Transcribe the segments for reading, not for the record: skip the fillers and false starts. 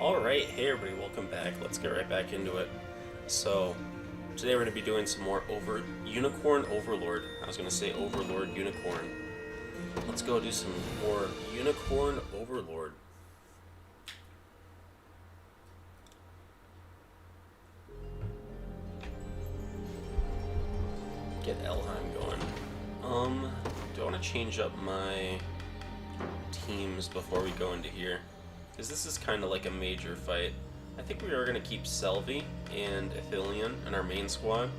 Alright, hey everybody, welcome back. Let's get right back into it. So, today we're going to be doing some more Unicorn Overlord. I was going to say Overlord Unicorn. Let's go do some more Unicorn Overlord. Get Elheim going. Do I want to change up my teams before we go into here? Because this is kind of like a major fight. I think we are going to keep Selvi and Athelion in our main squad.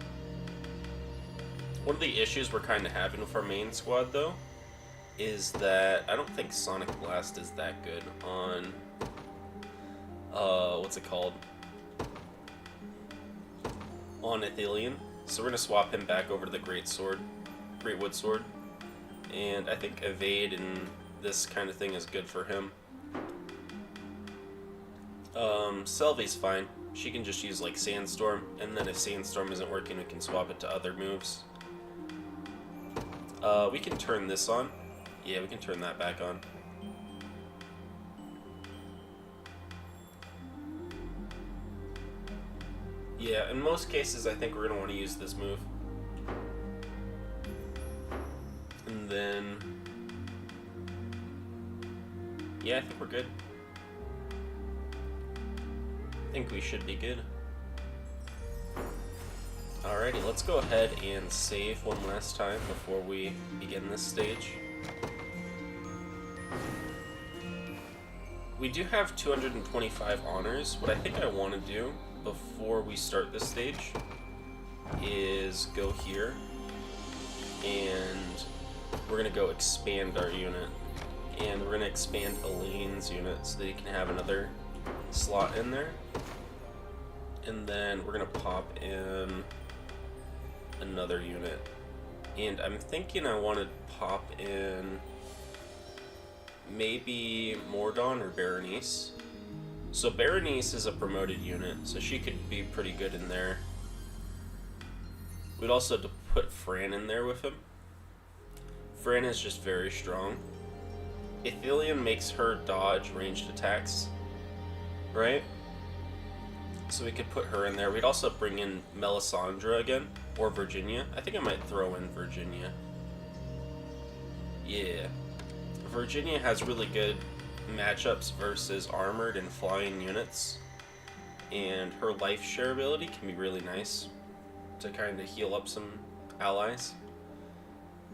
One of the issues we're kind of having with our main squad, though, is that I don't think Sonic Blast is that good on, what's it called? On Athelion. So we're going to swap him back over to the Great Wood Sword. And I think Evade and this kind of thing is good for him. Selvi's fine. She can just use like Sandstorm, and then if Sandstorm isn't working, we can swap it to other moves. We can turn this on. Yeah, we can turn that back on. Yeah, in most cases, I think we're going to want to use this move. And then... yeah, I think we're good. I think we should be good. Alrighty, let's go ahead and save one last time before we begin this stage. We do have 225 honors. What I think I want to do before we start this stage is go here, and we're going to go expand our unit. And we're going to expand Elaine's unit so that you can have another slot in there. And then we're going to pop in another unit. And I'm thinking I want to pop in maybe Mordon or Berenice. So Berenice is a promoted unit, so she could be pretty good in there. We'd also have to put Fran in there with him. Fran is just very strong. Athelion makes her dodge ranged attacks, right? So we could put her in there. We'd also bring in Melisandre again, or Virginia. I think I might throw in Virginia. Yeah. Virginia has really good matchups versus armored and flying units. And her life share ability can be really nice to kind of heal up some allies.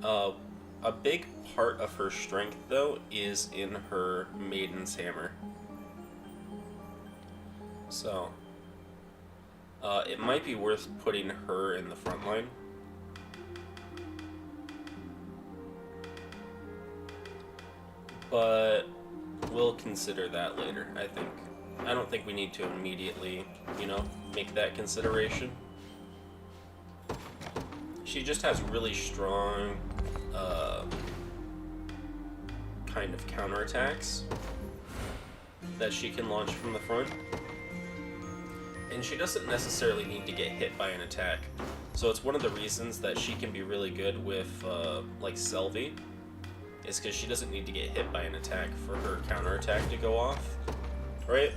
A big part of her strength, though, is in her Maiden's Hammer. So... it might be worth putting her in the front line. But we'll consider that later, I think. I don't think we need to immediately, make that consideration. She just has really strong, kind of counterattacks that she can launch from the front. And she doesn't necessarily need to get hit by an attack. So it's one of the reasons that she can be really good with, like Selvi, is because she doesn't need to get hit by an attack for her counterattack to go off, right?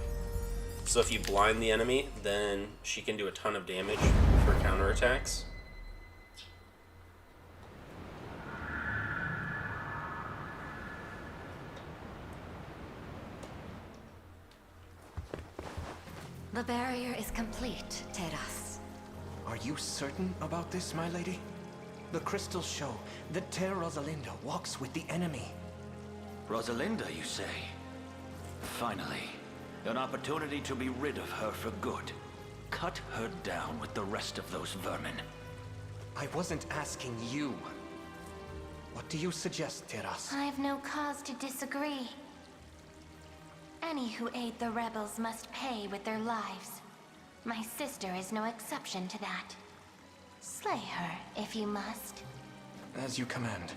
So if you blind the enemy, then she can do a ton of damage for counterattacks. The barrier is complete, Teras. Are you certain about this, my lady? The crystals show that Ter Rosalinda walks with the enemy. Rosalinda, you say? Finally, an opportunity to be rid of her for good. Cut her down with the rest of those vermin. I wasn't asking you. What do you suggest, Teras? I've no cause to disagree. Any who aid the rebels must pay with their lives. My sister is no exception to that. Slay her, if you must. As you command.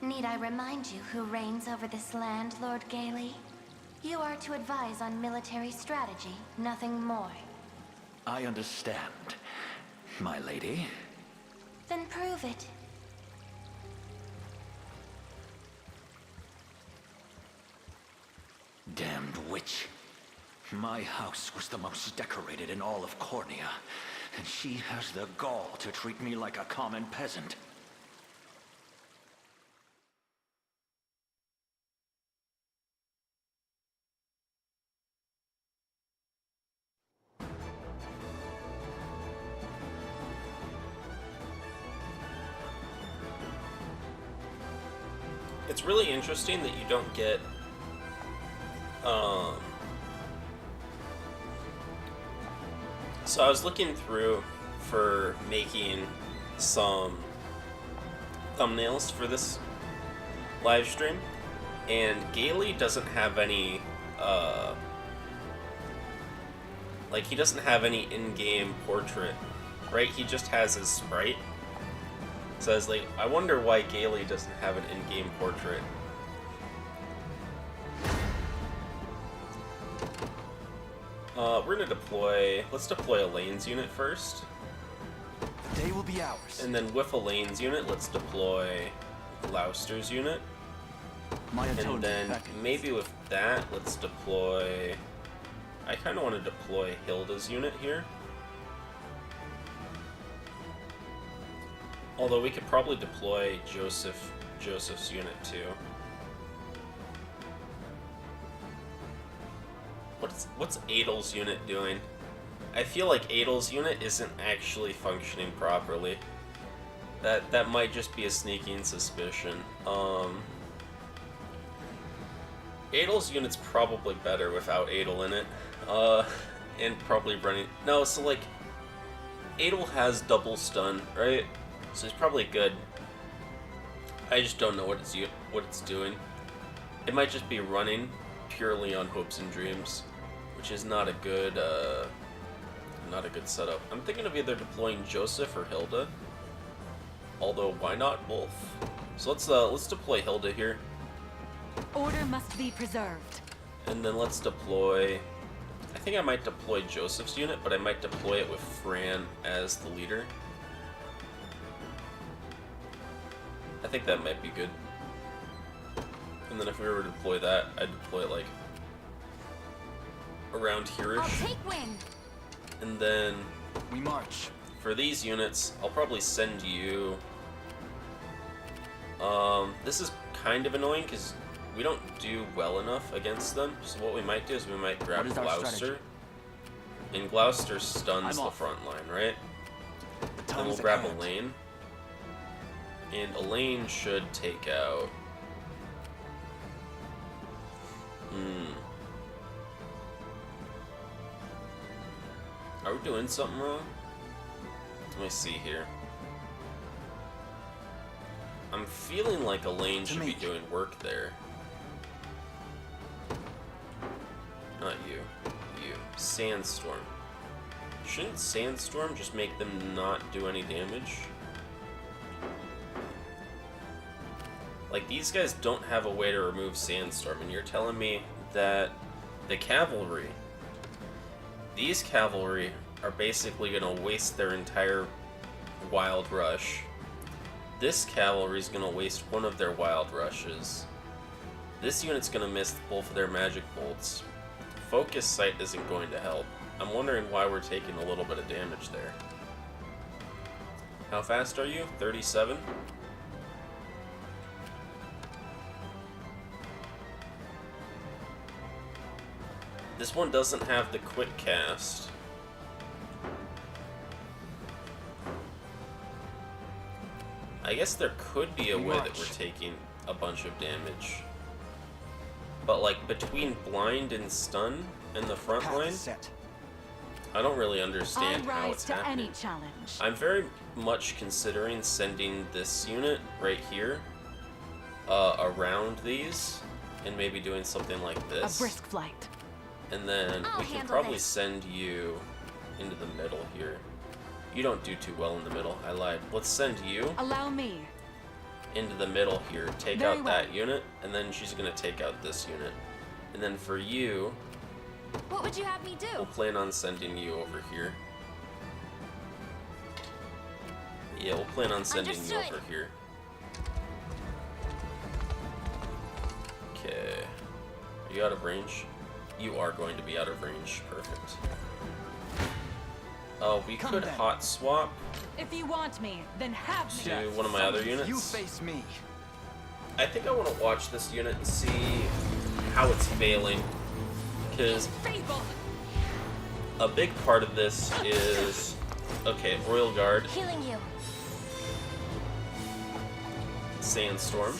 Need I remind you who reigns over this land, Lord Gailey? You are to advise on military strategy, nothing more. I understand, my lady. Then prove it. witch. My house was the most decorated in all of Cornea, and she has the gall to treat me like a common peasant. It's really interesting that you don't get so I was looking through for making some thumbnails for this live stream, and Gailey doesn't have any like, he doesn't have any in-game portrait, right? He just has his sprite. So I was like, I wonder why Gailey doesn't have an in-game portrait. We're gonna deploy, let's deploy Elaine's unit first. The day will be ours. And then with Elaine's unit, let's deploy Gloucester's unit. And then maybe with that, let's deploy, I kind of want to deploy Hilda's unit here. Although we could probably deploy Joseph's unit too. What's Adel's unit doing? I feel like Adel's unit isn't actually functioning properly. That might just be a sneaking suspicion. Adel's unit's probably better without Adel in it. And probably running. No, so like Adel has double stun, right? So it's probably good. I just don't know what it's doing. It might just be running purely on hopes and dreams, which is not a good setup. I'm thinking of either deploying Joseph or Hilda. Although why not both? So let's deploy Hilda here. Order must be preserved. And then let's deploy, I think I might deploy Joseph's unit, but I might deploy it with Fran as the leader. I think that might be good. And then if we were to deploy that, I'd deploy it like around here-ish. I'll take wind. And then We march. for these units, I'll probably send you. This is kind of annoying because we don't do well enough against them. So what we might do is we might grab What is our Gloucester. strategy? And Gloucester stuns the off. front line, right? The Then time we'll is at grab hand. Elaine. And Elaine should take out. Are we doing something wrong? Let me see here. I'm feeling like Elaine should be doing work there. Not you. You. Sandstorm. Shouldn't Sandstorm just make them not do any damage? Like, these guys don't have a way to remove Sandstorm, and you're telling me that the cavalry, these cavalry are basically going to waste their entire wild rush. This cavalry is going to waste one of their wild rushes. This unit's going to miss both of their magic bolts. Focus Sight isn't going to help. I'm wondering why we're taking a little bit of damage there. How fast are you? 37? This one doesn't have the quick cast. I guess there could be a way that we're taking a bunch of damage. But like between blind and stun in the front Path line, is set. I don't really understand I how rise it's to happening. any challenge. I'm very much considering sending this unit right here around these and maybe doing something like A this. brisk flight. And then I'll we can handle probably this. send you into the middle here. You don't do too well in the middle. I lied. Let's send you Allow me. into the middle here. Take Very out well. that unit, and then she's going to take out this unit. And then for you, What would you have me we'll do? plan on sending you over here. Yeah, we'll plan on sending you Understood. over here. Okay. Are you out of range? You are going to be out of range. Perfect. Oh, we could then. hot swap If you want me, then have me. to one of my other units. You face me. I think I want to watch this unit and see how it's failing. Because Fable. a big part of this is... Okay, Royal Guard, Healing you. Sandstorm.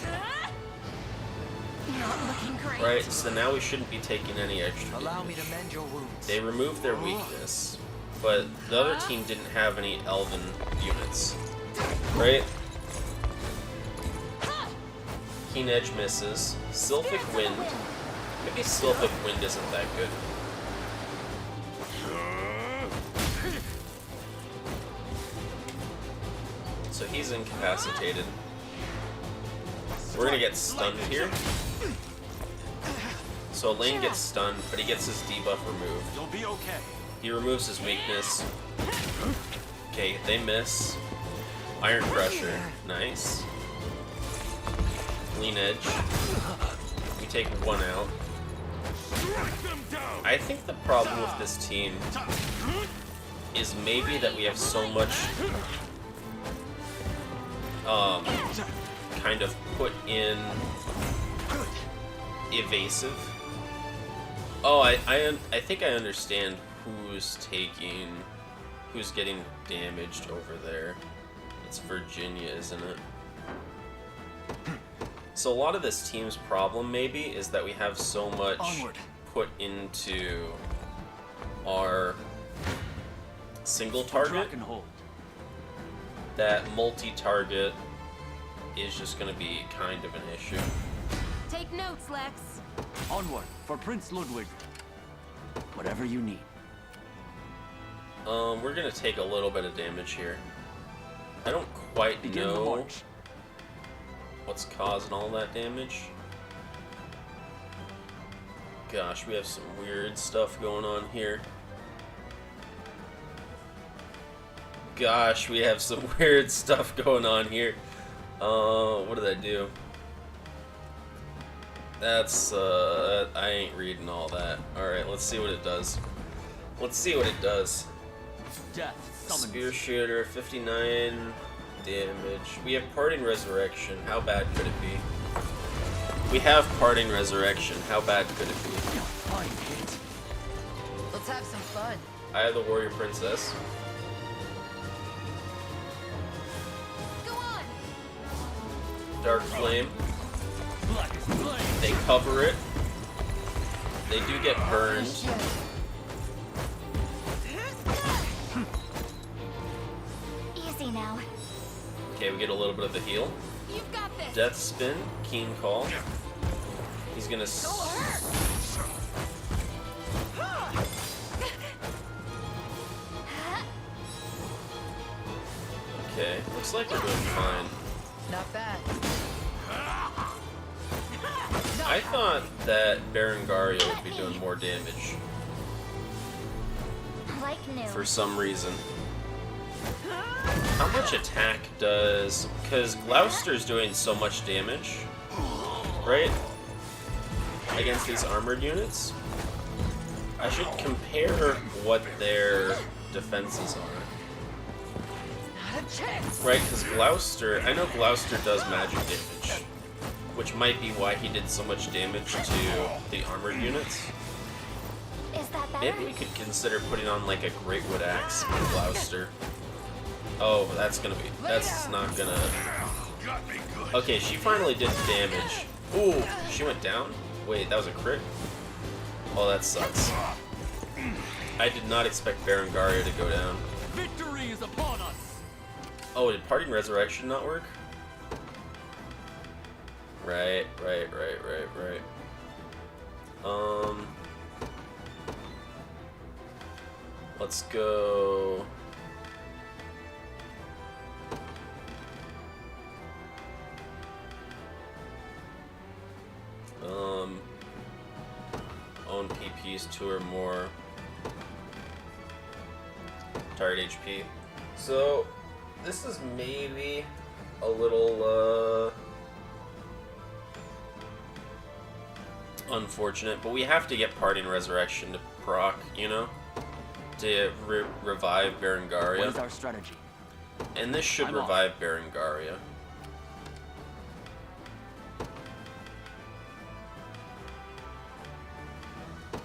Not looking great. Right, so now we shouldn't be taking any extra Allow me damage. to mend your wounds. They removed their weakness, but the other team didn't have any Elven units. Right? Keen Edge misses. Sylphic Wind. Maybe Sylphic Wind isn't that good. So he's incapacitated. We're gonna get stunned here. So Lane gets stunned, but he gets his debuff removed. You'll be okay. He removes his weakness. Okay, they miss. Iron Crusher, nice. Lean Edge. We take one out. I think the problem with this team is maybe that we have so much kind of put in evasive. Oh, I think I understand who's getting damaged over there. It's Virginia, isn't it? So a lot of this team's problem maybe is that we have so much Onward. put into our single target Hold. that multi-target is just going to be kind of an issue. Take notes, Lex. Onward for Prince Ludwig. Whatever you need. We're going to take a little bit of damage here. I don't quite Begin the know march. what's causing all that damage. Gosh, we have some weird stuff going on here. Gosh, we have some weird stuff going on here. What did I do? That's, I ain't reading all that. Alright, let's see what it does. Let's see what it does. Death summons. Spear Shooter, 59 damage. We have Parting Resurrection. How bad could it be? We have Parting Resurrection. How bad could it be? Fine, Kate. Let's have some fun. Eye of the Warrior Princess. Go on. Dark Flame. Black is flame. They cover it. They do get burned. Easy now. Okay, we get a little bit of the heal. You've got this. Death Spin. Keen Call. He's gonna... Okay, looks like we're doing fine. Not bad. I thought that Berengaria would be doing more damage Like new. for some reason. How much attack does... Because Gloucester's doing so much damage, right? Against these armored units. I should compare what their defenses are. Right, because Gloucester... I know Gloucester does magic damage, which might be why he did so much damage to the armored units. Is that better? Maybe we could consider putting on like a Greatwood Axe for Gloucester. Oh, that's gonna be... That's not gonna... Okay, she finally did damage. Ooh, she went down? Wait, that was a crit? Oh, that sucks. I did not expect Berengaria to go down. Victory is upon us. Oh, did Parting Resurrection not work? Right. Let's go... Own PPs 2 or more. Target HP. So, this is maybe a little, unfortunate, but we have to get Parting Resurrection to proc, you know? To revive What Berengaria. is our strategy? And this should I'm off. revive Berengaria.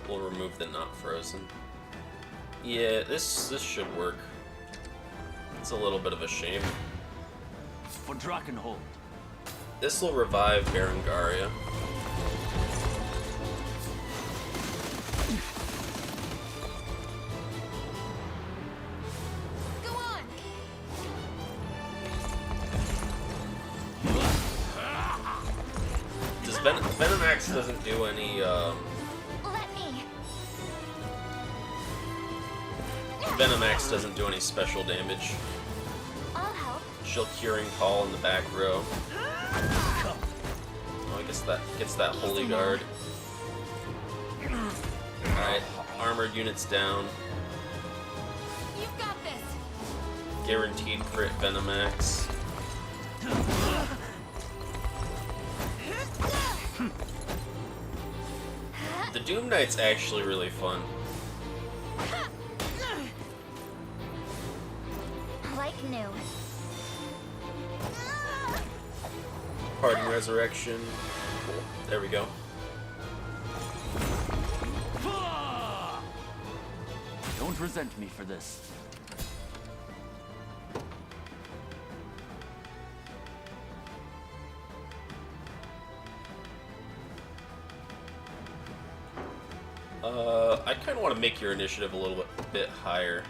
We'll remove the not frozen. Yeah, this should work. It's a little bit of a shame. For Drakenhold. This will revive Berengaria. Go on. Does Venomax doesn't do any Let me. Venomax doesn't do any special damage. I'll help. She'll Curing Call in the back row. Oh, I guess that gets that Holy Guard. Alright, armored units down. You've got this. Guaranteed crit Venomax. The Doom Knight's actually really fun. Like new. Parting Resurrection. Cool. There we go. Don't resent me for this. I kind of want to make your initiative a little bit higher.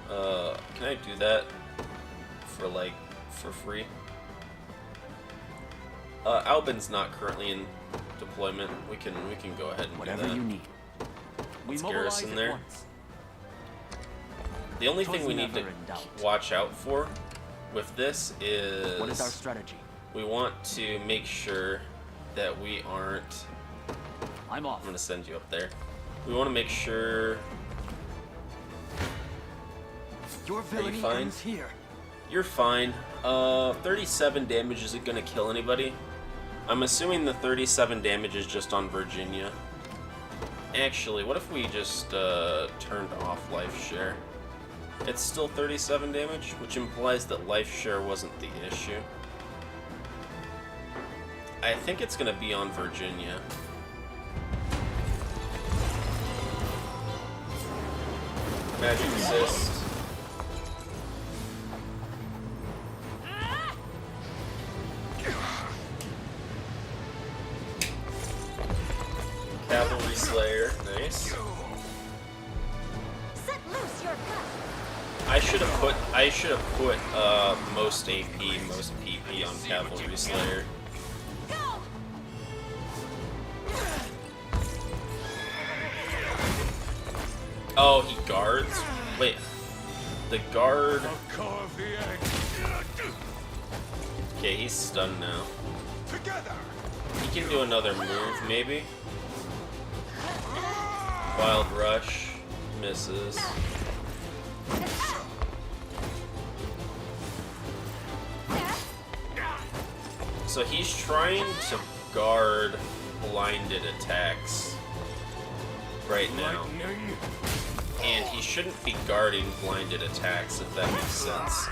Can I do that for free? Albin's not currently in deployment. We can go ahead and Whatever do that. you need. We Let's mobilize garrison at there. once. The only Twas thing we need to never in doubt. watch out for with this is What is our strategy? we want to make sure that we aren't. I'm off. I'm gonna send you up there. We want to make sure Your villainy fine? ends here. you're fine. 37 damage isn't gonna kill anybody. I'm assuming the 37 damage is just on Virginia. Actually, what if we just turned off life share? It's still 37 damage, which implies that life share wasn't the issue. I think it's gonna be on Virginia. Magic Assist. Cavalry Slayer, nice. Set loose your gut. I should have put most AP, most PP on Cavalry Slayer. Go. Oh, he guards? Wait. The guard. Okay, he's stunned now. He can do another move, maybe. Wild Rush. Misses. So he's trying to guard blinded attacks right now. And he shouldn't be guarding blinded attacks, if that makes sense.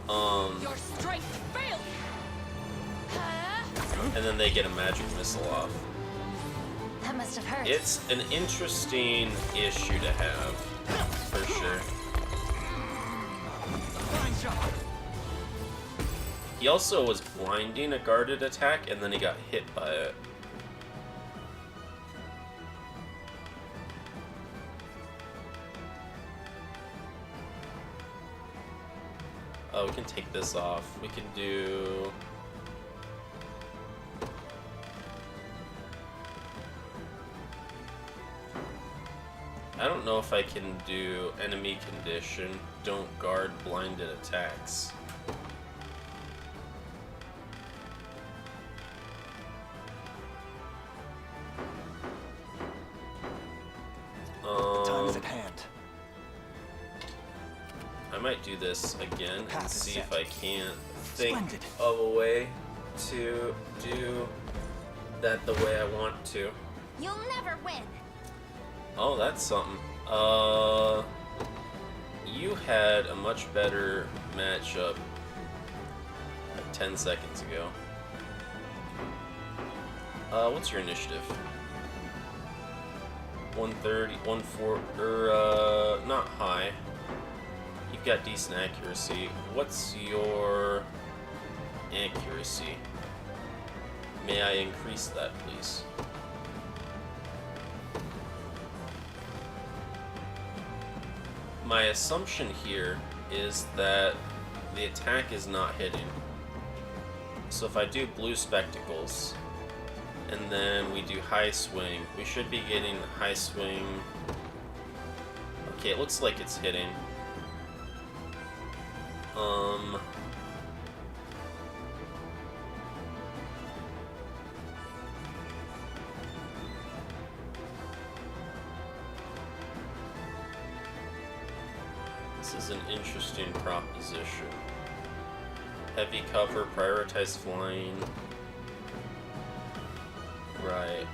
Your strength failed. And then they get a magic missile off. That must have hurt. It's an interesting issue to have, for sure. He also was blinding a guarded attack, and then he got hit by it. Oh, we can take this off. We can do... I don't know if I can do enemy condition, don't guard blinded attacks. Time is at hand. I might do this again and Path is see if set. I can't think Splendid. of a way to do that the way I want to. You'll never win. Oh, that's something. You had a much better matchup like 10 seconds ago. What's your initiative? 130, 140, or, not high. You've got decent accuracy. What's your accuracy? May I increase that, please? My assumption here is that the attack is not hitting. So if I do blue spectacles, and then we do high swing, we should be getting high swing. Okay, it looks like it's hitting. This is an interesting proposition. Heavy cover, prioritize flying. Right.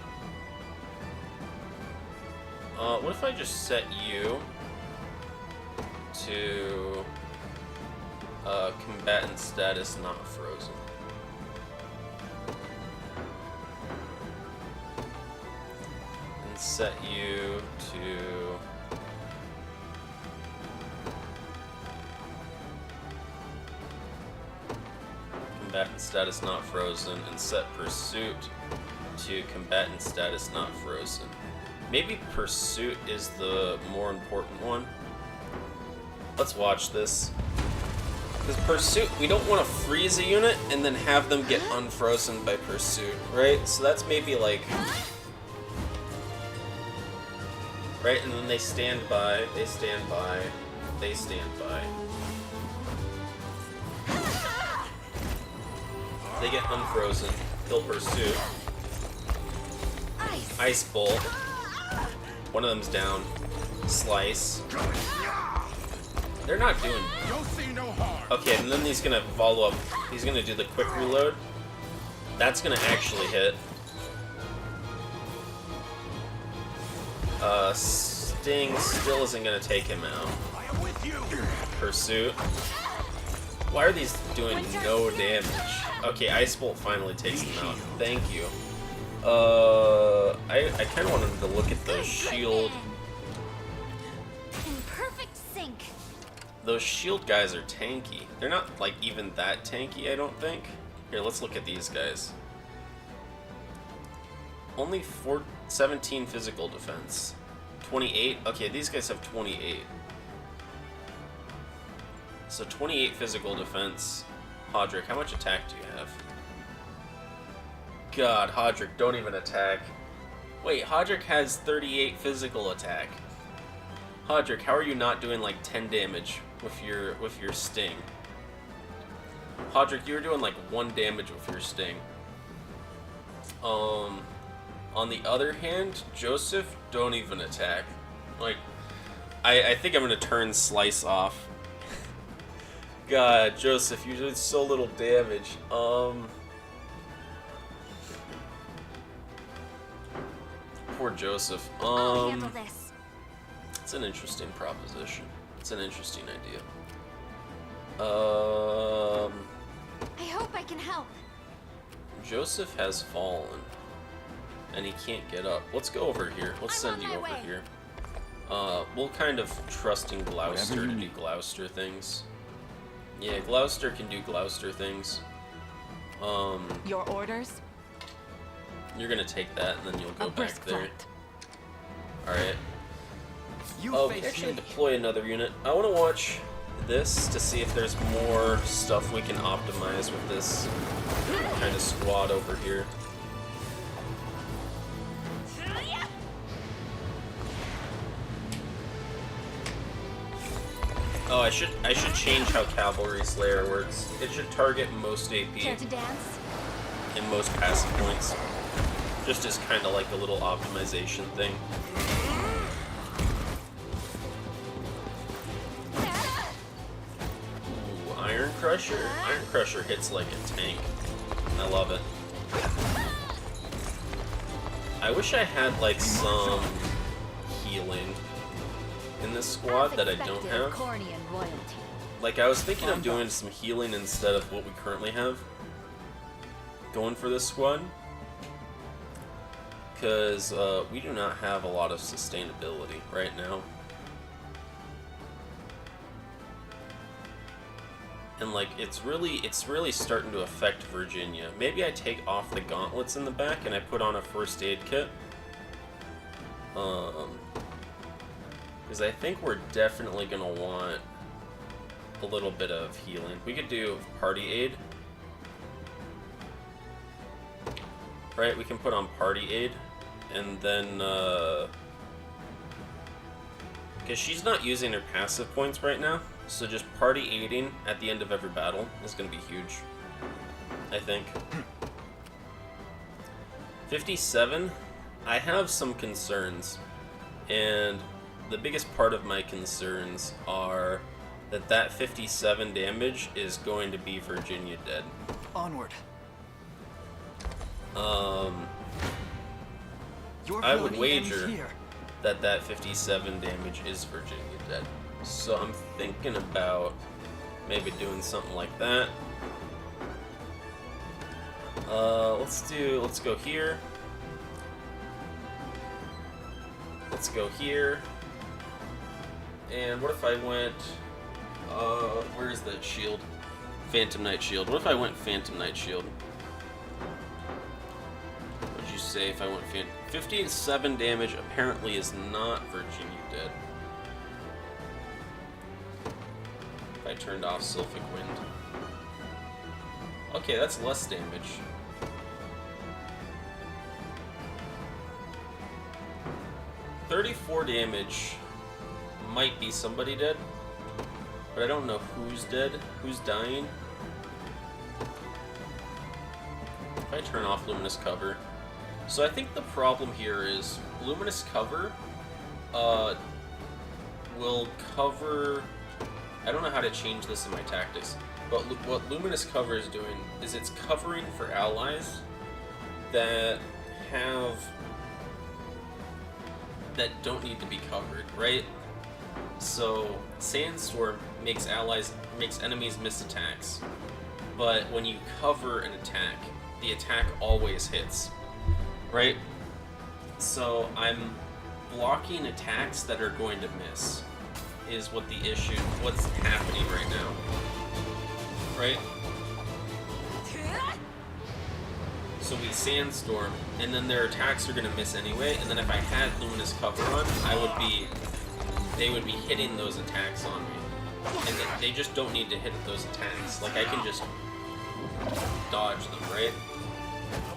What if I just set you to combatant status not frozen? And set you to combatant status not frozen, and set pursuit to combatant status not frozen. Maybe pursuit is the more important one. Let's watch this. Because pursuit, we don't want to freeze a unit and then have them get unfrozen by pursuit, right? So that's maybe like... Right, and then they stand by, they stand by, they stand by. They get unfrozen, kill pursuit. Ice bolt. One of them's down. Slice. They're not doing... Okay, and then he's gonna follow up. He's gonna do the quick reload. That's gonna actually hit. Sting still isn't gonna take him out. Pursuit. Why are these doing no damage? Okay, Ice Bolt finally takes him out. Thank you. I kind of wanted to look at those shield. In perfect sync. Those shield guys are tanky. They're not like even that tanky, I don't think. Here, let's look at these guys. Only 17 physical defense. 28? Okay, these guys have 28. So 28 physical defense. Hodrick, how much attack do you have? God, Hodrick, don't even attack. Wait, Hodrick has 38 physical attack. Hodrick, how are you not doing like 10 damage with your sting? Hodrick, you were doing like 1 damage with your sting. On the other hand, Joseph, don't even attack. Like, I think I'm gonna turn Slice off. God, Joseph, you did so little damage. Poor Joseph. I'll handle this. It's an interesting proposition. It's an interesting idea. I hope I can help. Joseph has fallen, and he can't get up. Let's go over here. Let's send you over here. We'll kind of trust in Gloucester to do Gloucester things. Yeah, Gloucester can do Gloucester things. Your orders? You're gonna take that, and then you'll go back there. Alright. We can actually deploy another unit. I want to watch this to see if there's more stuff we can optimize with this kind of squad over here. Oh, I should change how Cavalry Slayer works. It should target most AP Care to dance? and most passive points. Just as kind of like a little optimization thing. Ooh, Iron Crusher? Iron Crusher hits like a tank. I love it. I wish I had like some healing in this squad that I don't have. Cornian royalty. Like, I was thinking of doing some healing instead of what we currently have going for this squad. Because we do not have a lot of sustainability right now. And like, it's really starting to affect Virginia. Maybe I take off the gauntlets in the back and I put on a first aid kit. Because I think we're definitely gonna want a little bit of healing. We could do party aid. Right, we can put on party aid. And then, because she's not using her passive points right now. So just party aiding at the end of every battle is going to be huge, I think. 57, I have some concerns, and the biggest part of my concerns are that 57 damage is going to be Virginia dead. Onward. I would wager that 57 damage is Virginia dead. So I'm thinking about maybe doing something like that. Let's go here. Let's go here. And what if I went, where is that shield? Phantom Knight Shield. What if I went Phantom Knight Shield? What'd you say if I went 57 damage apparently is not Virginia dead. I turned off Sylphic Wind. Okay, that's less damage. $34 damage might be somebody dead, but I don't know who's dead, who's dying. If I turn off Luminous Cover. So I think the problem here is Luminous Cover will cover... I don't know how to change this in my tactics, but what Luminous Cover is doing is it's covering for allies that don't need to be covered, right? So Sandstorm makes enemies miss attacks, but when you cover an attack, the attack always hits, right? So I'm blocking attacks that are going to miss. Is what the issue, what's happening right now, right? So we Sandstorm, and then their attacks are gonna miss anyway, and then if I had Luminous Cover on, they would be hitting those attacks on me. And they just don't need to hit those attacks. Like, I can just dodge them, right?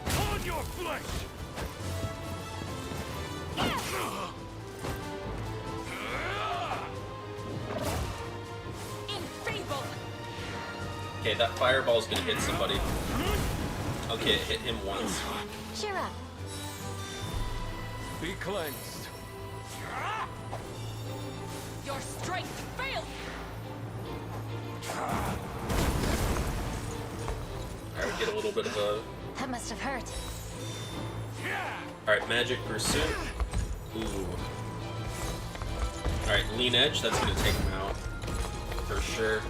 Upon your flesh! Okay, that fireball is gonna hit somebody. Okay, it hit him once. Cheer up. Be cleansed. Your strength fails. Alright, get a little bit of a... That must have hurt. Alright, Magic Pursuit. Ooh. Alright, Lean Edge, that's gonna take him out. For sure.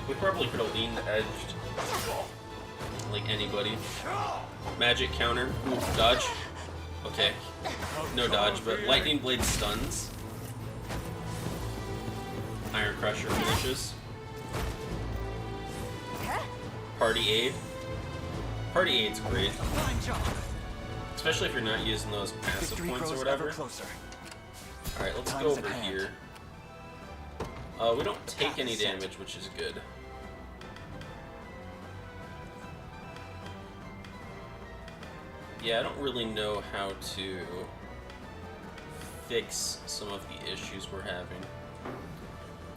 We probably could have lean edged like anybody. Magic counter. Ooh, dodge. Okay. No dodge, but Lightning Blade stuns. Iron Crusher finishes. Party Aid. Party Aid's great. Especially if you're not using those passive points or whatever. Alright, let's go over here. We don't take any damage, which is good. Yeah, I don't really know how to fix some of the issues we're having.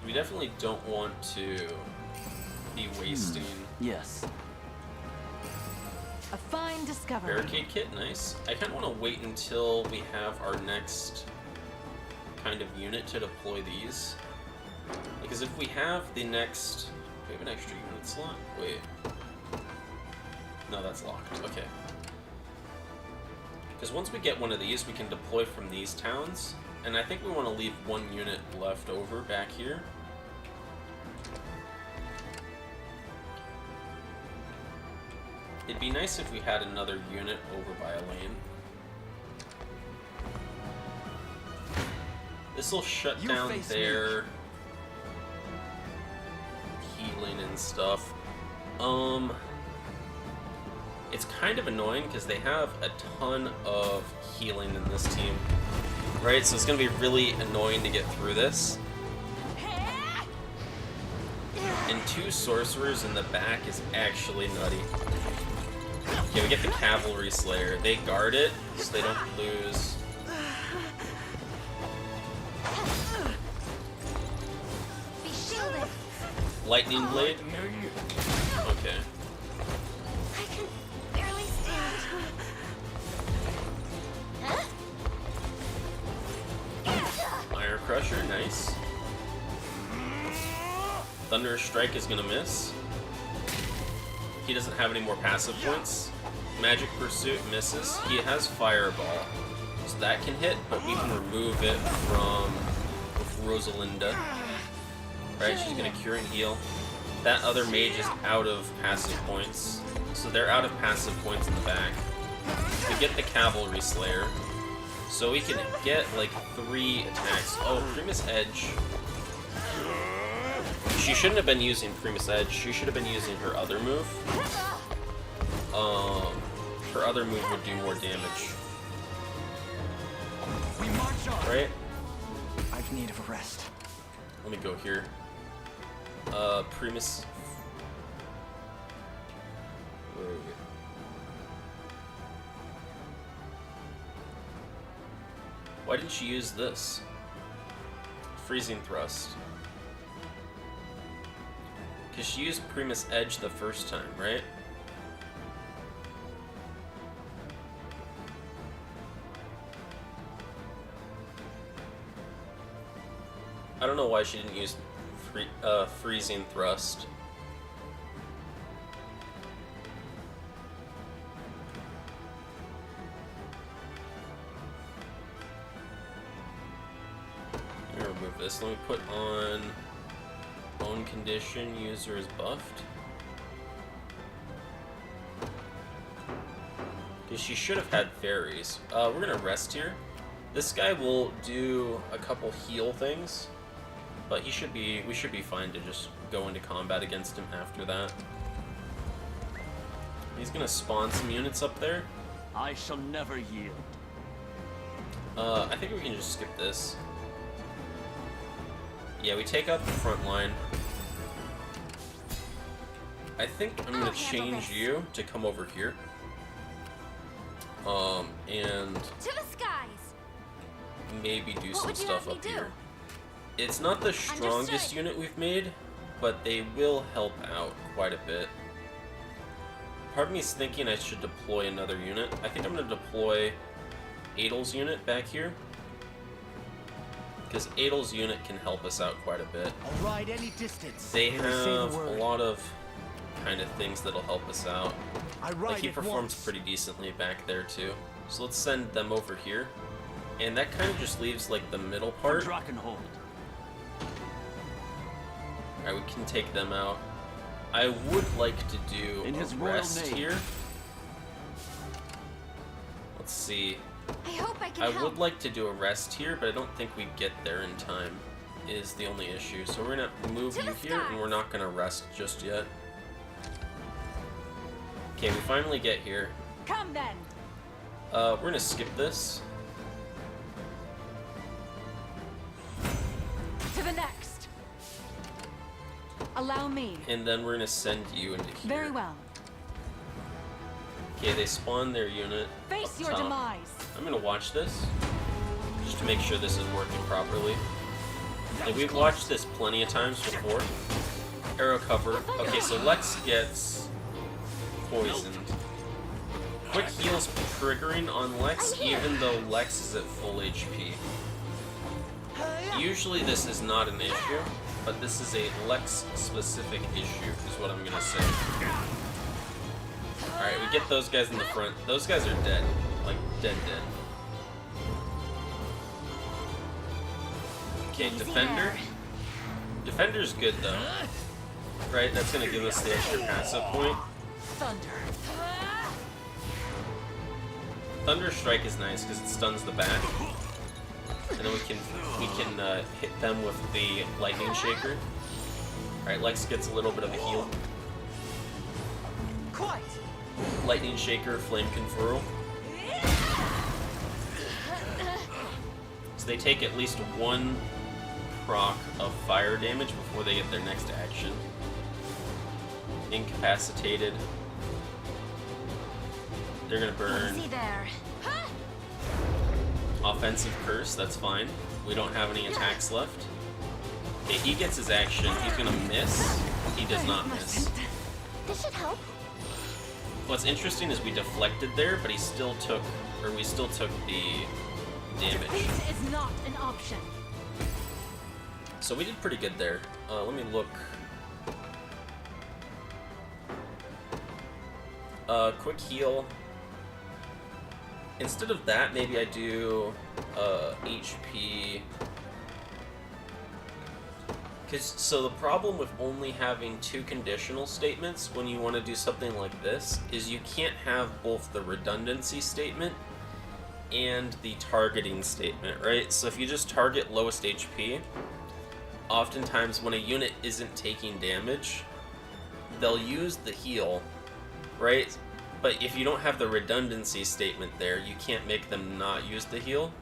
We definitely don't want to be wasting... Yes. A fine discovery. Barricade kit, nice. I kind of want to wait until we have our next kind of unit to deploy these. Because if we have the next... we have an extra unit slot? Wait. No, that's locked. Okay. Because once we get one of these, we can deploy from these towns. And I think we want to leave one unit left over back here. It'd be nice if we had another unit over by Elaine. This will shut down their healing and stuff. It's kind of annoying because they have a ton of healing in this team. Right, so it's going to be really annoying to get through this. And 2 sorcerers in the back is actually nutty. Okay, we get the Cavalry Slayer. They guard it, so they don't lose. Be shielded. Lightning Blade? Okay. I can barely stand. Iron Crusher, nice. Thunder Strike is gonna miss. He doesn't have any more passive points. Magic Pursuit misses. He has Fireball, so that can hit, but we can remove it from Rosalinda. Right, she's gonna Cure and Heal. That other mage is out of passive points, so they're out of passive points in the back. We get the Cavalry Slayer, so we can get like 3 attacks. Oh, Primus Edge. She shouldn't have been using Primus Edge. She should have been using her other move. Her other move would do more damage. We march on. Right? I've need of a rest. Let me go here. Primus. Where are we? Why didn't she use this? Freezing Thrust. Because she used Primus Edge the first time, right? I don't know why she didn't use Freezing Thrust. Let me remove this. Let me put on Bone Condition. User is buffed. Because she should have had fairies. We're gonna rest here. This guy will do a couple heal things. But we should be fine to just go into combat against him after that. He's gonna spawn some units up there. I shall never yield. I think we can just skip this. Yeah, we take out the front line. I think I'm gonna change you to come over here. And To the skies. maybe do What some would you stuff have me up do? here. It's not the strongest Understood. unit we've made, but they will help out quite a bit. Part of me is thinking I should deploy another unit. I think I'm going to deploy Adel's unit back here. Because Adel's unit can help us out quite a bit. I'll ride any distance. They Say the have a word. lot of kind of things that'll help us out. I ride Like he it performs once. pretty decently back there too. So let's send them over here. And that kind of just leaves like the middle part. Drakenhold. Alright, we can take them out. I would like to do In a his royal rest name. here. Let's see. I hope I can I help. would like to do a rest here, but I don't think we get there in time, is the only issue. So we're gonna move To you the here, and we're not gonna rest just yet. Okay, we finally get here. Come then. We're gonna skip this. To the next. Allow me. And then we're gonna send you into here. Very well. Okay, they spawn their unit. Face up your top. demise. I'm gonna watch this, just to make sure this is working properly. Like, we've watched this plenty of times before. Arrow cover. Okay, so Lex gets poisoned. Quick heals triggering on Lex, even though Lex is at full HP. Usually this is not an issue, but this is a Lex-specific issue, is what I'm gonna say. Alright, we get those guys in the front. Those guys are dead. like dead. Okay, Easy Defender. there. Defender's good though, right? That's gonna give us the extra passive point. Thunder. Thunder Strike is nice because it stuns the back, and then we can hit them with the Lightning Shaker. All right, Lex gets a little bit of a heal. Quite. Lightning Shaker, Flame Conferral. So they take at least one proc of fire damage before they get their next action. Incapacitated. They're gonna burn. Easy there. Offensive Curse, that's fine. We don't have any attacks left. Okay, he gets his action. He's gonna miss. He does not miss. This should help. What's interesting is we deflected there, but he still took, or we still took the damage. Defeat is not an option. So we did pretty good there. Let me look. Quick heal. Instead of that, maybe I do HP. So the problem with only having 2 conditional statements when you want to do something like this is you can't have both the redundancy statement and the targeting statement, right? So if you just target lowest HP, oftentimes when a unit isn't taking damage, they'll use the heal, right? But if you don't have the redundancy statement there, you can't make them not use the heal.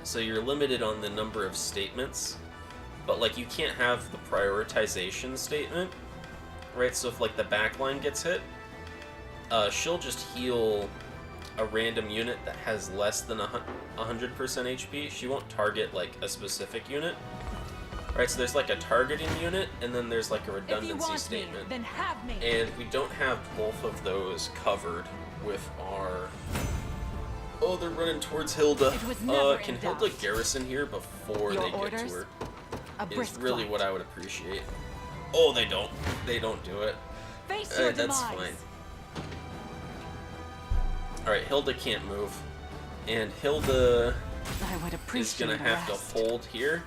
So you're limited on the number of statements. But like you can't have the prioritization statement, right? So if like the backline gets hit, she'll just heal a random unit that has less than 100% HP. She won't target like a specific unit. Right, so there's like a targeting unit, and then there's like a redundancy statement. Then have me. And we don't have both of those covered with our... Oh, they're running towards Hilda. It was never Can in Hilda doubt. garrison here before Your they get orders? to her? A Is brisk really flight. what I would appreciate. Oh, they don't. They don't do it. Face your That's demise. fine. Alright, Hilda can't move. And Hilda I would is appreciate gonna a have rest. to hold here.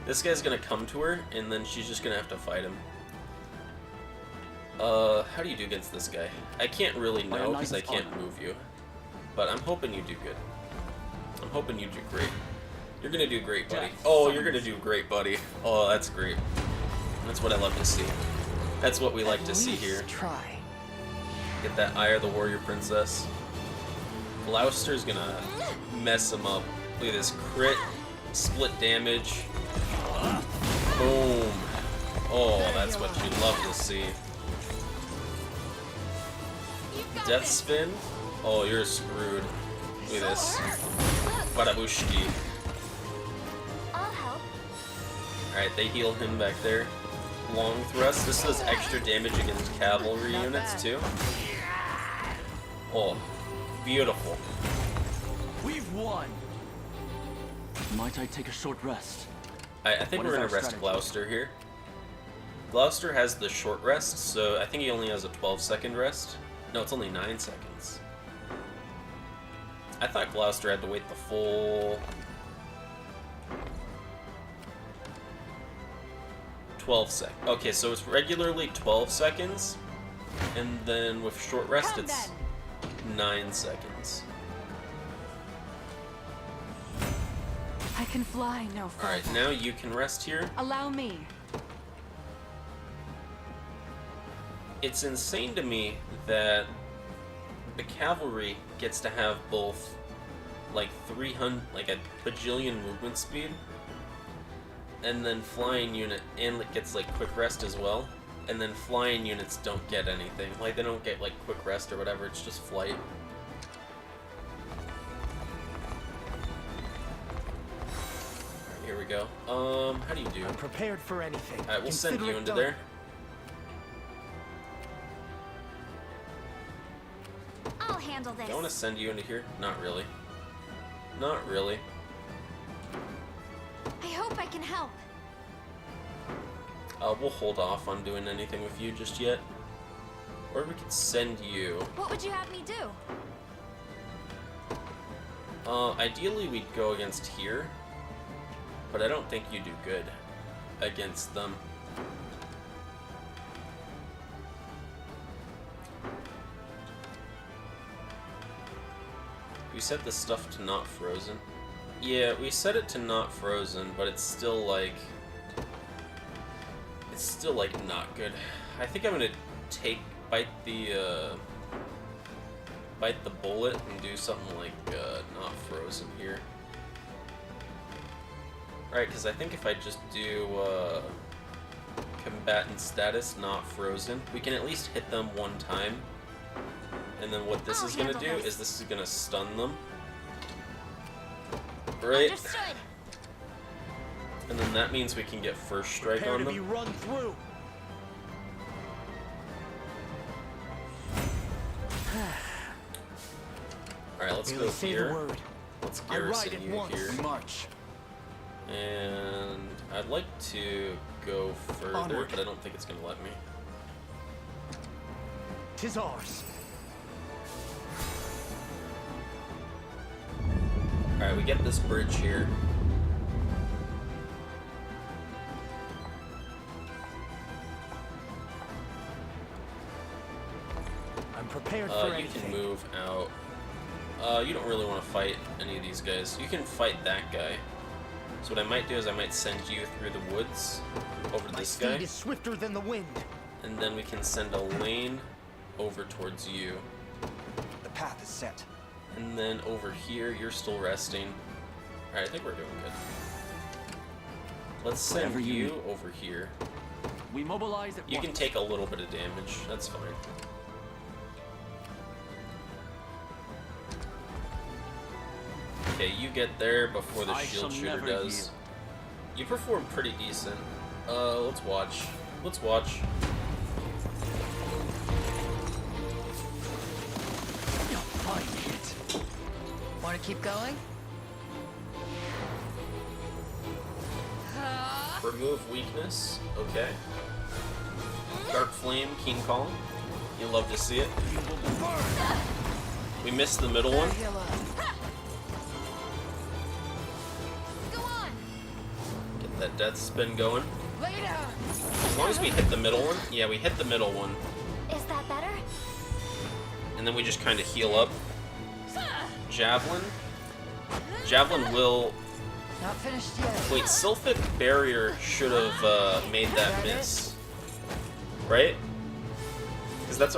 This guy's gonna come to her, and then she's just gonna have to fight him. How do you do against this guy? I can't really know because I can't move you. But I'm hoping you do good. I'm hoping you do great. You're gonna do great, buddy. Oh, you're gonna do great, buddy. Oh, that's great. That's what I love to see. That's what we like to see here. Try. Get that Eye of the Warrior Princess. Gloucester's gonna mess him up. Look at this crit, split damage. Boom. Oh, that's what you love to see. Death spin. Oh, you're screwed. Look at this. Badabushki. I'll help. Alright, they heal him back there. Long thrust. This does extra damage against cavalry Not units bad. too. Oh, beautiful. We've won. Might I take a short rest? I think What we're is gonna our rest strategy? Gloucester here. Gloucester has the short rest, so I think he only has a 12-second rest. No, it's only 9 seconds. I thought Gloucester had to wait the full 12 seconds. Okay, so it's regularly 12 seconds, and then with short rest Come it's then. 9 seconds. I can fly no further. Alright, now you can rest here. Allow me. It's insane to me that the cavalry gets to have both like 300, like a bajillion movement speed, and then flying unit, and it gets like quick rest as well, and then flying units don't get anything. Like they don't get like quick rest or whatever, it's just flight. Alright, here we go. How do you do? I'm prepared for anything. Alright, we'll send Consider you it into done. there. I'll handle this. Do I want to send you into here? Not really. Not really. I hope I can help. We'll hold off on doing anything with you just yet. Or we could send you. What would you have me do? Ideally we'd go against here, but I don't think you do good against them. We set the stuff to not frozen. Yeah, we set it to not frozen, but it's still like not good. I think I'm gonna bite the bullet and do something like not frozen here. Right, because I think if I just do combatant status not frozen, we can at least hit them one time. And then what this is gonna do is this is gonna stun them. Right? Understood. And then that means we can get first strike on them. Run through. Alright, let's go here. Let's garrison you here. March. And I'd like to go further, Onward. but I don't think it's gonna let me. 'Tis ours. Alright, we get this bridge here. I'm prepared for You anything. can move out. You don't really want to fight any of these guys. You can fight that guy. So what I might do is I might send you through the woods over to My this steed guy, is swifter than the wind. and then we can send a lane over towards you. The path is set. And then over here, you're still resting. Alright, I think we're doing good. Let's send Whatever you you need. over here. We mobilize at You once. can take a little bit of damage, that's fine. Okay, you get there before the I shield shall shooter never does. You perform pretty decent. Let's watch. Let's watch. Want to keep going? Remove weakness. Okay. Dark Flame, Keen Calling. You love to see it. We missed the middle one. Heal up. Go on. Get that death spin going. Lay down. As long as we hit the middle one. Yeah, we hit the middle one. Is that better? And then we just kind of heal up. Javelin. Javelin will... Not finished yet. Wait, Sylphic Barrier should have made that miss. Right? Because that's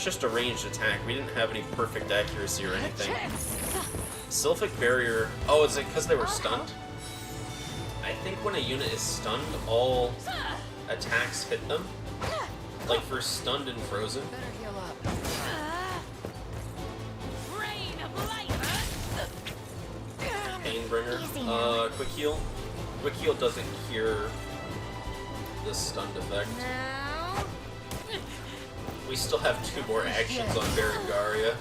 just a ranged attack. We didn't have any perfect accuracy or anything. Sylphic Barrier... Oh, is it because they were stunned? I think when a unit is stunned, all attacks hit them. Like for stunned and frozen. Better heal up. Rain of light. Painbringer. Easy now. Quick heal. Quick heal doesn't cure the stunned effect. Now. We still have 2 more actions on Berengaria.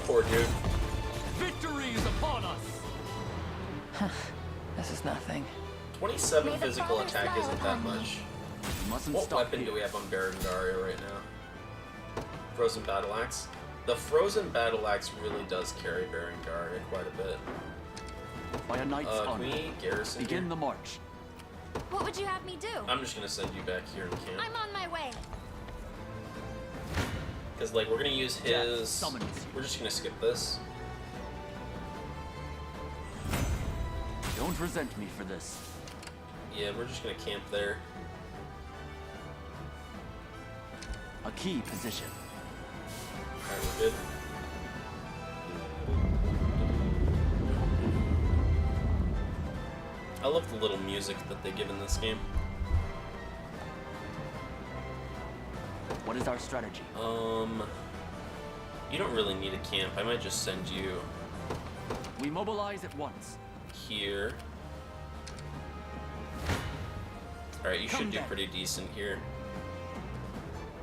Poor dude. Victory is upon us. This is nothing. 27 May the physical Father attack smile isn't that upon me. much. We mustn't What stop weapon here. do we have on Berengaria right now? Frozen Battle Axe. The Frozen Battle Axe really does carry Berengaria quite a bit. By a knight's Can honor. we garrison Begin here? the march. What would you have me do? I'm just gonna send you back here in camp. I'm on my way. Because, like, we're gonna use Death his... summons. We're just gonna skip this. Don't resent me for this. Yeah, we're just gonna camp there. A key position. Alright, we're good. I love the little music that they give in this game. What is our strategy? You don't really need a camp. I might just send you We mobilize at once. here. Alright, you Come should do then. pretty decent here.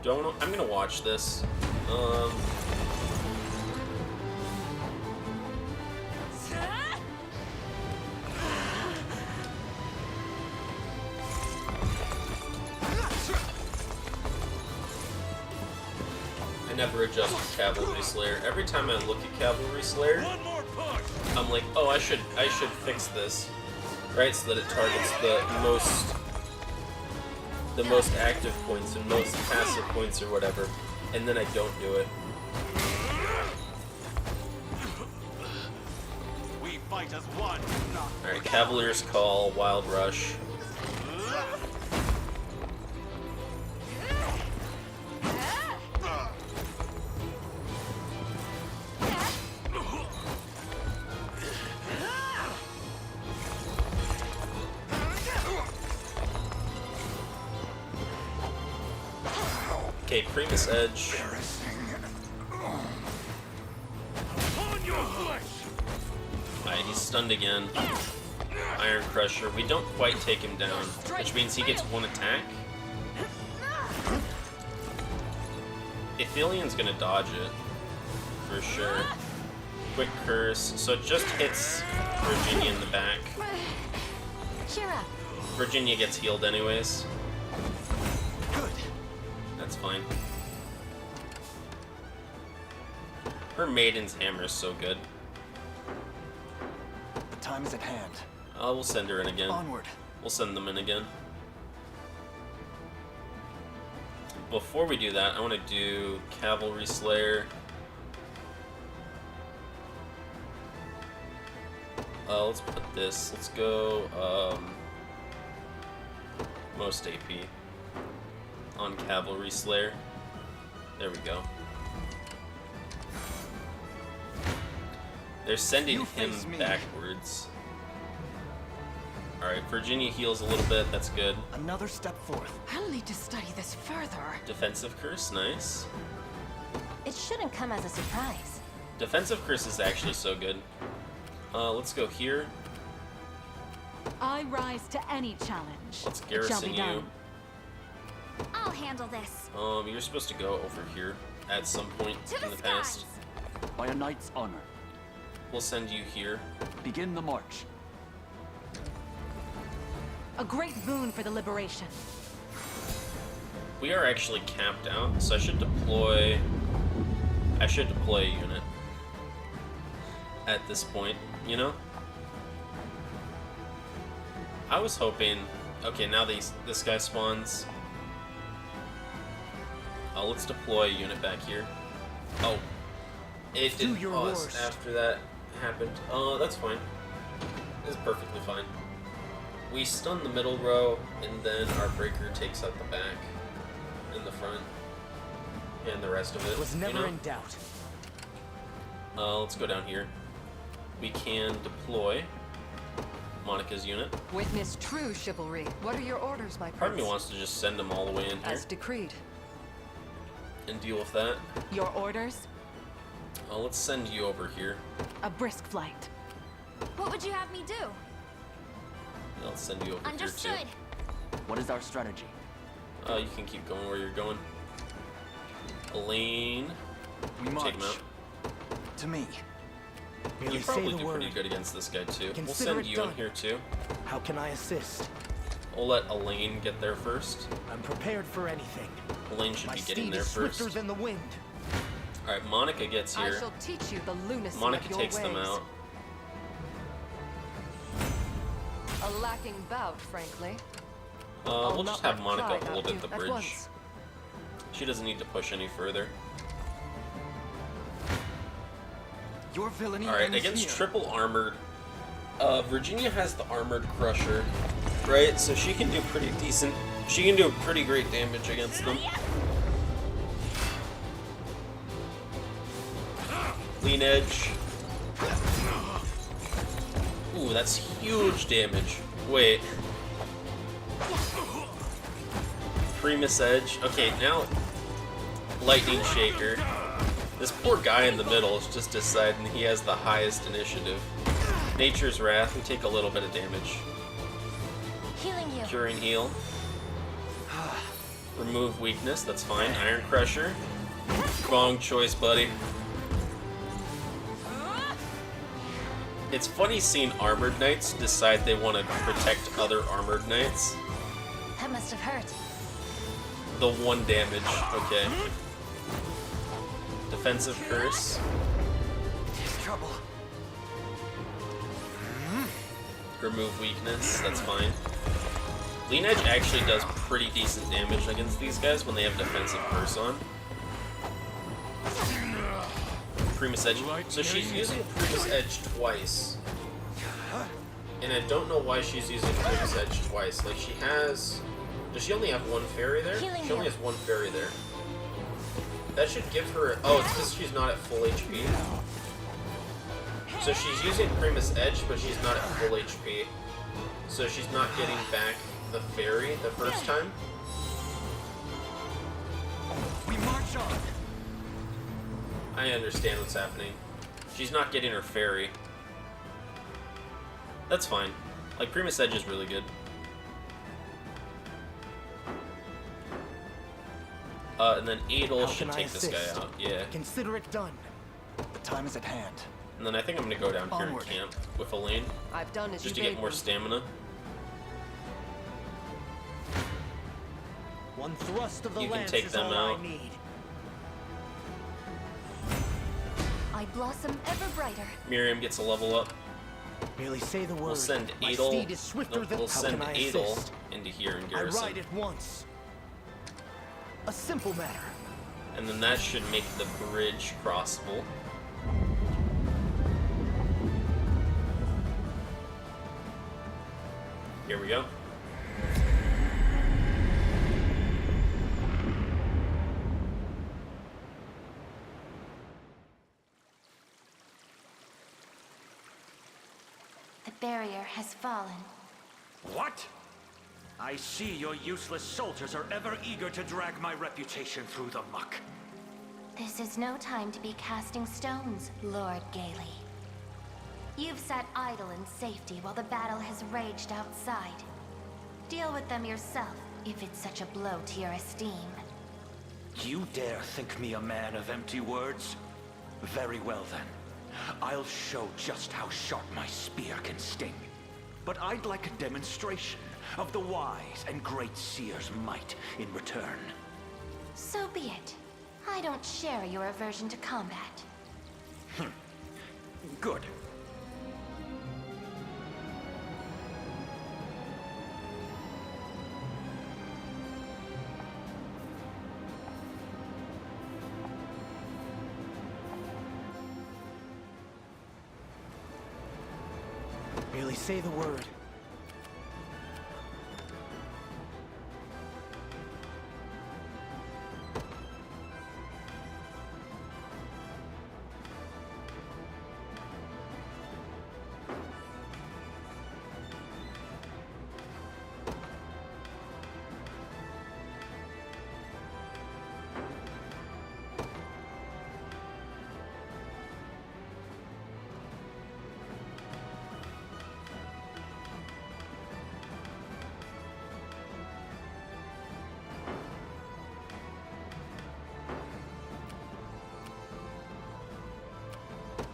I'm gonna watch this. I never adjust with Cavalry Slayer. Every time I look at Cavalry Slayer, I'm like, oh, I should fix this, right? So that it targets the most active points and most passive points or whatever, and then I don't do it. We fight as one. All right, Cavalier's Call, Wild Rush. Okay, Primus Edge. Alright, he's stunned again. Iron Crusher. We don't quite take him down, which means he gets one attack. Aethelian's gonna dodge it, for sure. Quick Curse. So it just hits Virginia in the back. Cheer up. Virginia gets healed anyways. Good. That's fine. Her Maiden's Hammer is so good. The time is at hand. We'll send her in again. Onward. We'll send them in again. Before we do that, I want to do Cavalry Slayer. Let's put this. Let's go most AP on Cavalry Slayer. There we go. They're sending him backwards. Alright, Virginia heals a little bit, that's good. Another step forth. I'll need to study this further. Defensive Curse, nice. It shouldn't come as a surprise. Defensive Curse is actually so good. Let's go here. I rise to any challenge. Let's It shall garrison be you. done. I'll handle this. You're supposed to go over here at some point in the past. By a knight's honor. We'll send you here. Begin the march. A great boon for the liberation. We are actually camped out, so I should deploy a unit at this point, you know? I was hoping, okay, now this guy spawns. Let's deploy a unit back here. Oh, it didn't pause after that happened. That's fine. It's perfectly fine. We stun the middle row, and then our breaker takes out the back and the front and the rest of it. Was never you know? in doubt. Let's go down here. We can deploy Monica's unit. Witness true chivalry. What are your orders, my prince? Part of me wants to just send them all the way in here As decreed. and deal with that. Your orders? Let's send you over here. A brisk flight. What would you have me do? Let's send you over Understood. here What is our strategy? too. You can keep going where you're going. Elaine, We march. take him out. To me. You Merely say probably the do word. pretty good against this guy too. We'll Consider send it you in done. here too. How can I assist? We'll let Elaine get there first. I'm prepared for anything. Elaine should My be getting steed there is swifter first. than the wind. Alright, Monica gets I here. shall teach you the lunacy Monica of your takes ways. them out. A lacking bout, frankly. We'll just have not Monica try hold that at the at bridge. once. She doesn't need to push any further. Your villainy Alright, ends against here. triple armored, Virginia has the armored crusher, right? So she can do pretty decent. She can do pretty great damage against them. Lean edge. Ooh, that's huge damage. Wait. Primus edge. Okay, now lightning shaker. This poor guy in the middle is just deciding he has the highest initiative. Nature's Wrath, we take a little bit of damage. Healing you. Curing heal. Remove weakness, that's fine. Iron Crusher. Wrong choice, buddy. It's funny seeing armored knights decide they want to protect other armored knights. That must have hurt. The 1 damage, okay. defensive curse. Trouble. Remove weakness, that's fine. Lean Edge actually does pretty decent damage against these guys when they have defensive curse on. Primus Edge. So she's using Primus Edge twice. And I don't know why she's using Primus Edge twice. Like, she has... Does she only have one fairy there? She only has one fairy there. That should give her... Oh, it's because she's not at full HP. So she's using Primus Edge, but she's not at full HP. So she's not getting back the fairy the first time. We march on. I understand what's happening. She's not getting her fairy. That's fine. Like, Primus Edge is really good. And then Adel should take this guy out. Yeah. Consider it done. The time is at hand. And then I think I'm gonna go down here and camp with Elaine. I've done as Just to you get bade more me. stamina. One thrust of the You can lance take is them all out. I need. I blossom ever brighter. Miriam gets a level up. Merely say the word. We'll send My Adel. steed is swifter Nope, than. we'll How send can I Adel assist? into here in I garrison. ride at once. A simple matter. And then that should make the bridge crossable. Here we go. The barrier has fallen. What? I see your useless soldiers are ever eager to drag my reputation through the muck. This is no time to be casting stones, Lord Gailey. You've sat idle in safety while the battle has raged outside. Deal with them yourself, if it's such a blow to your esteem. You dare think me a man of empty words? Very well then. I'll show just how sharp my spear can sting. But I'd like a demonstration of the wise and great seer's might in return. So be it. I don't share your aversion to combat. Good. Merely say the word.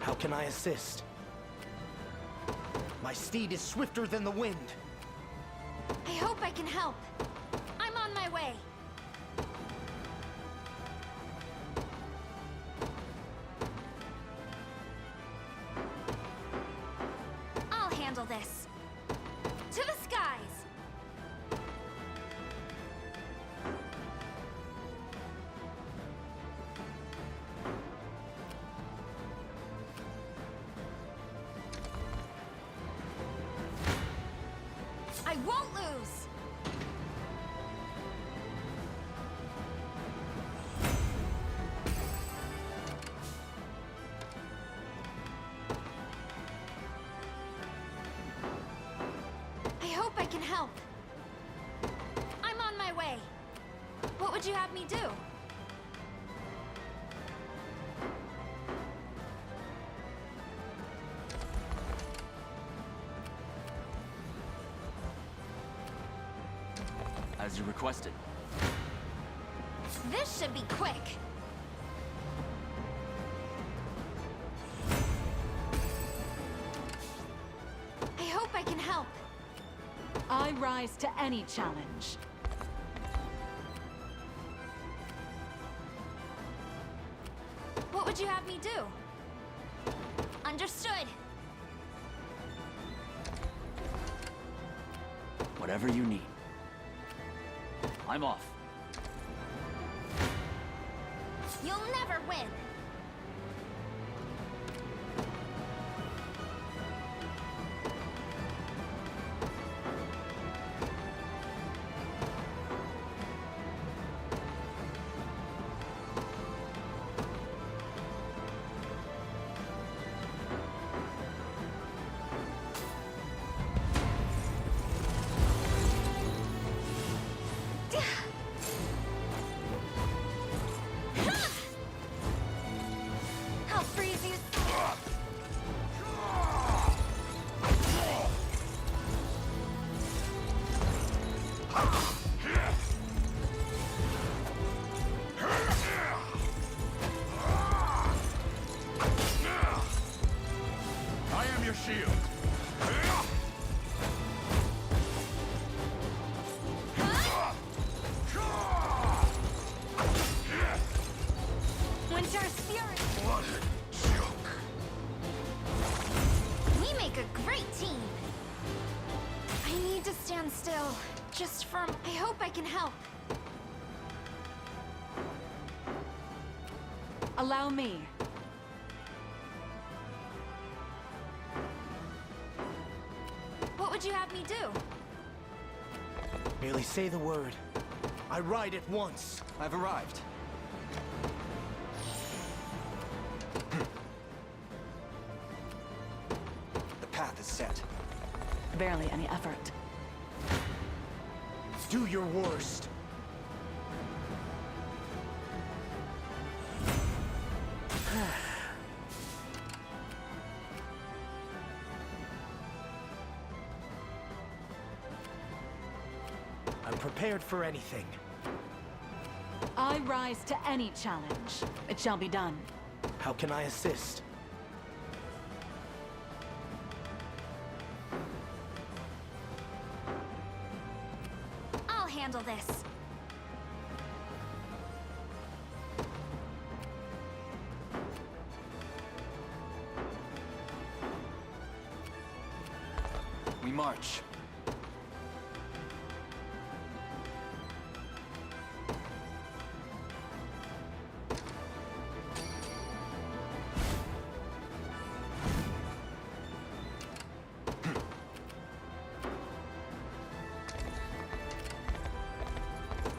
How can I assist? My steed is swifter than the wind. I hope I can help. I'm on my way. I'll handle this. To the skies! I won't lose! I hope I can help. I'm on my way. What would you have me do? As you requested. This should be quick. I hope I can help. I rise to any challenge. What would would you have me do? Understood. Whatever you need. I'm off. You'll never win. I'll freeze you. I am your shield. Winter's Fury. What a joke. We make a great team. I need to stand still. Just for... I hope I can help. Allow me. What would you have me do? Merely say the word. I ride at once. I've arrived. The path is set. Barely any effort. Do your worst. I'm prepared for anything. I rise to any challenge. It shall be done. How can I assist? I'll handle this. We march.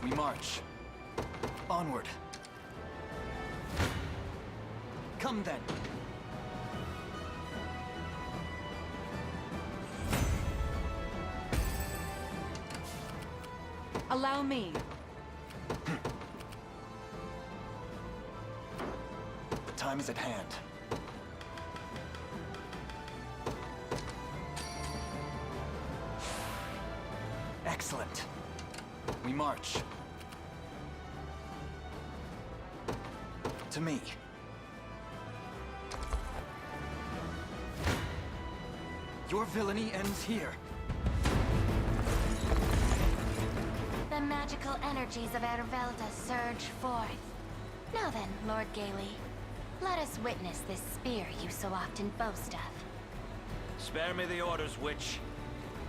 We march. Onward. Come then. Allow me. The time is at hand. Excellent. We march. To me. Your villainy ends here. The magical energies of Ervelda surge forth. Now then, Lord Gailey, let us witness this spear you so often boast of. Spare me the orders, witch.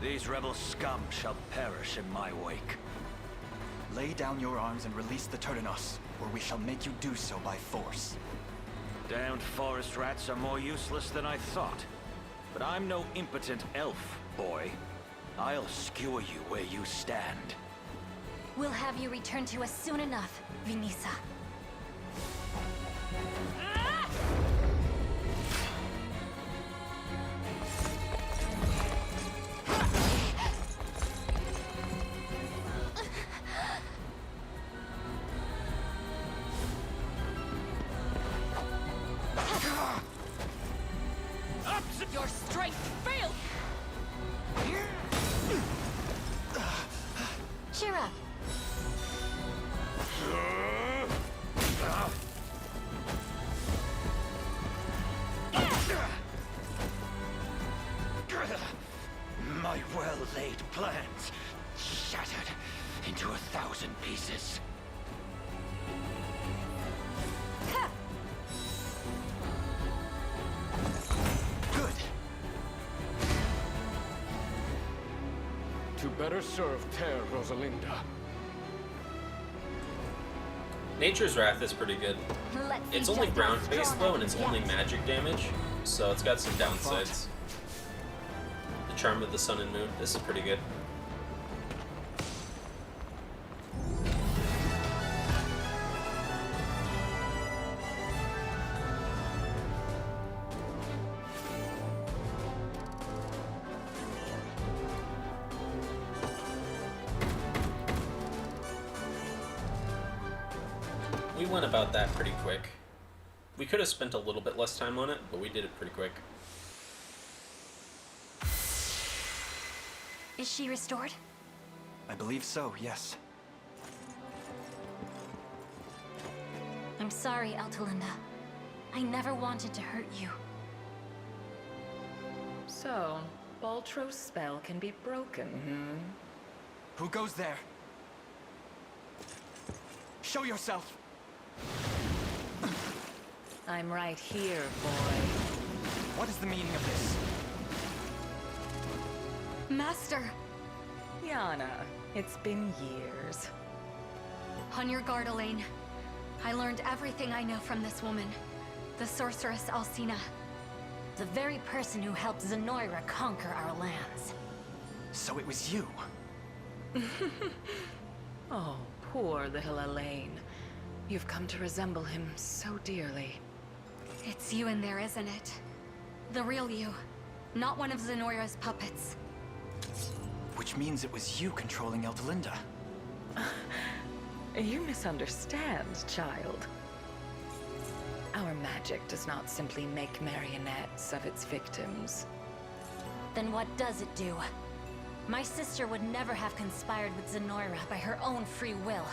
These rebel scum shall perish in my wake. Lay down your arms and release the Turdinos, or we shall make you do so by force. Damned forest rats are more useless than I thought. But I'm no impotent elf, boy. I'll skewer you where you stand. We'll have you return to us soon enough, Vinisa. Your strength failed! Cheer up. My well-laid plans shattered into 1,000 pieces. to better serve Ter Rosalinda. Nature's Wrath is pretty good. Let's It's see only just how ground based strong though, I and it's can only get. magic damage, so it's got some downsides. The Charm of the Sun and Moon. This is pretty good. We went about that pretty quick. We could have spent a little bit less time on it, but we did it pretty quick. Is she restored? I believe so, yes. I'm sorry, Altalinda. I never wanted to hurt you. So, Baltro's spell can be broken, hmm? Who goes there? Show yourself! I'm right here, boy. What is the meaning of this? Master! Yana, it's been years. On your guard, Elaine. I learned everything I know from this woman. The sorceress Alcina. The very person who helped Zenoiran conquer our lands. So it was you? Oh, poor little Elaine. You've come to resemble him so dearly. It's you in there, isn't it? The real you. Not one of Zenoiran's puppets. Which means it was you controlling Eldelinda. You misunderstand, child. Our magic does not simply make marionettes of its victims. Then what does it do? My sister would never have conspired with Zenoiran by her own free will.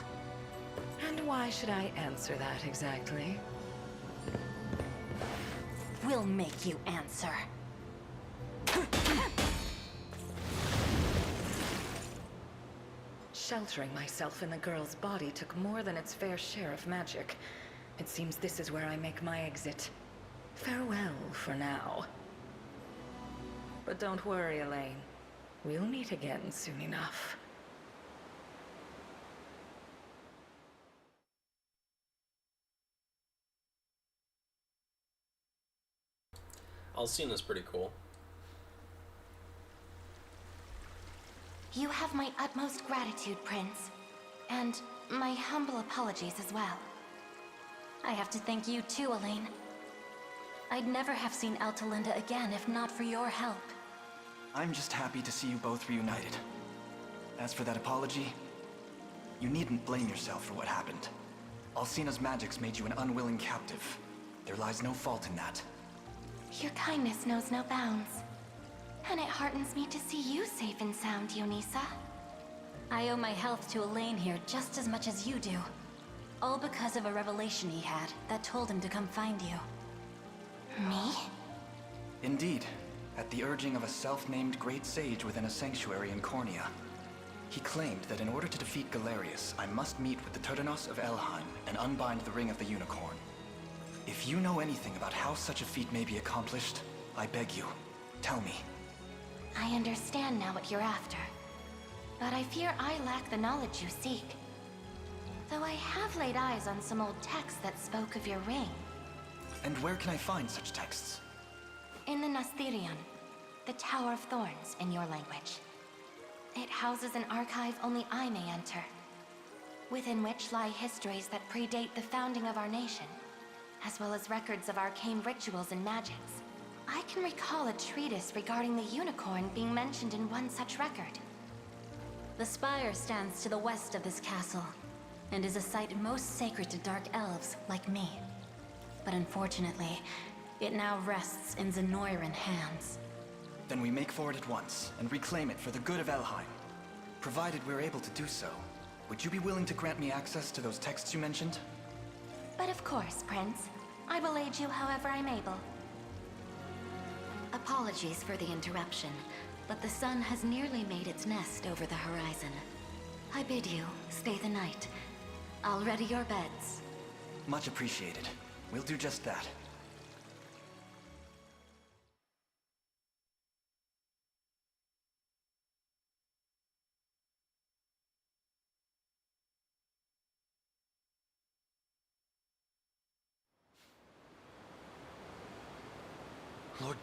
And why should I answer that exactly? We'll make you answer. Sheltering myself in the girl's body took more than its fair share of magic. It seems this is where I make my exit. Farewell for now. But don't worry, Elaine. We'll meet again soon enough. Alcina's pretty cool. You have my utmost gratitude, Prince. And my humble apologies as well. I have to thank you too, Elaine. I'd never have seen Altalinda again if not for your help. I'm just happy to see you both reunited. As for that apology, you needn't blame yourself for what happened. Alcina's magics made you an unwilling captive. There lies no fault in that. Your kindness knows no bounds. And it heartens me to see you safe and sound, Yonisa. I owe my health to Elaine here just as much as you do. All because of a revelation he had that told him to come find you. Me? Indeed, at the urging of a self-named great sage within a sanctuary in Cornea. He claimed that in order to defeat Galerius, I must meet with the Turdanos of Elheim and unbind the Ring of the Unicorn. If you know anything about how such a feat may be accomplished, I beg you, tell me. I understand now what you're after. But I fear I lack the knowledge you seek. Though I have laid eyes on some old texts that spoke of your ring. And where can I find such texts? In the Nasthirion, the Tower of Thorns in your language. It houses an archive only I may enter, within which lie histories that predate the founding of our nation, as well as records of arcane rituals and magics. I can recall a treatise regarding the unicorn being mentioned in one such record. The spire stands to the west of this castle, and is a site most sacred to dark elves like me. But unfortunately, it now rests in Zenoiran hands. Then we make for it at once, and reclaim it for the good of Elheim. Provided we're able to do so, would you be willing to grant me access to those texts you mentioned? But of course, Prince. I will aid you however I'm able. Apologies for the interruption, but the sun has nearly made its nest over the horizon. I bid you stay the night. I'll ready your beds. Much appreciated. We'll do just that.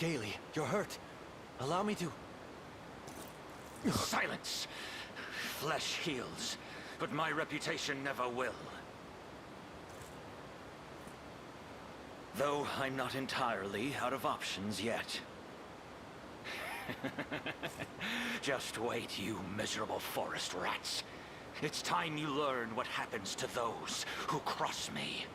Gaily, you're hurt. Allow me to... Silence! Flesh heals, but my reputation never will. Though I'm not entirely out of options yet. Just wait, you miserable forest rats. It's time you learn what happens to those who cross me.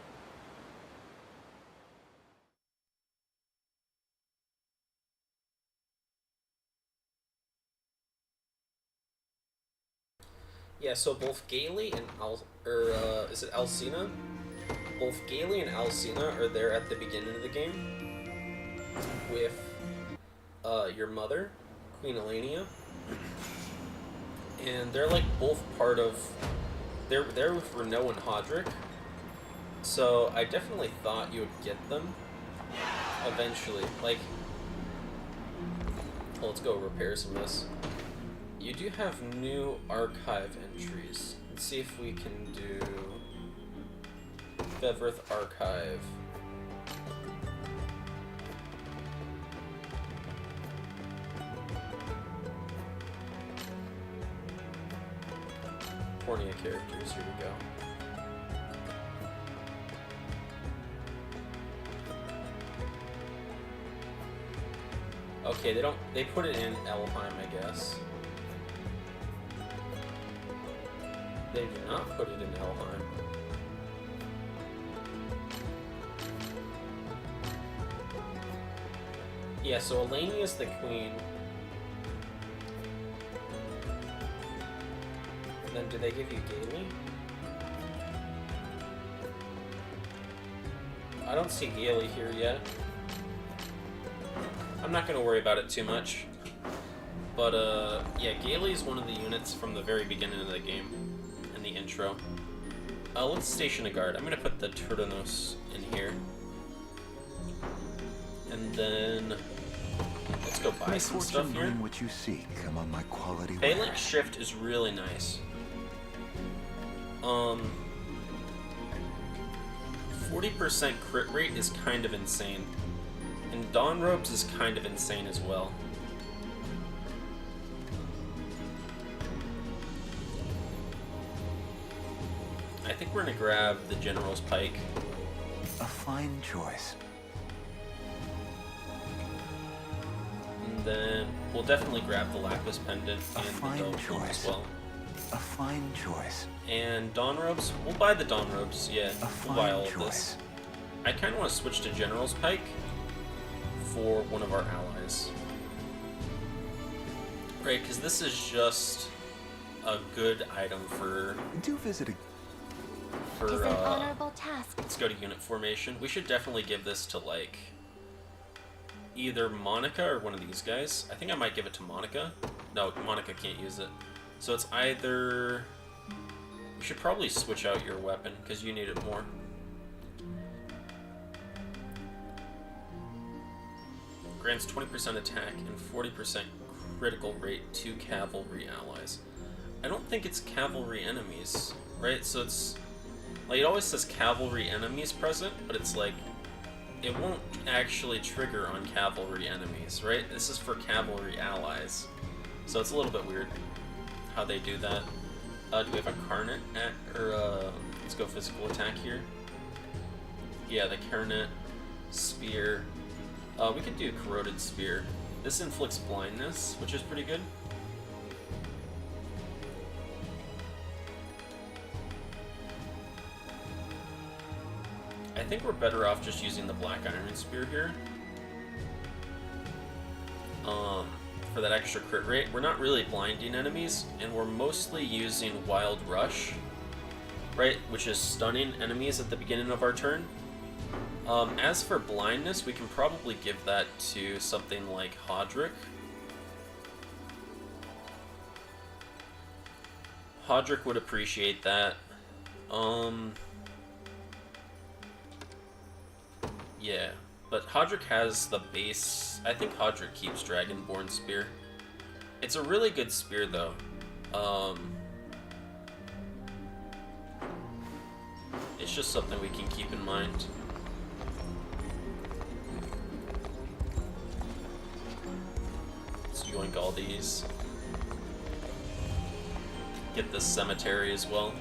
Yeah, so both Gaily and is it Alcina? Both Gaily and Alcina are there at the beginning of the game with your mother, Queen Elenia, and they're like both part of. They're there with Renault and Hodrick, so I definitely thought you would get them eventually. Like, well, let's go repair some of this. You do have new archive entries. Let's see if we can do Bevrith Archive. Cornea characters, here we go. Okay, they put it in Elheim, I guess. They do not put it in Elheim. Yeah, so Elenia is the queen. And then do they give you Gaily? I don't see Gaily here yet. I'm not going to worry about it too much. But, yeah, Gaily is one of the units from the very beginning of the game. In the intro. Let's station a guard. I'm going to put the Turdanos in here. And then... let's go buy some stuff here. What you seek among my quality Phalanx Shift is really nice. 40% crit rate is kind of insane. And Dawn Robes is kind of insane as well. I think we're gonna grab the General's Pike. A fine choice. And then we'll definitely grab the Lapis Pendant and the Dome Plume as well. A fine choice. And Dawn Robes? We'll buy the Dawn Robes, yeah. We'll buy all of this. I kind of want to switch to General's Pike for one of our allies. Right, because this is just a good item for... do visit It is an honorable task. Let's go to unit formation. We should definitely give this to, like, either Monica or one of these guys. I think I might give it to Monica. No, Monica can't use it. So it's either... we should probably switch out your weapon, because you need it more. Grants 20% attack and 40% critical rate to cavalry allies. I don't think it's cavalry enemies, right? So it's... like, it always says cavalry enemies present, but it's like... it won't actually trigger on cavalry enemies, right? This is for cavalry allies. So it's a little bit weird how they do that. Do we have a Carnet at, or let's go physical attack here. Yeah, the Carnet, Spear. We could do Corroded Spear. This inflicts blindness, which is pretty good. I think we're better off just using the Black Iron Spear here. For that extra crit rate. We're not really blinding enemies, and we're mostly using Wild Rush, right? Which is stunning enemies at the beginning of our turn. As for blindness, we can probably give that to something like Hodrick. Hodrick would appreciate that. Yeah, but Hodrick has the base. I think Hodrick keeps Dragonborn Spear. It's a really good spear, though. It's just something we can keep in mind. Let's yoink all these. Get this cemetery as well.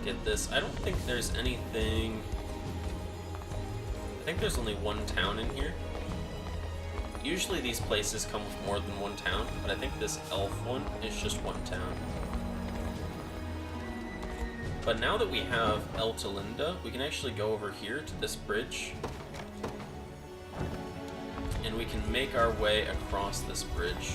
Get this. I don't think there's anything... I think there's only one town in here. Usually these places come with more than one town, but I think this elf one is just one town. But now that we have Eltalinda, we can actually go over here to this bridge. And we can make our way across this bridge.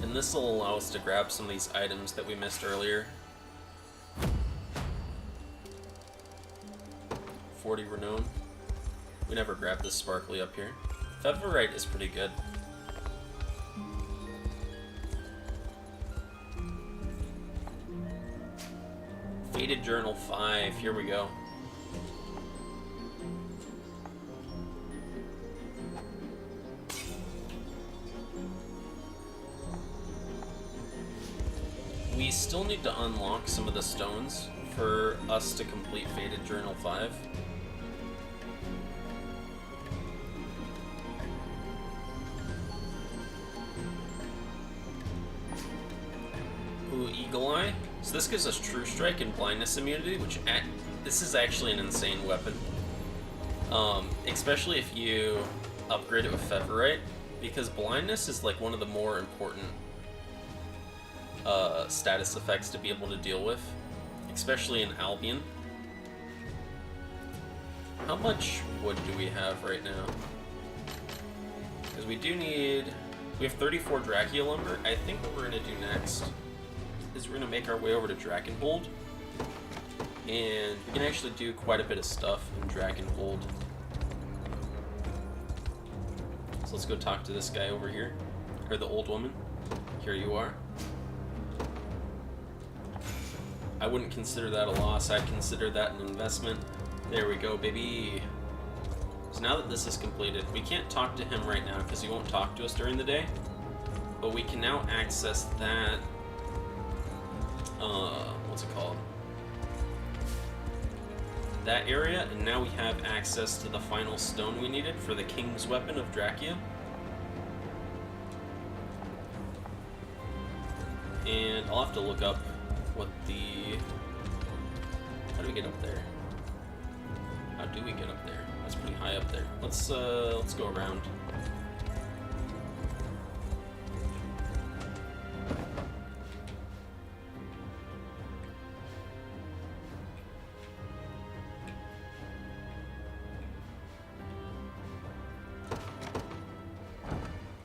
And this will allow us to grab some of these items that we missed earlier. 40 renown. We never grabbed this sparkly up here. Featherite is pretty good. Faded Journal 5, here we go. We still need to unlock some of the stones for us to complete Faded Journal 5. Ooh, Eagle Eye. So this gives us True Strike and Blindness immunity, which this is actually an insane weapon. Especially if you upgrade it with Featherite, because Blindness is like one of the more important status effects to be able to deal with, especially in Albion. How much wood do we have right now? Because we have 34 Drachia lumber. I think what we're gonna do next is we're gonna make our way over to Dragonhold, and we can actually do quite a bit of stuff in Dragonhold. So let's go talk to this guy over here, or the old woman. Here you are. I wouldn't consider that a loss, I'd consider that an investment. There we go, baby. So now that this is completed, we can't talk to him right now because he won't talk to us during the day, but we can now access that, what's it called? That area, and now we have access to the final stone we needed for the King's Weapon of Drachia. And I'll have to look up what the... How do we get up there? How do we get up there? That's pretty high up there. Let's go around.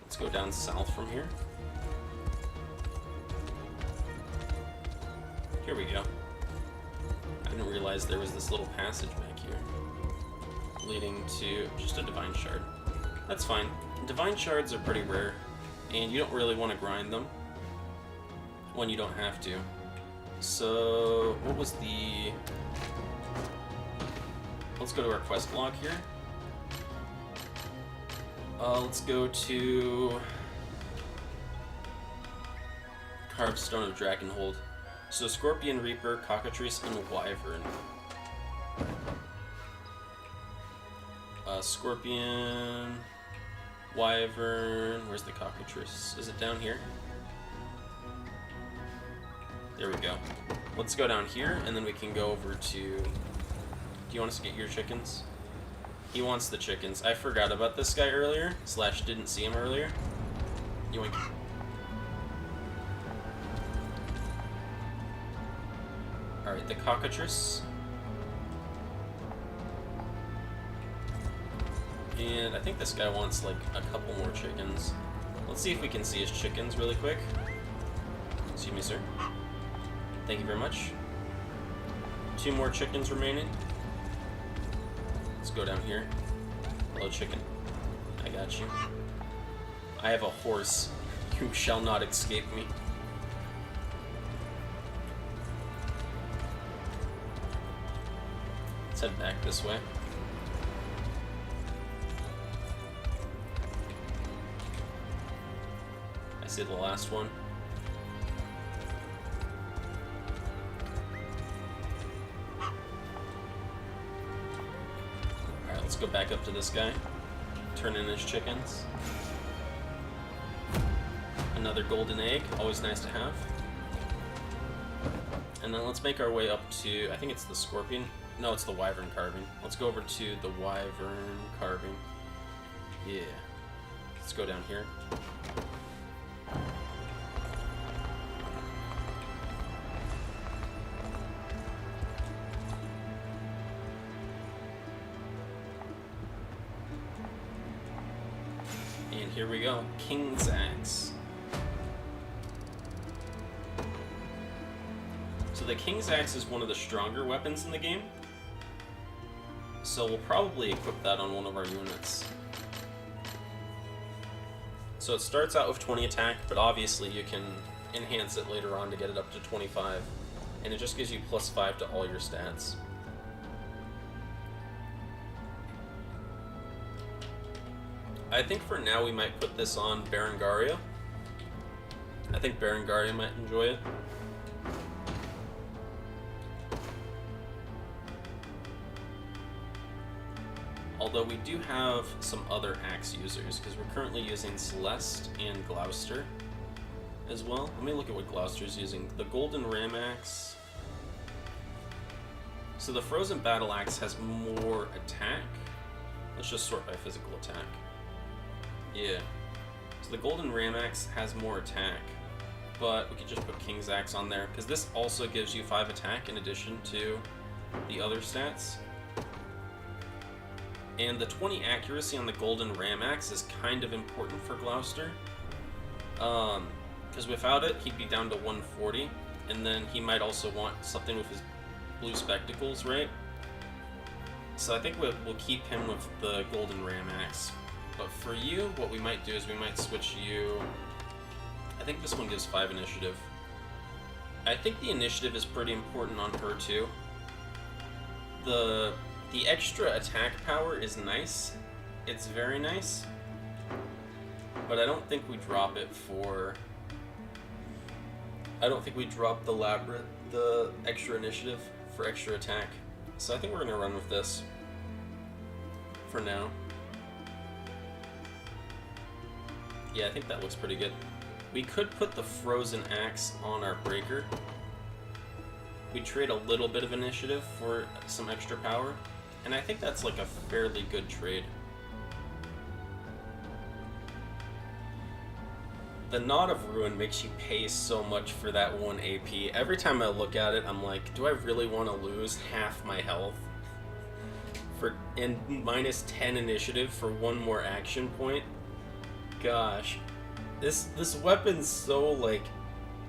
Let's go down south from here. Here we go. I didn't realize there was this little passage back here leading to just a Divine Shard. That's fine. Divine Shards are pretty rare, and you don't really want to grind them when you don't have to. So, what was the... Let's go to our quest log here. Let's go to Carved Stone of Dragonhold. So Scorpion, Reaper, Cockatrice, and Wyvern. Scorpion, Wyvern, where's the Cockatrice? Is it down here? There we go. Let's go down here, and then we can go over to... Do you want us to get your chickens? He wants the chickens. I forgot about this guy earlier, / didn't see him earlier. Yoink. Alright, the Cockatrice. And I think this guy wants like a couple more chickens. Let's see if we can see his chickens really quick. Excuse me, sir. Thank you very much. 2 more chickens remaining. Let's go down here. Hello, chicken. I got you. I have a horse. You shall not escape me. Let's head back this way. I see the last one. Alright, let's go back up to this guy. Turn in his chickens. Another golden egg, always nice to have. And then let's make our way up to, I think it's the scorpion. No, it's the wyvern carving. Let's go over to the wyvern carving. Yeah. Let's go down here. And here we go. King's Axe. So the King's Axe is one of the stronger weapons in the game. So we'll probably equip that on one of our units. So it starts out with 20 attack, but obviously you can enhance it later on to get it up to 25. And it just gives you +5 to all your stats. I think for now we might put this on Berengaria. I think Berengaria might enjoy it. Although we do have some other axe users, because we're currently using Celeste and Gloucester as well. Let me look at what Gloucester's using. The Golden Ram Axe. So the Frozen Battle Axe has more attack. Let's just sort by physical attack. Yeah. So the Golden Ram Axe has more attack, but we could just put King's Axe on there, because this also gives you 5 attack in addition to the other stats. And the 20 accuracy on the Golden Ram Axe is kind of important for Gloucester. Because without it, he'd be down to 140. And then he might also want something with his blue spectacles, right? So I think we'll keep him with the Golden Ram Axe. But for you, what we might do is we might switch you... I think this one gives 5 initiative. I think the initiative is pretty important on her too. The extra attack power is nice. It's very nice. But I don't think we drop it for... I don't think we drop the Labyrinth, the extra initiative for extra attack. So I think we're going to run with this for now. Yeah, I think that looks pretty good. We could put the Frozen Axe on our Breaker. We trade a little bit of initiative for some extra power. And I think that's like a fairly good trade. The Knot of Ruin makes you pay so much for that 1 AP. Every time I look at it, I'm like, do I really want to lose half my health and minus 10 initiative for 1 more action point? Gosh, this weapon's so like,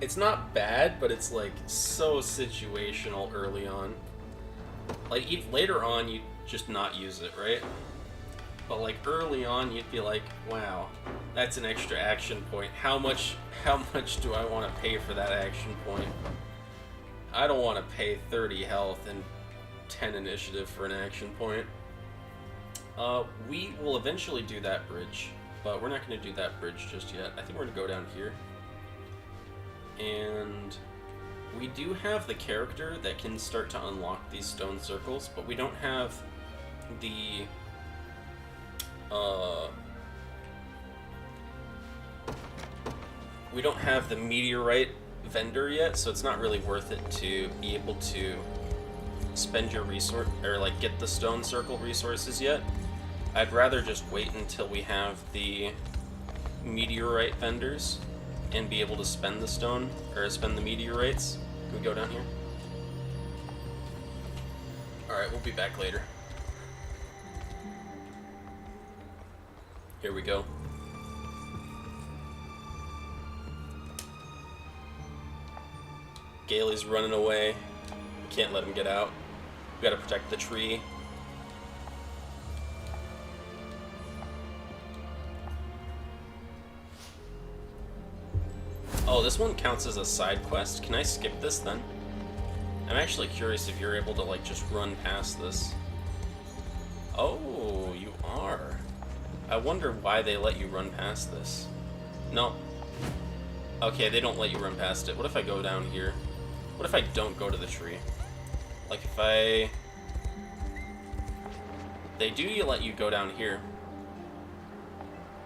it's not bad, but it's like so situational early on. Like, later on, you'd just not use it, right? But, like, early on, you'd be like, wow, that's an extra action point. How much do I want to pay for that action point? I don't want to pay 30 health and 10 initiative for an action point. We will eventually do that bridge, but we're not going to do that bridge just yet. I think we're going to go down here. And... we do have the character that can start to unlock these stone circles, but we don't have the meteorite vendor yet, so it's not really worth it to be able to spend your resource or like get the stone circle resources yet. I'd rather just wait until we have the meteorite vendors and be able to spend the stone or spend the meteorites. Can we go down here? Alright, we'll be back later. Here we go. Gailey's running away. We can't let him get out. We gotta protect the tree. Oh, this one counts as a side quest. Can I skip this then? I'm actually curious if you're able to, like, just run past this. Oh, you are. I wonder why they let you run past this. No. Okay, they don't let you run past it. What if I go down here? What if I don't go to the tree? Like, if I... They do let you go down here.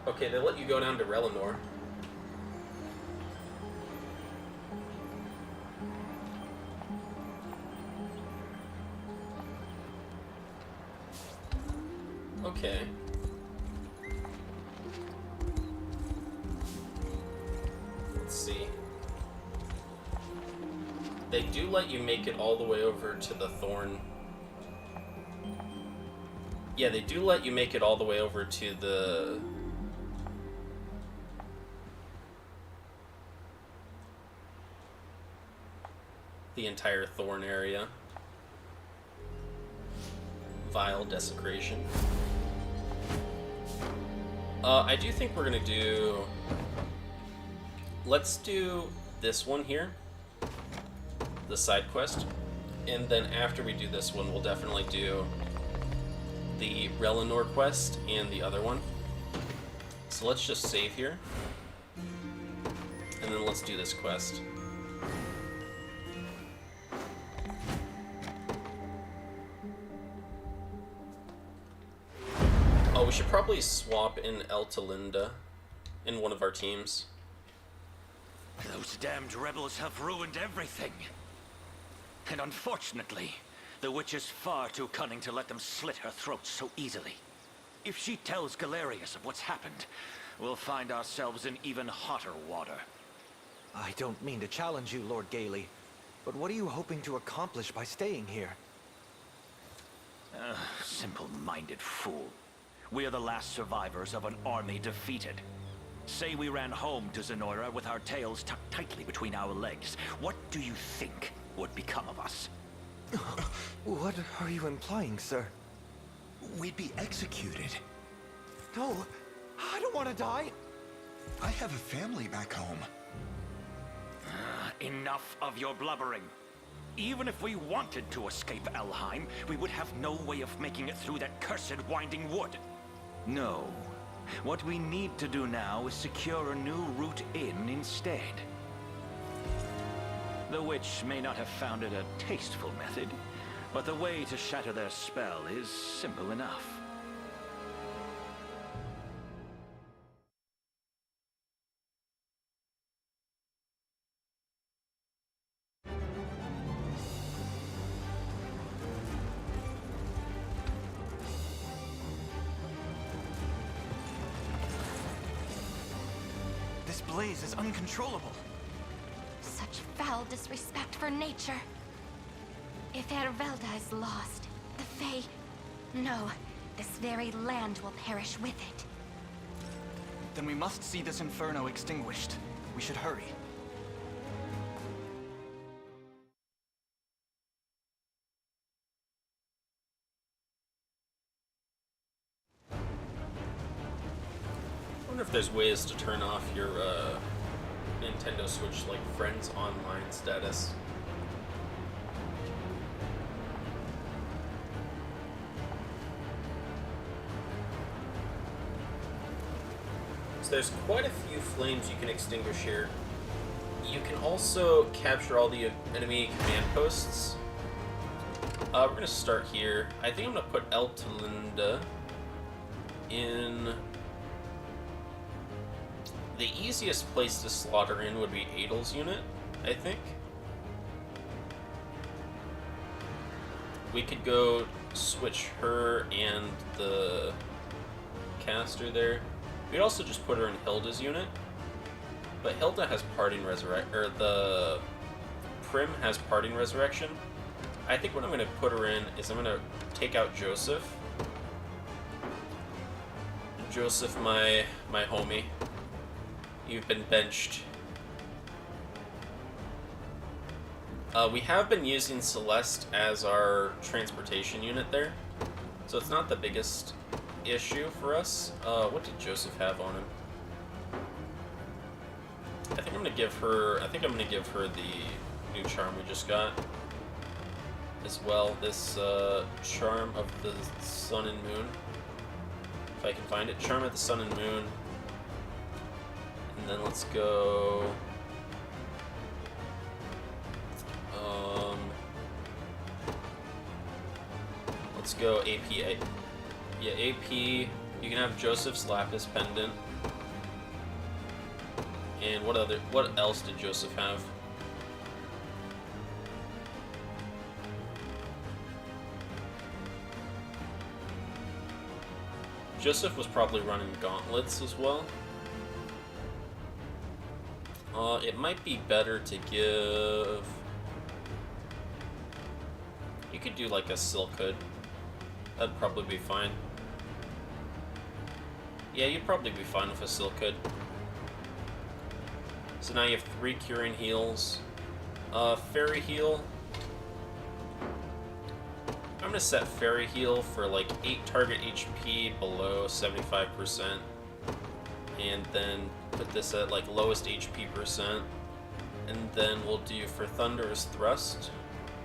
Okay, they let you go down to Relinor. Okay. Let's see. They do let you make it all the way over to the Thorn. Yeah, they do let you make it all the way over to the entire Thorn area. Vile Desecration. I do think we're gonna do... Let's do this one here. The side quest. And then after we do this one, we'll definitely do the Relinor quest and the other one. So let's just save here. And then let's do this quest. Oh, we should probably swap in Eltalinda in one of our teams. Those damned rebels have ruined everything. And unfortunately, the witch is far too cunning to let them slit her throat so easily. If she tells Galerius of what's happened, we'll find ourselves in even hotter water. I don't mean to challenge you, Lord Gailey, but what are you hoping to accomplish by staying here? Simple-minded fool. We are the last survivors of an army defeated. Say we ran home to Zenoiran with our tails tucked tightly between our legs. What do you think would become of us? What are you implying, sir? We'd be executed. No, I don't want to die. I have a family back home. Enough of your blubbering. Even if we wanted to escape Elheim, we would have no way of making it through that cursed winding wood. No. What we need to do now is secure a new route in instead. The witch may not have found it a tasteful method, but the way to shatter their spell is simple enough. This blaze is uncontrollable. Such foul disrespect for nature. If Ervelda is lost, the Fae... No, this very land will perish with it. Then we must see this inferno extinguished. We should hurry. I wonder if there's ways to turn off your Nintendo Switch, like, Friends Online status. So there's quite a few flames you can extinguish here. You can also capture all the enemy command posts. We're gonna start here. I think I'm gonna put Eltalinda in... The easiest place to slot her in would be Adel's unit, I think. We could go switch her and the caster there. We'd also just put her in Hilda's unit. But Hilda has Parting Resurrection, or the Prim has Parting Resurrection. I think what I'm going to put her in is I'm going to take out Joseph. Joseph, my homie. You've been benched. We have been using Celeste as our transportation unit there, so it's not the biggest issue for us. What did Joseph have on him? I think I'm gonna give her the new charm we just got. as well. This Charm of the Sun and Moon. If I can find it. Charm of the Sun and Moon. And then let's go... let's go AP. Yeah, AP. You can have Joseph's Lapis Pendant. And what else did Joseph have? Joseph was probably running gauntlets as well. It might be better to give... You could do like a silk hood. That'd probably be fine. Yeah, you'd probably be fine with a silk hood. So now you have 3 curing heals. Fairy heal. I'm gonna set Fairy heal for like 8 target HP below 75%. And then put this at like lowest HP %. And then we'll do for Thunderous Thrust.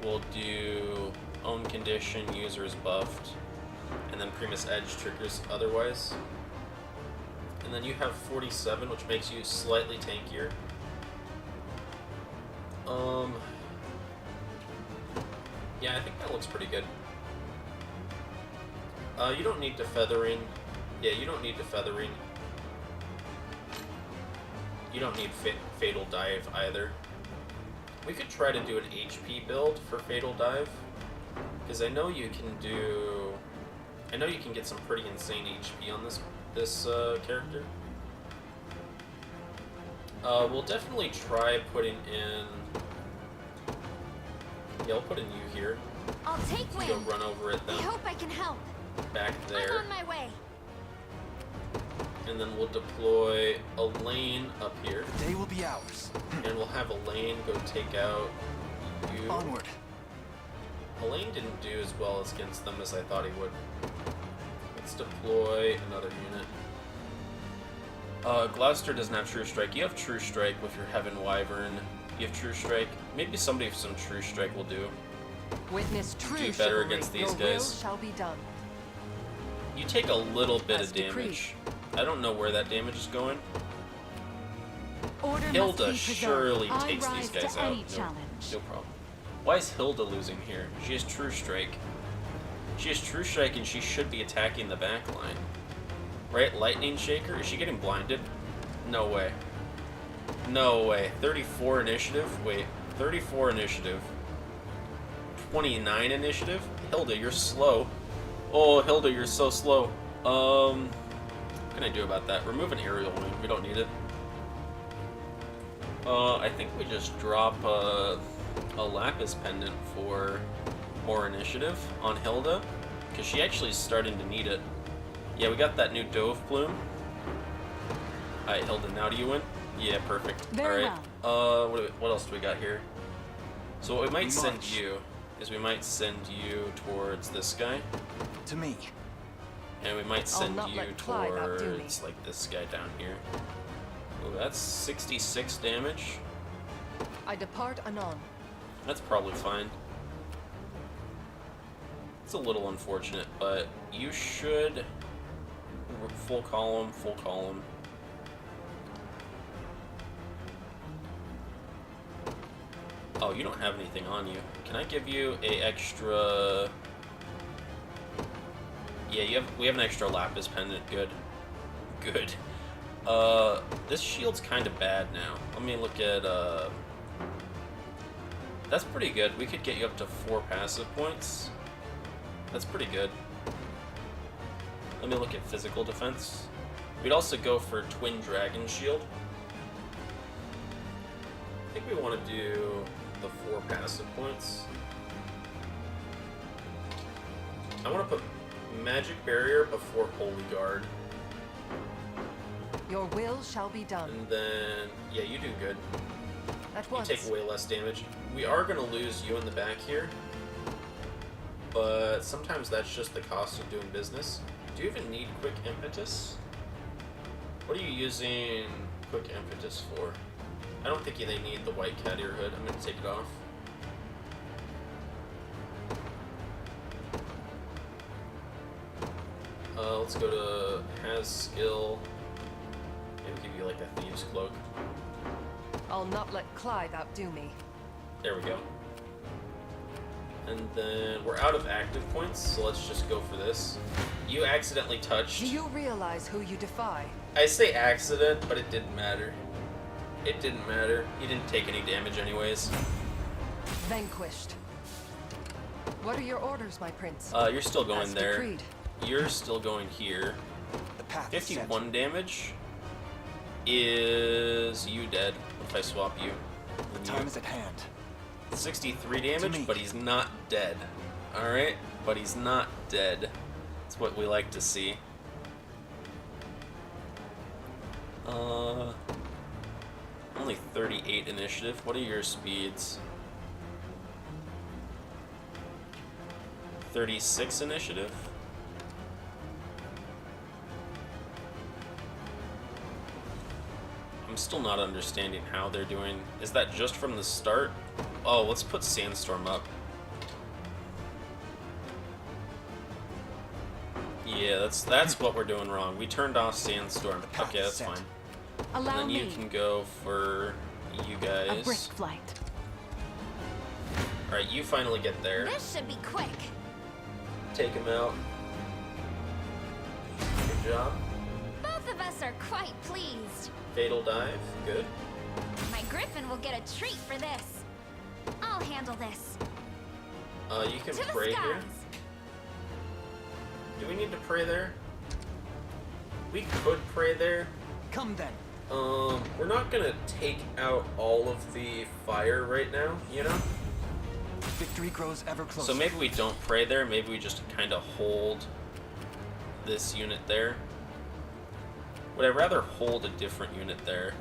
We'll do Own Condition, Users Buffed. And then Primus Edge triggers otherwise. And then you have 47, which makes you slightly tankier. Yeah, I think that looks pretty good. You don't need Defeathering. Yeah, you don't need Defeathering. You don't need Fatal Dive either. We could try to do an HP build for Fatal Dive, because I know you can do... I know you can get some pretty insane HP on this character. We'll definitely try putting in... Yeah, I'll put in you here. I'll take Go Wing. run over it then. I hope I can help. Back there. I'm on my way. And then we'll deploy a lane up here. The day will be ours. And we'll have a lane go take out you. Onward. Elaine didn't do as well against them as I thought he would. Let's deploy another unit. Gloucester doesn't have True Strike. You have True Strike with your Heaven Wyvern. You have True Strike. Maybe somebody with some True Strike will do. Witness true Do better chivalry. against these Your guys. will shall be done. You take a little bit As of damage. decreed. I don't know where that damage is going. Order must Hilda be preserved. surely I takes rise these guys to out. any No, challenge. no problem. Why is Hilda losing here? She has True Strike. She has True Strike and she should be attacking the back line. Right? Lightning Shaker? Is she getting blinded? No way. No way. 34 initiative? Wait. 34 initiative. 29 initiative? Hilda, you're slow. Oh, Hilda, you're so slow. What can I do about that? Remove an aerial wing. We don't need it. I think we just drop a Lapis Pendant for more initiative on Hilda, because she actually is starting to need it. Yeah, we got that new Dove Plume. Alright, Hilda, now do you win? Yeah, perfect. Very Alright, what else do we got here? So what we might send you is we might send you towards this guy. To me. And we might send not you let Clyde outdo me. towards like this guy down here. Oh, that's 66 damage. I depart anon. That's probably fine. It's a little unfortunate, but you should full column, full column. Oh, you don't have anything on you. Can I give you a extra? Yeah, we have an extra Lapis Pendant. Good. Good. This shield's kind of bad now. Let me look at, that's pretty good. We could get you up to 4 passive points. That's pretty good. Let me look at physical defense. We'd also go for Twin Dragon Shield. I think we want to do the 4 passive points. I want to put Magic Barrier before Holy Guard. Your will shall be done. And then, yeah, you do good. At You once. take way less damage. We are going to lose you in the back here, but sometimes that's just the cost of doing business. Do you even need Quick Impetus? What are you using Quick Impetus for? I don't think they need the White Cat Ear Hood. I'm going to take it off. Let's go to has skill. Maybe give you like a thieves cloak. I'll not let Clive outdo me. There we go. And then we're out of active points, so let's just go for this. You accidentally touched. Do you realize who you defy? I say accident, but it didn't matter. It didn't matter. He didn't take any damage anyways. Vanquished. What are your orders, my prince? You're still going As there. decreed. You're still going here. The path is set. 51 damage. Is you dead if I swap you? The time is at hand. 63 To damage, me. but he's not dead. Alright? But he's not dead. That's what we like to see. Only 38 initiative. What are your speeds? 36 initiative. I'm still not understanding how they're doing. Is that just from the start? Oh, let's put Sandstorm up. Yeah, that's what we're doing wrong. We turned off Sandstorm. Okay, that's fine. And Allow then you me can go for you a guys. brisk flight. Alright, you finally get there. This should be quick. Take him out. Good job. Both of us are quite pleased. Fatal dive. Good. My griffin will get a treat for this. I'll handle this. You can To the pray here. skies. Do we need to pray there? We could pray there. Come then. We're not gonna take out all of the fire right now, you know? Victory grows ever closer. So maybe we don't pray there, maybe we just kind of hold this unit there. Would I rather hold a different unit there?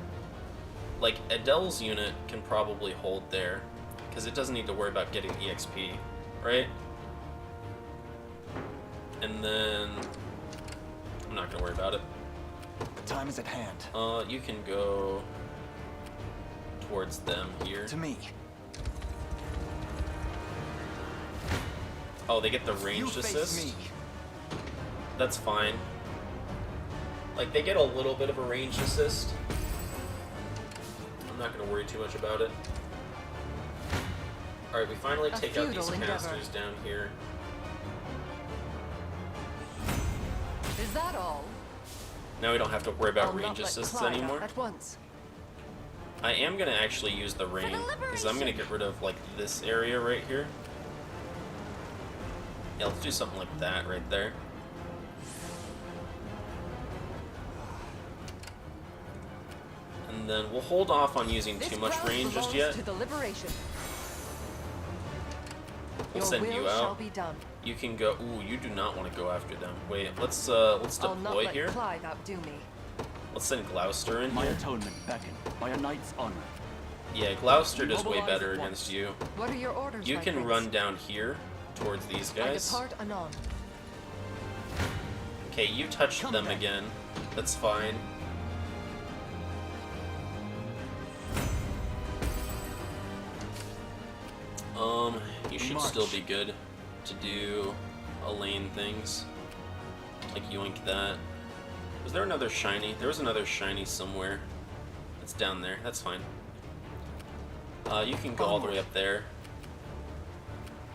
Like, Adele's unit can probably hold there, because it doesn't need to worry about getting EXP, right? And then... I'm not gonna worry about it. The time is at hand. You can go towards them here. To me. Oh, they get the You ranged face assist? me. That's fine. Like, they get a little bit of a ranged assist. I'm not going to worry too much about it. Alright, we finally A take out these futile endeavor. casters down here. Is that all? Now we don't have to worry about I'll not range let assists Clive out anymore. At once. I am going to actually use the rain, because I'm going to get rid of, like, this area right here. Yeah, let's do something like that right there. And then we'll hold off on using This too much ground rain just belongs yet. To the liberation. We'll Your send will you shall out. be done. You can go. Ooh, you do not want to go after them. Wait, let's I'll not deploy let here. Clive outdo me. Let's send Gloucester in My here. atonement beckon, by a knight's honor. Yeah, Gloucester does way Mobilize better at once. against you. What are your orders, You my can prince? run down here towards these I guys. depart anon. Okay, you touched Come them then. again. That's fine. You should March. still be good to do Elaine things. Like yoink that. Was there another shiny? There was another shiny somewhere. It's down there. That's fine. You can go all the way up there.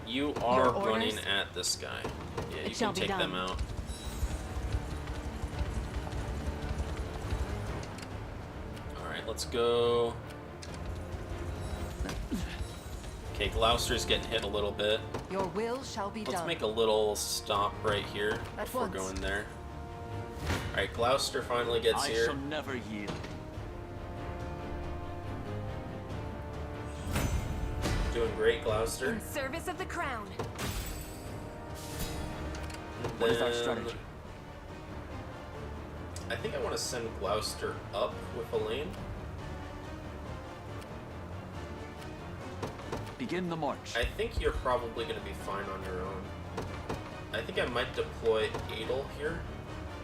You are Your running orders? at this guy. Yeah, It you shall can be take them done. out. Alright, let's go. Okay, Gloucester's getting hit a little bit. Your will shall be Let's done. make a little stop right here At before once. going there. Alright, Gloucester finally gets I here. shall never yield. Doing great, Gloucester. In service of the crown. What is our Then- strategy? I think I want to send Gloucester up with Elaine. Begin the march. I think you're probably going to be fine on your own. I think I might deploy Adel here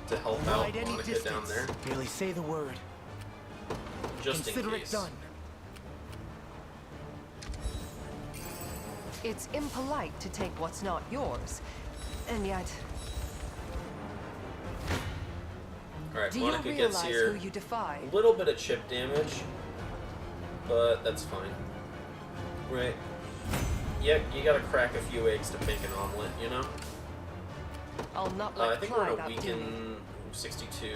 to help out Ride any Monica down distance. there, Merely say the word. just in Consider it case. done. It's impolite to take what's not yours. And yet... Alright, Do you Monica gets realize here. who you defy? A little bit of chip damage, but that's fine. Right. Yeah, you gotta crack a few eggs to make an omelet, you know? I'll not I let think we're Clyde gonna outdo me. weaken 62.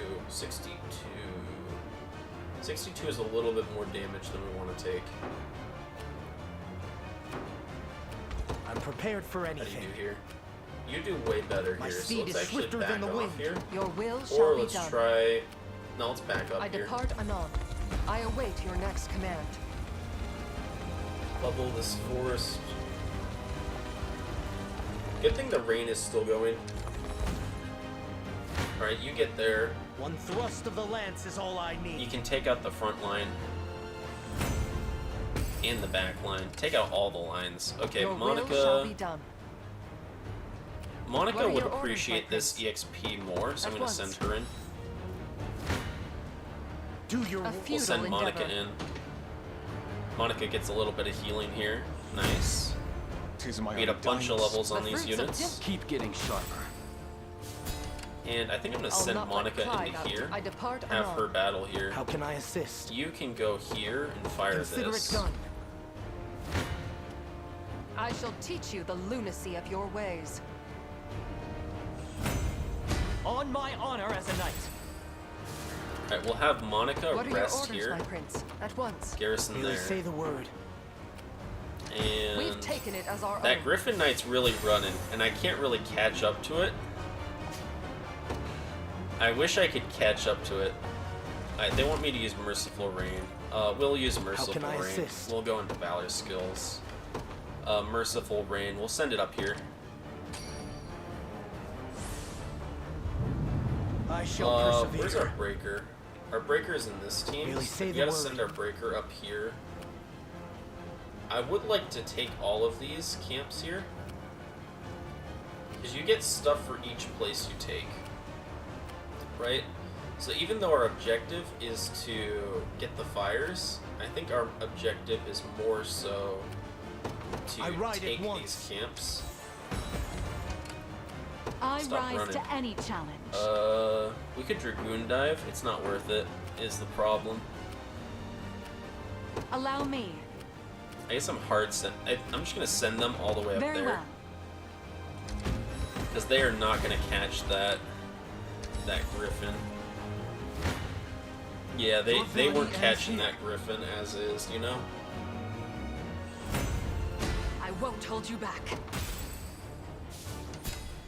62 is a little bit more damage than we want to take. I'm prepared for How do anything. you do here? You do way better My here, so speed let's is actually swifter back than the off wind. here. Your will Or shall be let's done. try... No, let's back up I here. depart anon. I await your next command. Bubble this forest. Good thing the rain is still going. Alright, you get there. One thrust of the lance is all I need. You can take out the front line. And the back line. Take out all the lines. Okay, Your will shall be Monica... done. Monica What are would your orders, appreciate my this prince? EXP more, so I'm At going to once. send her in. Do your A will. We'll futile send Monica endeavor. in. Monica gets a little bit of healing here. Nice. Tis my We had a bunch of levels on The these fruits of units. Keep getting sharper. And I think I'm going to I'll send not let Monica Clyde into out. here. I depart Have anon. her battle here. How can I assist? You can go here and fire Consider this. it done. I shall teach you the lunacy of your ways. On my honor as a knight. Alright, we'll have Monica What are your rest orders, here. my prince? At once. Garrison Merely there. say the word. We've And taken it as our that own. Griffin Knight's really running, and I can't really catch up to it. I wish I could catch up to it. They want me to use Merciful Rain. We'll use Merciful can I Rain. assist? We'll go into Valor skills. Merciful Rain. We'll send it up here. I shall persevere. Where's our breaker? Our breaker's in this team. Really say We the gotta word. send our breaker up here. I would like to take all of these camps here. Because you get stuff for each place you take. Right? So even though our objective is to get the fires, I think our objective is more so to I ride take at once. these camps. I Stop rise running. to any challenge. We could Dragoon dive. It's not worth it, is the problem. Allow me. I guess I'm I'm just gonna send them all the way up Very there. well. Because they are not gonna catch that Griffin. Yeah, they weren't catching that Griffin as is, you know? I won't hold you back.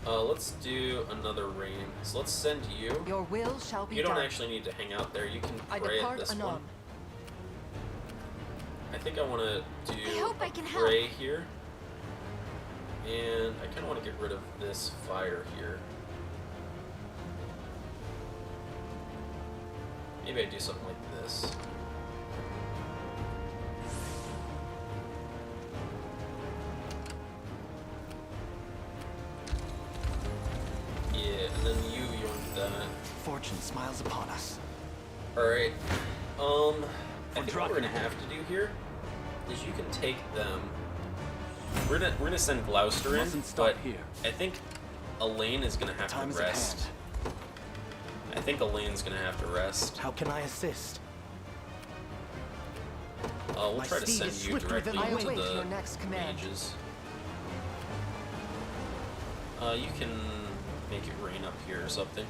Let's do another rain. So let's send you. Your will shall be You don't done. actually need to hang out there. You can I pray at depart this anon. one. I think I want to do I hope I can help. pray here. And I kind of want to get rid of this fire here. Maybe I do something like this. Yeah, and then you want that. Fortune smiles upon us. Alright. I think what we're gonna have to do here is you can take them. We're gonna send Gloucester in, Mustn't stop but here. I think Elaine is gonna have Time to is at rest. hand. I think Elaine's gonna have to rest. How can I assist? We'll My try to steed send is you swifter directly than I into await the your next command. mages. You can make it rain up here or something.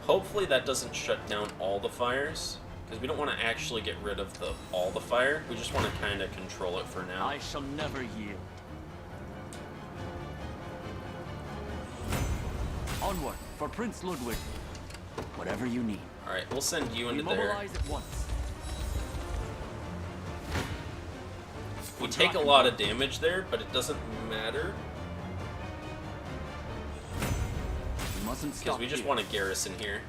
Hopefully that doesn't shut down all the fires, because we don't want to actually get rid of all the fire. We just want to kind of control it for now. I shall never yield. Onward for Prince Ludwig. Whatever you need. All right, we'll send you We into there. mobilize at once. We take a lot of damage there, but it doesn't matter We mustn't because stop we just here. want to garrison here.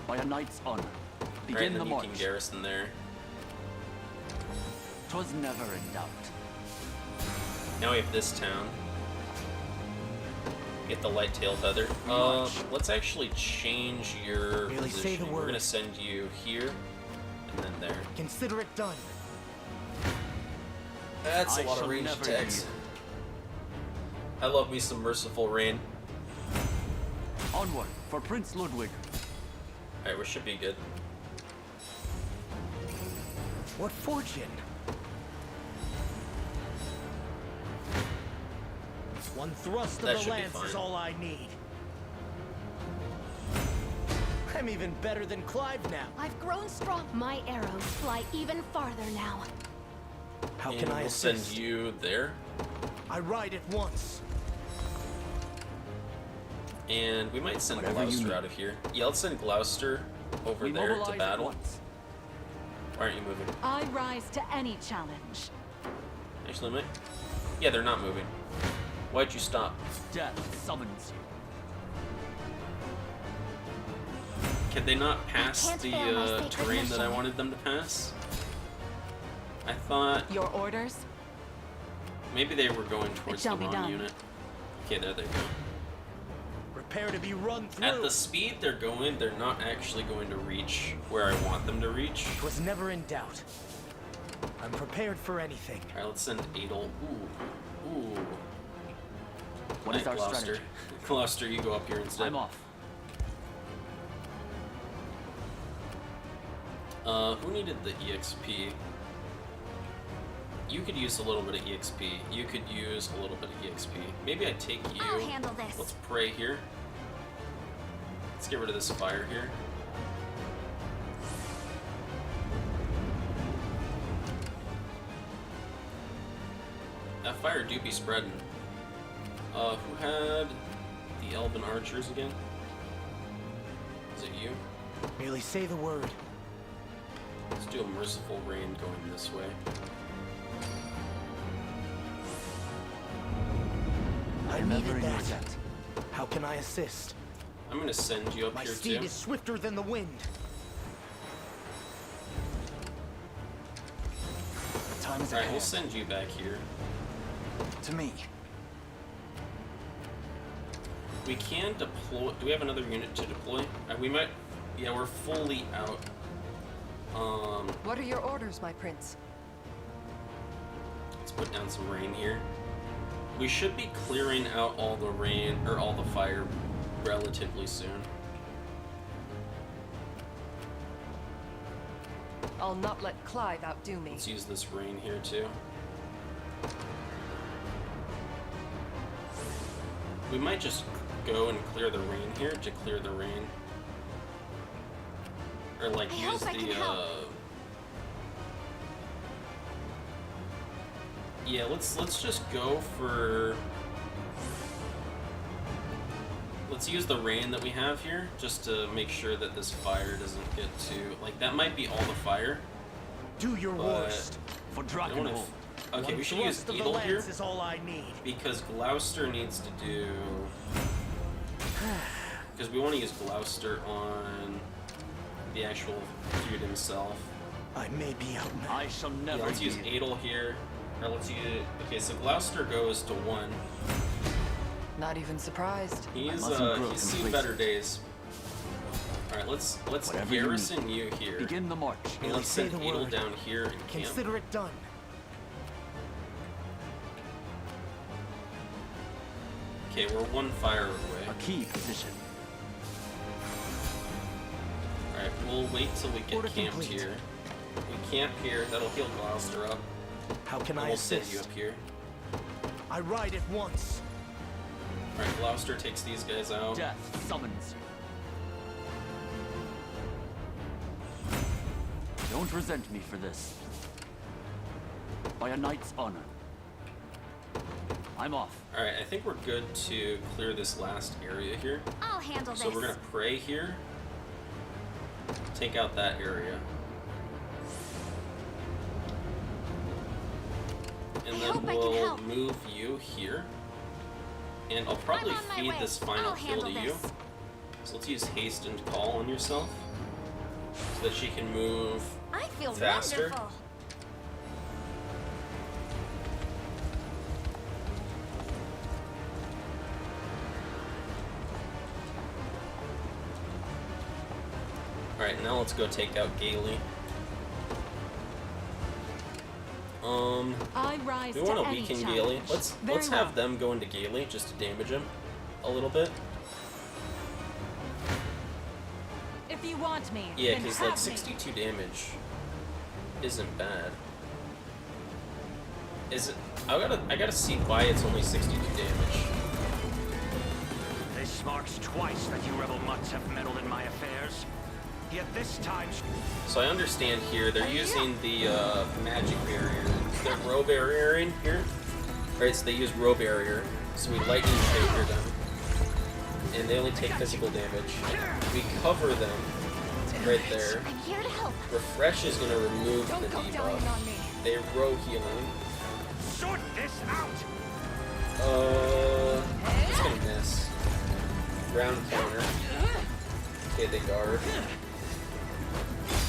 By a knight's honor. All Begin right, and the then you march. can garrison there. 'Twas never in doubt. Now we have this town. Get the light tail feather. March. Let's actually change your Really say the positioning. We're word. gonna send you here and then there. Consider it done. That's a I lot of shall range never attacks. yield. I love me some Merciful Rain. Onward for Prince Ludwig. Alright, we should be good. What fortune? One thrust That of should the be lance fine. is all I need. I'm even better than Clive now. I've grown strong. My arrows fly even farther now. How And can I we'll assist? send you there. I ride it once. And we might send Whatever you Gloucester need. out of here. Yeah, let's send Gloucester over We there mobilize to at battle. once. Why aren't you moving? I rise to any challenge. Actually, mate. Yeah, they're not moving. Why'd you stop? Death summons you. Can they not pass can't the fail my sacred terrain that I mission. wanted them to pass? I thought Your orders? maybe they were going towards the shall be wrong done. unit. Okay, there they go. Prepare to be run through. At the speed they're going, they're not actually going to reach where I want them to reach. It was never in doubt. I'm prepared for anything. Alright, let's send Adel. Ooh. What is our Gloucester. strategy? Gloucester, you go up here instead. I'm off. Who needed the EXP? You could use a little bit of EXP. You could use a little bit of EXP. Maybe I take you. I'll handle this. Let's pray here. Let's get rid of this fire here. That fire do be spreading. Who had the elven archers again? Is it you? Merely say the word. Let's do a merciful rain going this way. I Never needed in your that. debt. How can I assist? I'm gonna send you up My here steed too. is swifter than the wind. Time is at Alright, we'll hand. send you back here. To me. We can deploy. Do we have another unit to deploy? We might. Yeah, we're fully out. What are your orders, my prince? Let's put down some rain here. We should be clearing out all the rain or all the fire relatively soon. I'll not let Clive outdo me. Let's use this rain here too. We might just go and clear the rain here to clear the rain. Or like I use hope I can the help. yeah, let's just go for let's use the rain that we have here just to make sure that this fire doesn't get too like that might be all the fire. Do your But worst. For I don't wanna Drakenhold. okay, One we should use thrust of the Edel here lance is all I need. because Gloucester needs to do because we want to use Gloucester on the actual feud himself. I may be outmatched. I shall Yeah, never let's use yield. Adel here. Or let's use okay, so Gloucester goes to 1. Not even surprised. He's mustn't grow he's seen complacent. better days. Alright, let's Whatever you garrison you here. Begin the march. And let's Say send the Adel word. down here and camp. Consider it done. Okay, we're 1 fire away. A key position. Alright, we'll wait till we get Order camped complete. here. We camp here, that'll heal Gloucester up. How can And I we'll send you assist? up here. I ride it once. Alright, Gloucester takes these guys out. Death summons you. Don't resent me for this. By a knight's honor. I'm off. Alright, I think we're good to clear this last area here. I'll handle So this. we're gonna pray here. Take out that area. And I then hope I can we'll help. move you here. And I'll probably I'm on my feed way. this final I'll kill to handle you. this. So let's use haste and call on yourself. So that she can move I feel faster. wonderful. Alright, now let's go take out Gailey. I rise We to want to any weaken challenge. Gailey. Let's Very have well. them go into Gailey just to damage him a little bit. If you want me, Yeah, then because have like me. 62 damage isn't bad. Is it? I gotta see why it's only 62 damage. This marks twice that you rebel mutts have meddled in my affairs. Yet this time... So I understand here they're using the magic barrier. They're row barrier in here. Right, so they use row barrier. So we lightning shaker them. And they only take physical damage. We cover them right there. I'm here to help. Refresh is gonna remove the debuff. They row healing. Sort this out! It's gonna miss. Ground counter. Okay, they guard.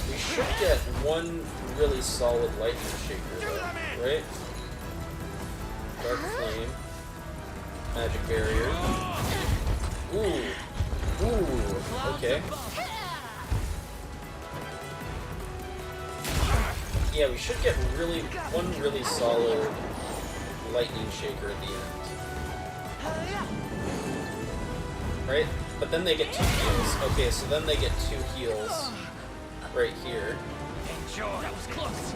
We should get one really solid lightning shaker though, right? Dark flame. Magic barrier. Ooh. Ooh. Okay. Yeah, we should get one really solid lightning shaker at the end. Right? But then they get 2 heals. Okay, so then they get 2 heals right here. Enjoy. That was close.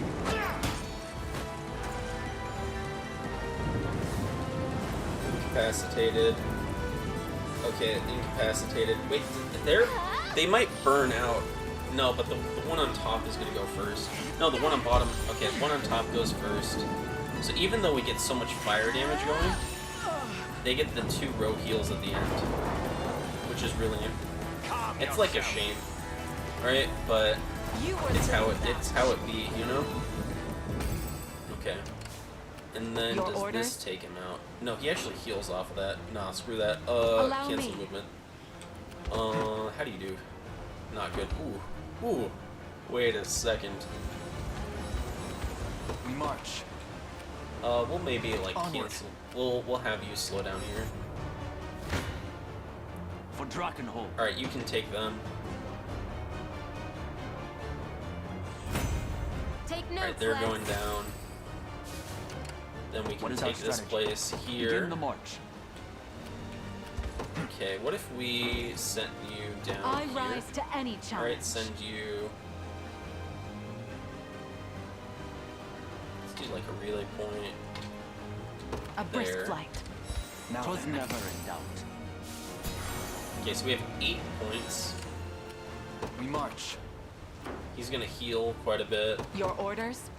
Incapacitated. Okay, incapacitated. Wait, they might burn out. No, but the one on top is gonna go first. No, the one on bottom. Okay, the one on top goes first. So even though we get so much fire damage going, they get the 2 row heals at the end, which is really, it's like a shame, right? But it's how it be, you know? Okay. And then does this take him out? No, he actually heals off of that. Nah, screw that. Cancel movement. How do you do? Not good. Ooh. Wait a second. We march. We'll maybe like cancel. We'll have you slow down here. For Drakenhold. All right, you can take them. Take notes. All right, they're going down. Then we can take this place here. Begin the march. Okay, what if we sent you down I here? rise to any challenge. All right, send you. Let's do like a relay point. A brisk flight. Twas never in doubt. Okay, so we have 8 points. We march. He's gonna heal quite a bit. Your orders?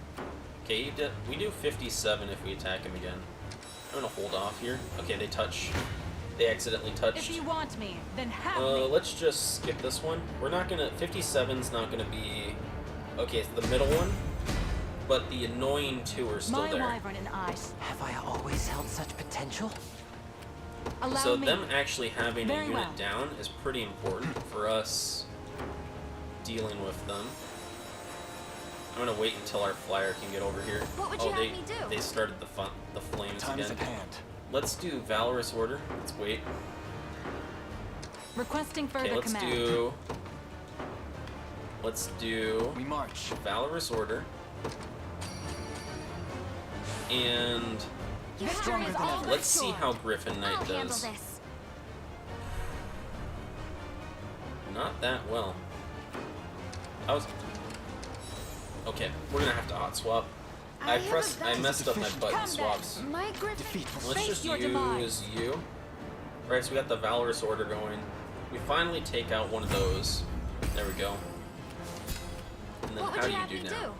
Okay, we do 57 if we attack him again. I'm gonna hold off here. Okay, they touch. They accidentally touched. If you want me, then have me. Let's just skip this one. We're not gonna. 57's not gonna be. Okay, it's the middle one, but the annoying 2 are still there. My wyvern and I. Have I always held such potential? Allow So me. them actually having Very a unit well. down is pretty important for us dealing with them. I'm gonna wait until our flyer can get over here. What would you have me do? They started the flames Time is again. at hand. Let's do Valorous Order. Let's wait. Requesting further Okay, command. let's do We march. Valorous Order. And Stronger than ever. let's see how Griffin Knight I'll handle does. this. Not that well. Okay, we're gonna have to hot swap. I messed up my button swaps. My Griffin. Let's just your use demise. you. Right, so we got the Valorous Order going. We finally take out one of those. There we go. And then What would how you do have you me do now?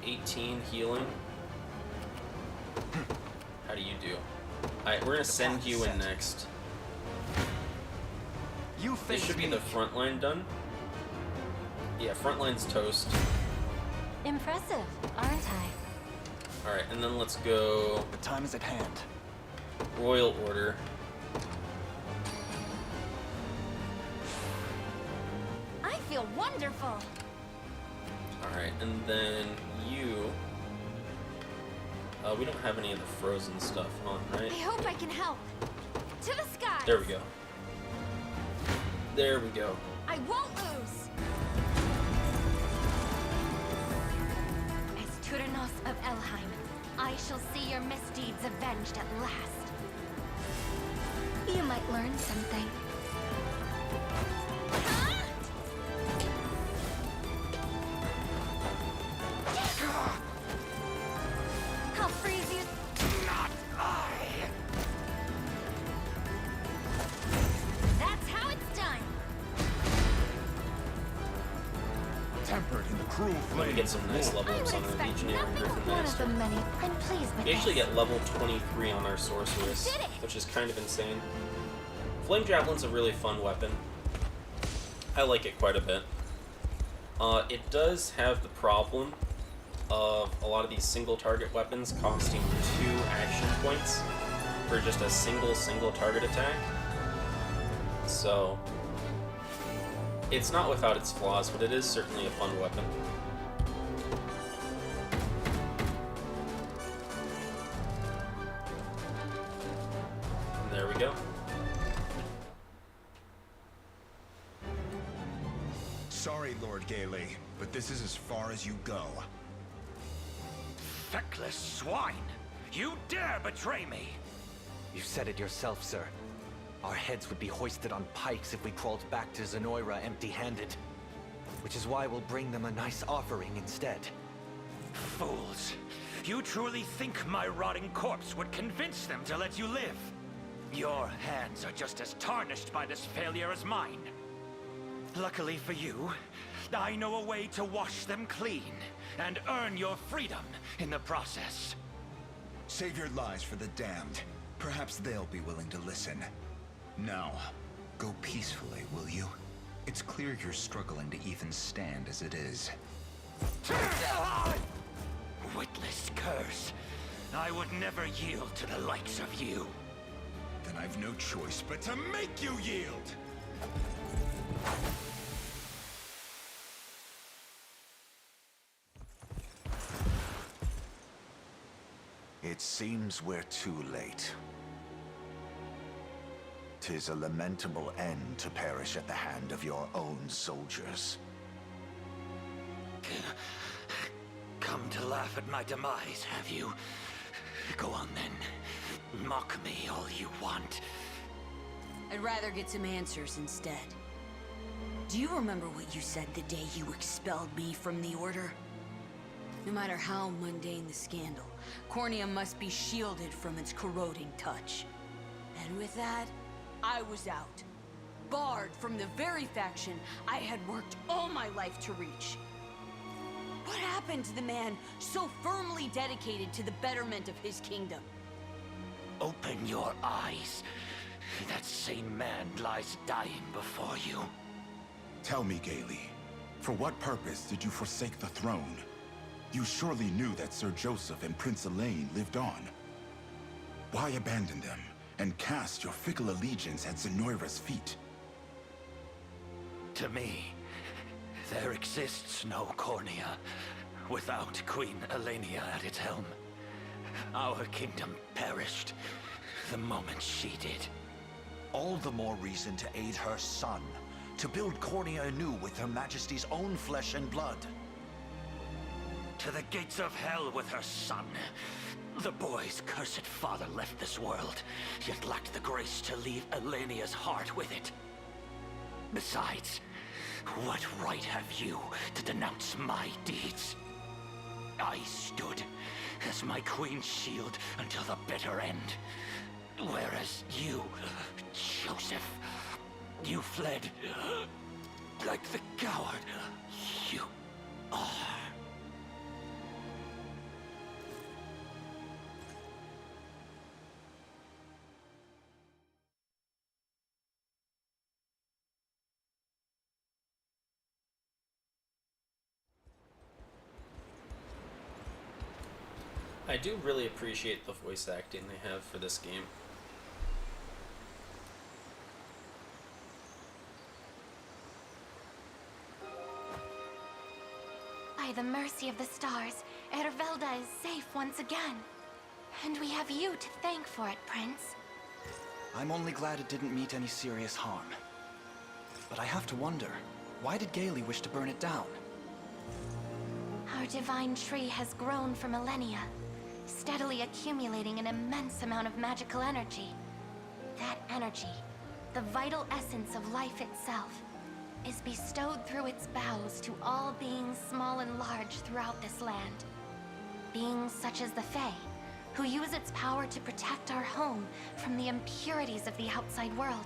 18 healing. How do you do? Alright, we're gonna send you in next. You This face should be me. the front line done. Yeah, front line's toast. Impressive, aren't I? Alright, and then let's go The time is at hand. Royal Order. I feel wonderful. Alright, and then you... we don't have any of the frozen stuff on, right? I hope I can help. To the sky. There we go. There we go. I won't lose. As Turanos of Elheim, I shall see your misdeeds avenged at last. You might learn something. I'll freeze you. Not I! That's how it's done. Tempered in the cruel We flame. get some nice level I ups would on our expect Legionnaire and nothing Griffin of one of Master. the many. I'm pleased with We actually this. get level 23 on our Sorceress, Did it! which is kind of insane. Flame Javelin's a really fun weapon. I like it quite a bit. It does have the problem of a lot of these single target weapons costing 2 action points for just a single target attack. So, it's not without its flaws, but it is certainly a fun weapon. And there we go. Sorry, Lord Gailey, but this is as far as you go. Feckless swine! You dare betray me! You said it yourself, sir. Our heads would be hoisted on pikes if we crawled back to Zenoiran empty-handed. Which is why we'll bring them a nice offering instead. Fools! You truly think my rotting corpse would convince them to let you live? Your hands are just as tarnished by this failure as mine. Luckily for you, I know a way to wash them clean and earn your freedom in the process. Save your lies for the damned. Perhaps they'll be willing to listen. Now, go peacefully, will you? It's clear you're struggling to even stand as it is. Witless curse. I would never yield to the likes of you. Then I've no choice but to make you yield! It seems we're too late. 'Tis a lamentable end to perish at the hand of your own soldiers. Come to laugh at my demise, have you? Go on then. Mock me all you want. I'd rather get some answers instead. Do you remember what you said the day you expelled me from the Order? No matter how mundane the scandal, Cornea must be shielded from its corroding touch. And with that, I was out. Barred from the very faction I had worked all my life to reach. What happened to the man so firmly dedicated to the betterment of his kingdom? Open your eyes. That same man lies dying before you. Tell me, Gailey, for what purpose did you forsake the throne? You surely knew that Sir Joseph and Prince Elaine lived on. Why abandon them and cast your fickle allegiance at Zenoira's feet? To me, there exists no Cornea without Queen Elenia at its helm. Our kingdom perished the moment she did. All the more reason to aid her son, to build Cornea anew with Her Majesty's own flesh and blood. To the gates of hell with her son. The boy's cursed father left this world, yet lacked the grace to leave Elenia's heart with it. Besides, what right have you to denounce my deeds? I stood as my queen's shield until the bitter end. Whereas you, Joseph, you fled like the coward you are. I do really appreciate the voice acting they have for this game. By the mercy of the stars, Ervelda is safe once again. And we have you to thank for it, Prince. I'm only glad it didn't meet any serious harm. But I have to wonder, why did Gailey wish to burn it down? Our divine tree has grown for millennia, steadily accumulating an immense amount of magical energy. That energy, the vital essence of life itself, is bestowed through its boughs to all beings small and large throughout this land. Beings such as the Fae, who use its power to protect our home from the impurities of the outside world.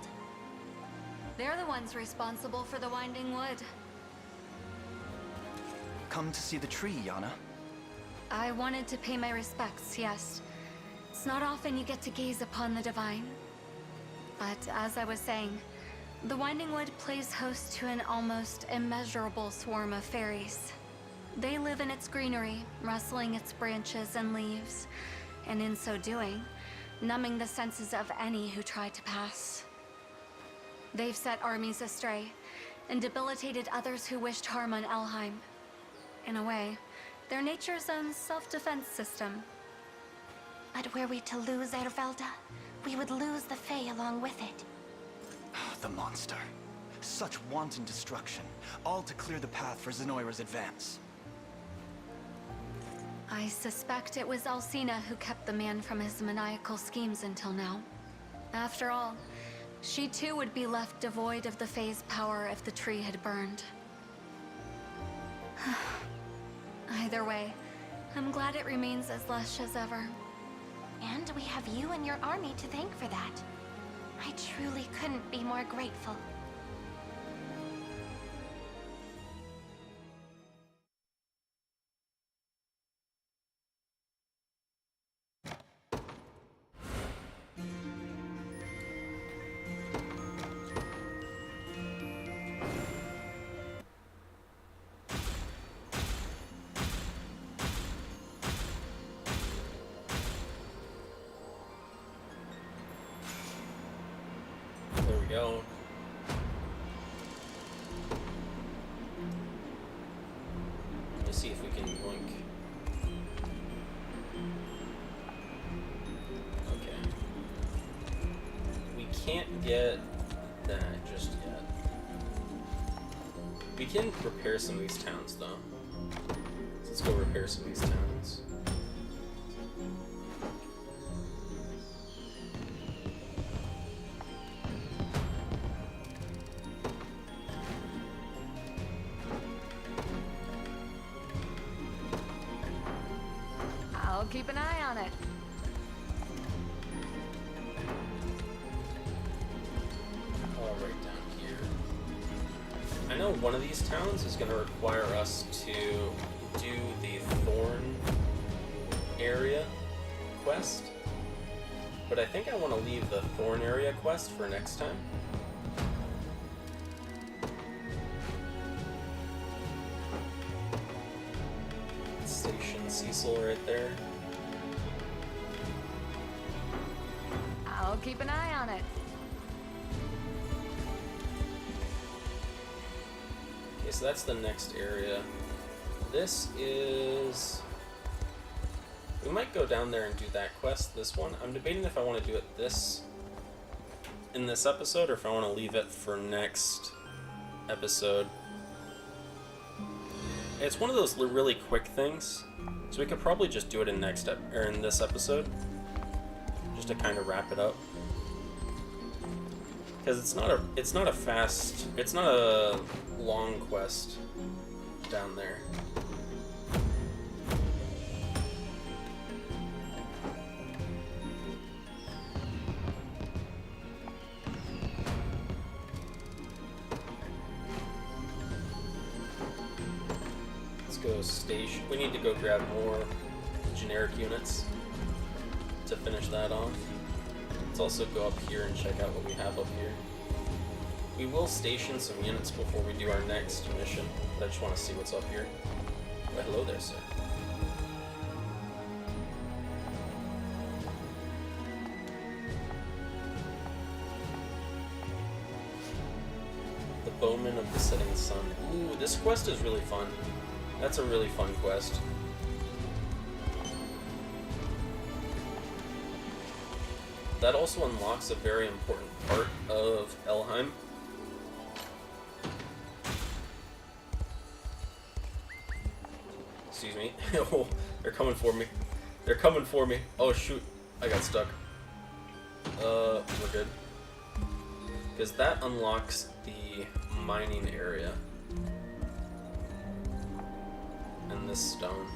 They're the ones responsible for the Winding Wood. Come to see the tree, Yana. I wanted to pay my respects, yes. It's not often you get to gaze upon the divine. But as I was saying, the Winding Wood plays host to an almost immeasurable swarm of fairies. They live in its greenery, rustling its branches and leaves, and in so doing, numbing the senses of any who try to pass. They've set armies astray, and debilitated others who wished harm on Elheim. In a way, they're nature's own self-defense system. But were we to lose Ervelda, we would lose the Fae along with it. The monster. Such wanton destruction, all to clear the path for Zenoira's advance. I suspect it was Alcina who kept the man from his maniacal schemes until now. After all, she too would be left devoid of the Fae's power if the tree had burned. Either way, I'm glad it remains as lush as ever. And we have you and your army to thank for that. I truly couldn't be more grateful. There we go. Let's see if we can yoink. Okay. We can't get that just yet. We can repair some of these towns though. So let's go repair some of these towns. I'll keep an eye on it. All right, down here. I know one of these towns is going to require us to do the Thorn area quest, but I think I want to leave the Thorn area quest for next time. Station Cecil right there. I'll keep an eye on it. Okay, so that's the next area. This is... We might go down there and do that quest, this one. I'm debating if I want to do it in this episode, or if I want to leave it for next episode. It's one of those really quick things, so we could probably just do it in in this episode, just to kind of wrap it up. Because it's not a long quest down there. Go station. We need to go grab more generic units to finish that off. Let's also go up here and check out what we have up here. We will station some units before we do our next mission, but I just want to see what's up here. Well, hello there, sir. The Bowman of the Setting Sun. Ooh, this quest is really fun. That's a really fun quest. That also unlocks a very important part of Elheim. Excuse me. Oh, they're coming for me. They're coming for me. Oh shoot, I got stuck. We're good. Because that unlocks the mining area. And this stone.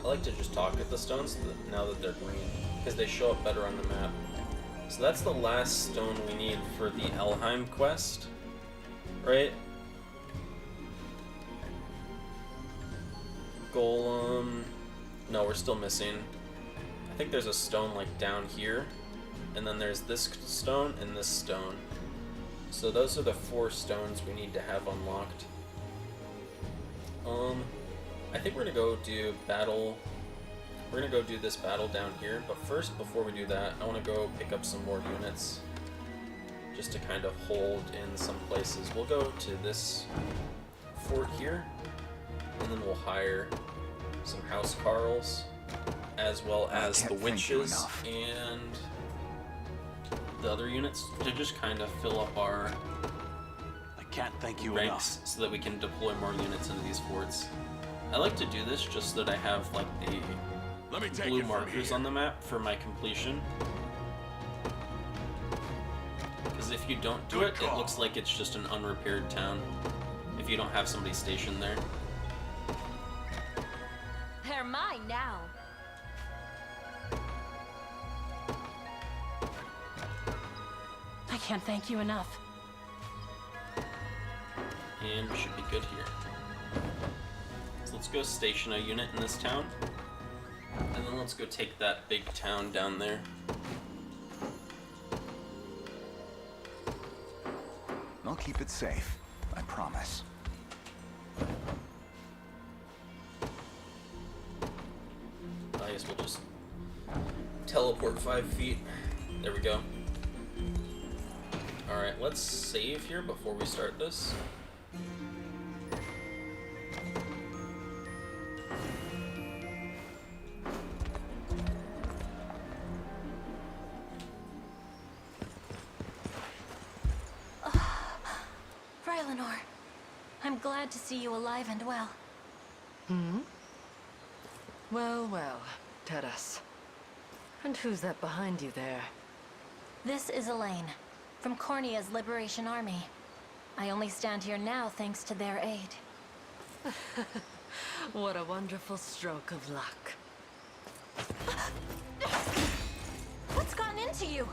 I like to just talk at the stones now that they're green, because they show up better on the map. So that's the last stone we need for the Elheim quest, right? Golem... No, we're still missing. I think there's a stone like down here, and then there's this stone and this stone. So those are the 4 stones we need to have unlocked. I think we're gonna go do battle. We're gonna go do this battle down here, but first, before we do that, I want to go pick up some more units, just to kind of hold in some places. We'll go to this fort here, and then we'll hire some house carls, as well as the witches and the other units, to just kind of fill up our Can't thank you ranks so that we can deploy more units into these forts. I like to do this just so that I have like the blue markers on the map for my completion. Because if you don't do it, it looks like it's just an unrepaired town if you don't have somebody stationed there. They're mine now. I can't thank you enough. And we should be good here. So let's go station a unit in this town. And then let's go take that big town down there. I'll keep it safe, I promise. I guess we'll just teleport 5 feet. There we go. Alright, let's save here before we start this. Rylanor, I'm glad to see you alive and well. Well, well, Teras. And who's that behind you there? This is Elaine, from Cornia's Liberation Army. I only stand here now thanks to their aid. What a wonderful stroke of luck. What's gotten into you?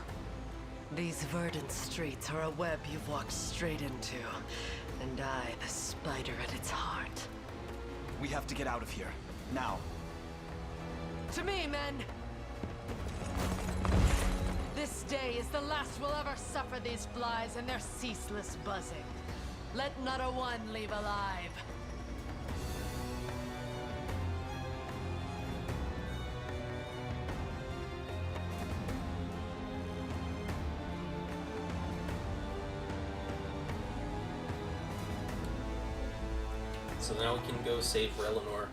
These verdant streets are a web you've walked straight into. And I, the spider at its heart. We have to get out of here. Now. To me, men! This day is the last we'll ever suffer these flies and their ceaseless buzzing. Let not a one leave alive. So now we can go save Rylanor.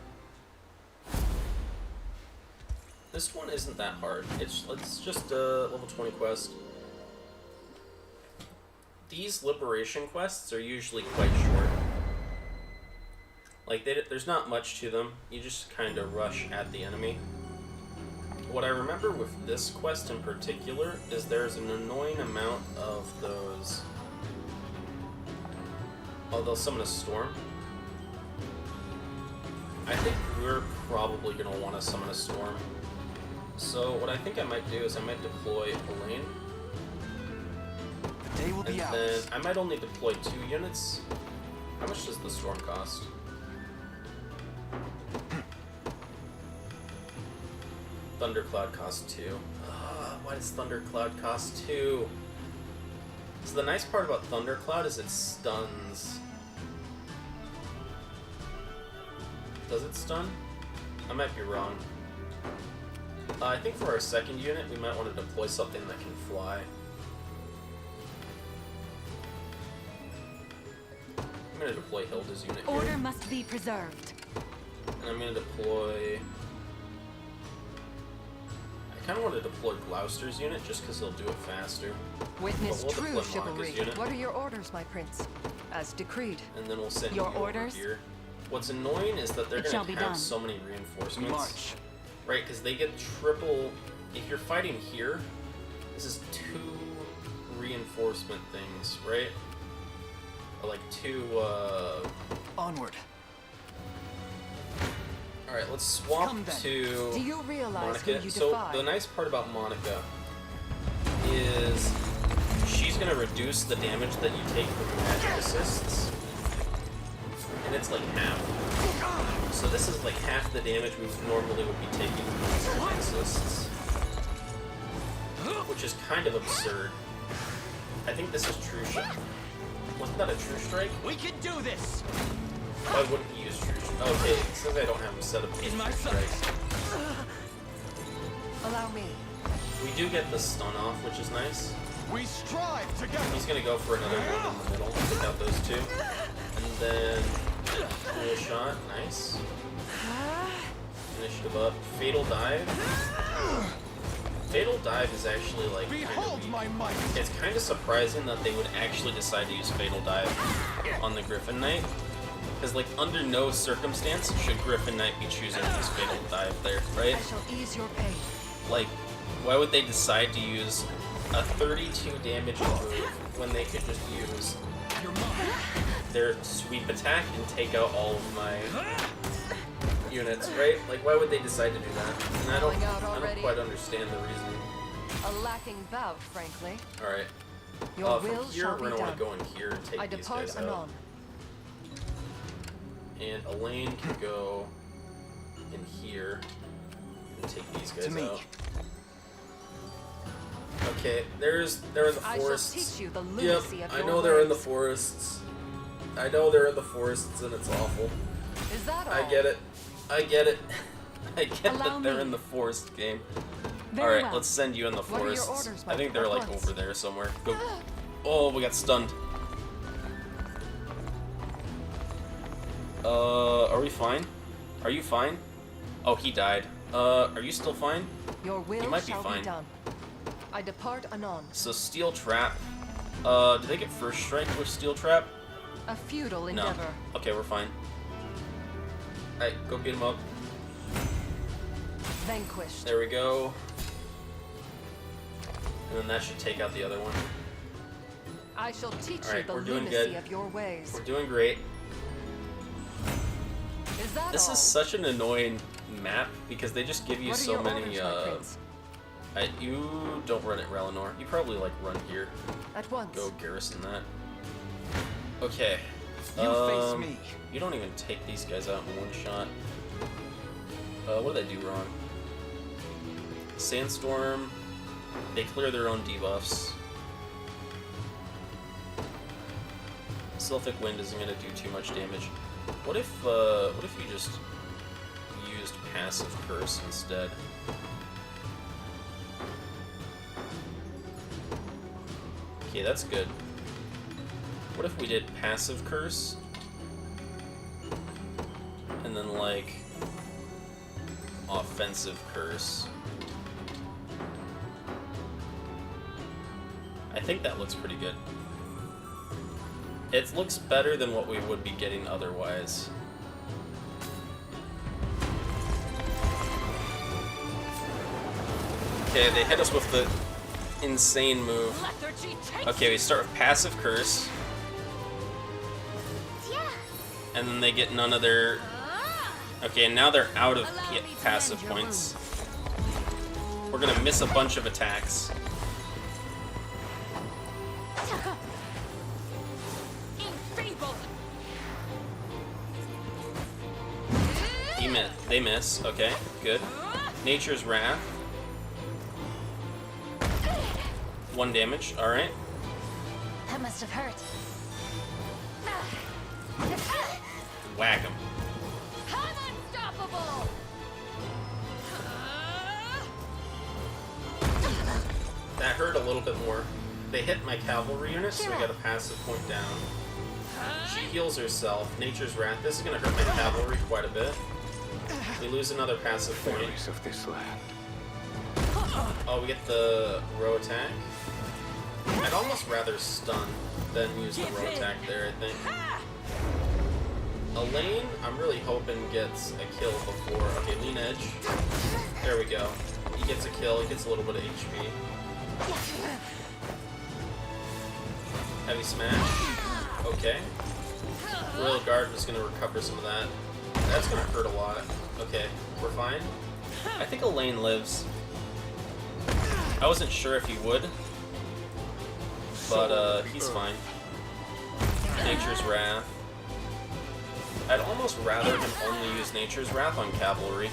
This one isn't that hard. It's just a level 20 quest. These liberation quests are usually quite short. Like, there's not much to them. You just kind of rush at the enemy. What I remember with this quest in particular is there's an annoying amount of those... Oh, they'll summon a storm. I think we're probably going to want to summon a storm. So what I think I might do is I might deploy Elaine. The day will be ours. Then I might only deploy 2 units. How much does the storm cost? Thundercloud costs 2. Why does Thundercloud cost 2? So the nice part about Thundercloud is it stuns. Does it stun? I might be wrong. I think for our second unit, we might want to deploy something that can fly. I'm going to deploy Hilda's unit here. Order must be preserved. And I'm going to deploy... I kind of want to deploy Gloucester's unit just because they'll do it faster. Witness But we'll true deploy Monica's chivalry. unit. What are your orders, my prince? As decreed. And then we'll send Your you orders? over here. What's annoying is that they're It going shall to be have done. so many reinforcements. March. Right, because they get triple... If you're fighting here, this is 2 reinforcement things, right? Or like 2, Onward. Alright, let's swap to Do you realize Monica. who you So defy? the nice part about Monica is she's gonna reduce the damage that you take from your magic assists. And it's like half. So this is like half the damage we normally would be taking from magic assists. Which is kind of absurd. I think this is true strike. Wasn't that a true strike? We can do this! Why wouldn't he use true strike? Okay, since I don't have him set up to use true strikes. Allow me. We do get the stun off, which is nice. We strive together. He's gonna go for another one in the middle, take out those two. And then cool shot, nice. Initiative up. Fatal dive. Fatal dive is actually like Behold my might. it's kind of surprising that they would actually decide to use Fatal Dive on the Griffin Knight. Because, like, under no circumstance should Griffin Knight be choosing to use Fatal Dive there, right? I shall ease your pain. Like, why would they decide to use a 32 damage move when they could just use their sweep attack and take out all of my units, right? Like, why would they decide to do that? And I don't quite understand the reasoning. A lacking bout, frankly. Alright. Your From will here, shall we're be gonna want done. to go in here and take I these depart guys out. anon. And Elaine can go in here and take these guys out. Okay, they're in the I shall forests. teach you the lunacy of I your know they're in the ways. forests. I know they're in the forests and it's awful. Is that all? I get it. I get it. I get Allow that they're me. in the forest game. Very Alright, well. let's send you in the What are your forests. orders, I think my they're lord? like At once. over there somewhere. Go. Oh, we got stunned. Are we fine? Are you fine? Oh, he died. Are you still fine? Your will You might be shall fine. be done. I depart anon. So Steel Trap. Do they get first strike with Steel Trap? A futile No. endeavor. Okay, we're fine. Alright, go beat him up. Vanquished. There we go. And then that should take out the other one. I shall teach Alright, you we're the doing lunacy good. of your ways. We're doing great. Is that This all? is such an annoying map because they just give you What are so your many, orders, my prince? you don't run it, Relinor. You probably, like, run here. At once. Go garrison that. Okay. You face me. You don't even take these guys out in one shot. What did I do wrong? Sandstorm. They clear their own debuffs. Sylphic Wind isn't gonna do too much damage. What if you just used Passive Curse instead? Okay, that's good. What if we did Passive Curse? And then, like, Offensive Curse. I think that looks pretty good. It looks better than what we would be getting otherwise. Okay, they hit us with the insane move. Okay, we start with Passive Curse. And then they get none of their... Okay, and now they're out of passive points. We're gonna miss a bunch of attacks. They miss. Okay, good. Nature's Wrath. 1 damage. All right. That must have hurt. Whack him. I'm unstoppable. That hurt a little bit more. They hit my cavalry unit, so we got a passive point down. She heals herself. Nature's Wrath. This is gonna hurt my cavalry quite a bit. We lose another passive point. Of this land. Oh, we get the row attack. I'd almost rather stun than use the row attack there, I think. Elaine, I'm really hoping gets a kill before... Okay, Lean Edge. There we go. He gets a kill. He gets a little bit of HP. Heavy Smash. Okay. Royal Guard is going to recover some of that. That's going to hurt a lot. Okay, we're fine. I think Elaine lives. I wasn't sure if he would, but he's fine. Nature's Wrath. I'd almost rather him only use Nature's Wrath on Cavalry.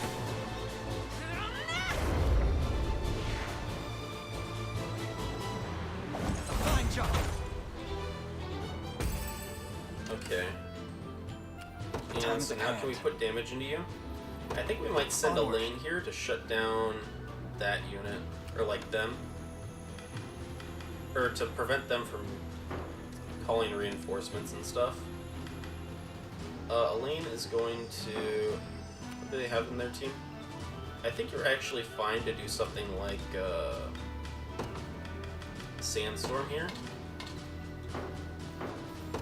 Fine job. Okay. And so now can we put damage into you? I think we might send Elaine here to shut down that unit, or like them. Or to prevent them from calling reinforcements and stuff. Elaine is going to... What do they have in their team? I think you're actually fine to do something like Sandstorm here.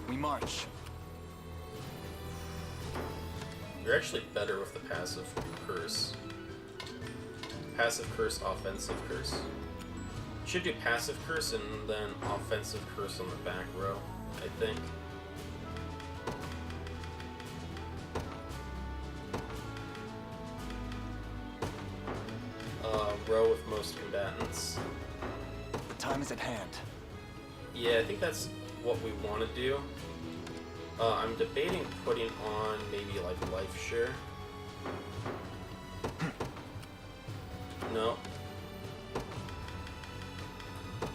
We march. You're actually better with the passive curse. Passive curse, offensive curse. You should do passive curse and then offensive curse on the back row, I think. Row with most combatants. The time is at hand. Yeah, I think that's what we want to do. I'm debating putting on maybe like life share. No.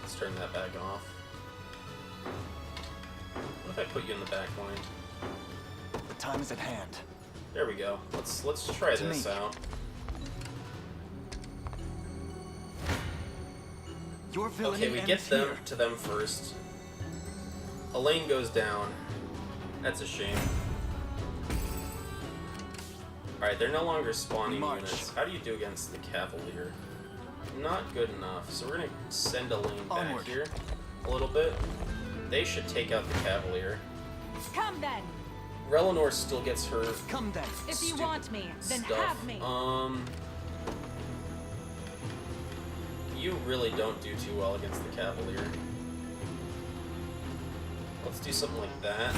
Let's turn that back off. What if I put you in the back line? The time is at hand. There we go. Let's try this out. Your villainy Okay, we get them to them first. Elaine goes down. That's a shame. Alright, they're no longer spawning units. How do you do against the Cavalier? Not good enough. So we're gonna send Elaine back here a little bit. They should take out the Cavalier. Come then. Relinor still gets her. Come then. If you want me, then stuff. have me. You really don't do too well against the Cavalier. Let's do something like that.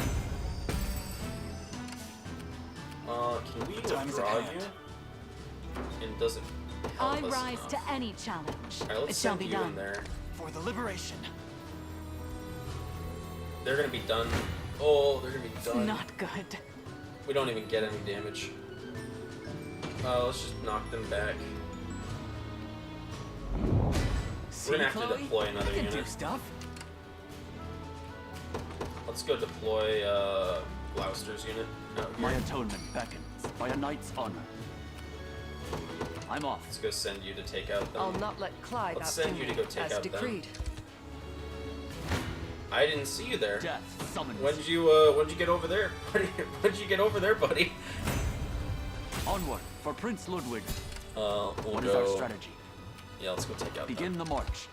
Can we withdraw you? And does it help I us rise enough? to any challenge. Alright, let's It shall send be you done. in there. For the liberation. They're gonna be done. Oh, they're gonna be done. Not good. We don't even get any damage. Let's just knock them back. We're gonna have to deploy another unit. Let's go deploy Gloucester's unit. My atonement beckons by a knight's honor. I'm off. Let's go send you to take out them. I'll not let Clyde Let's send you to go take as out decreed. them. I didn't see you there. Death summons. When'd you get over there, buddy? When'd you get over there, buddy? Onward for Prince Ludwig. We'll What go... is our strategy? Yeah, let's go take out Begin them. the march.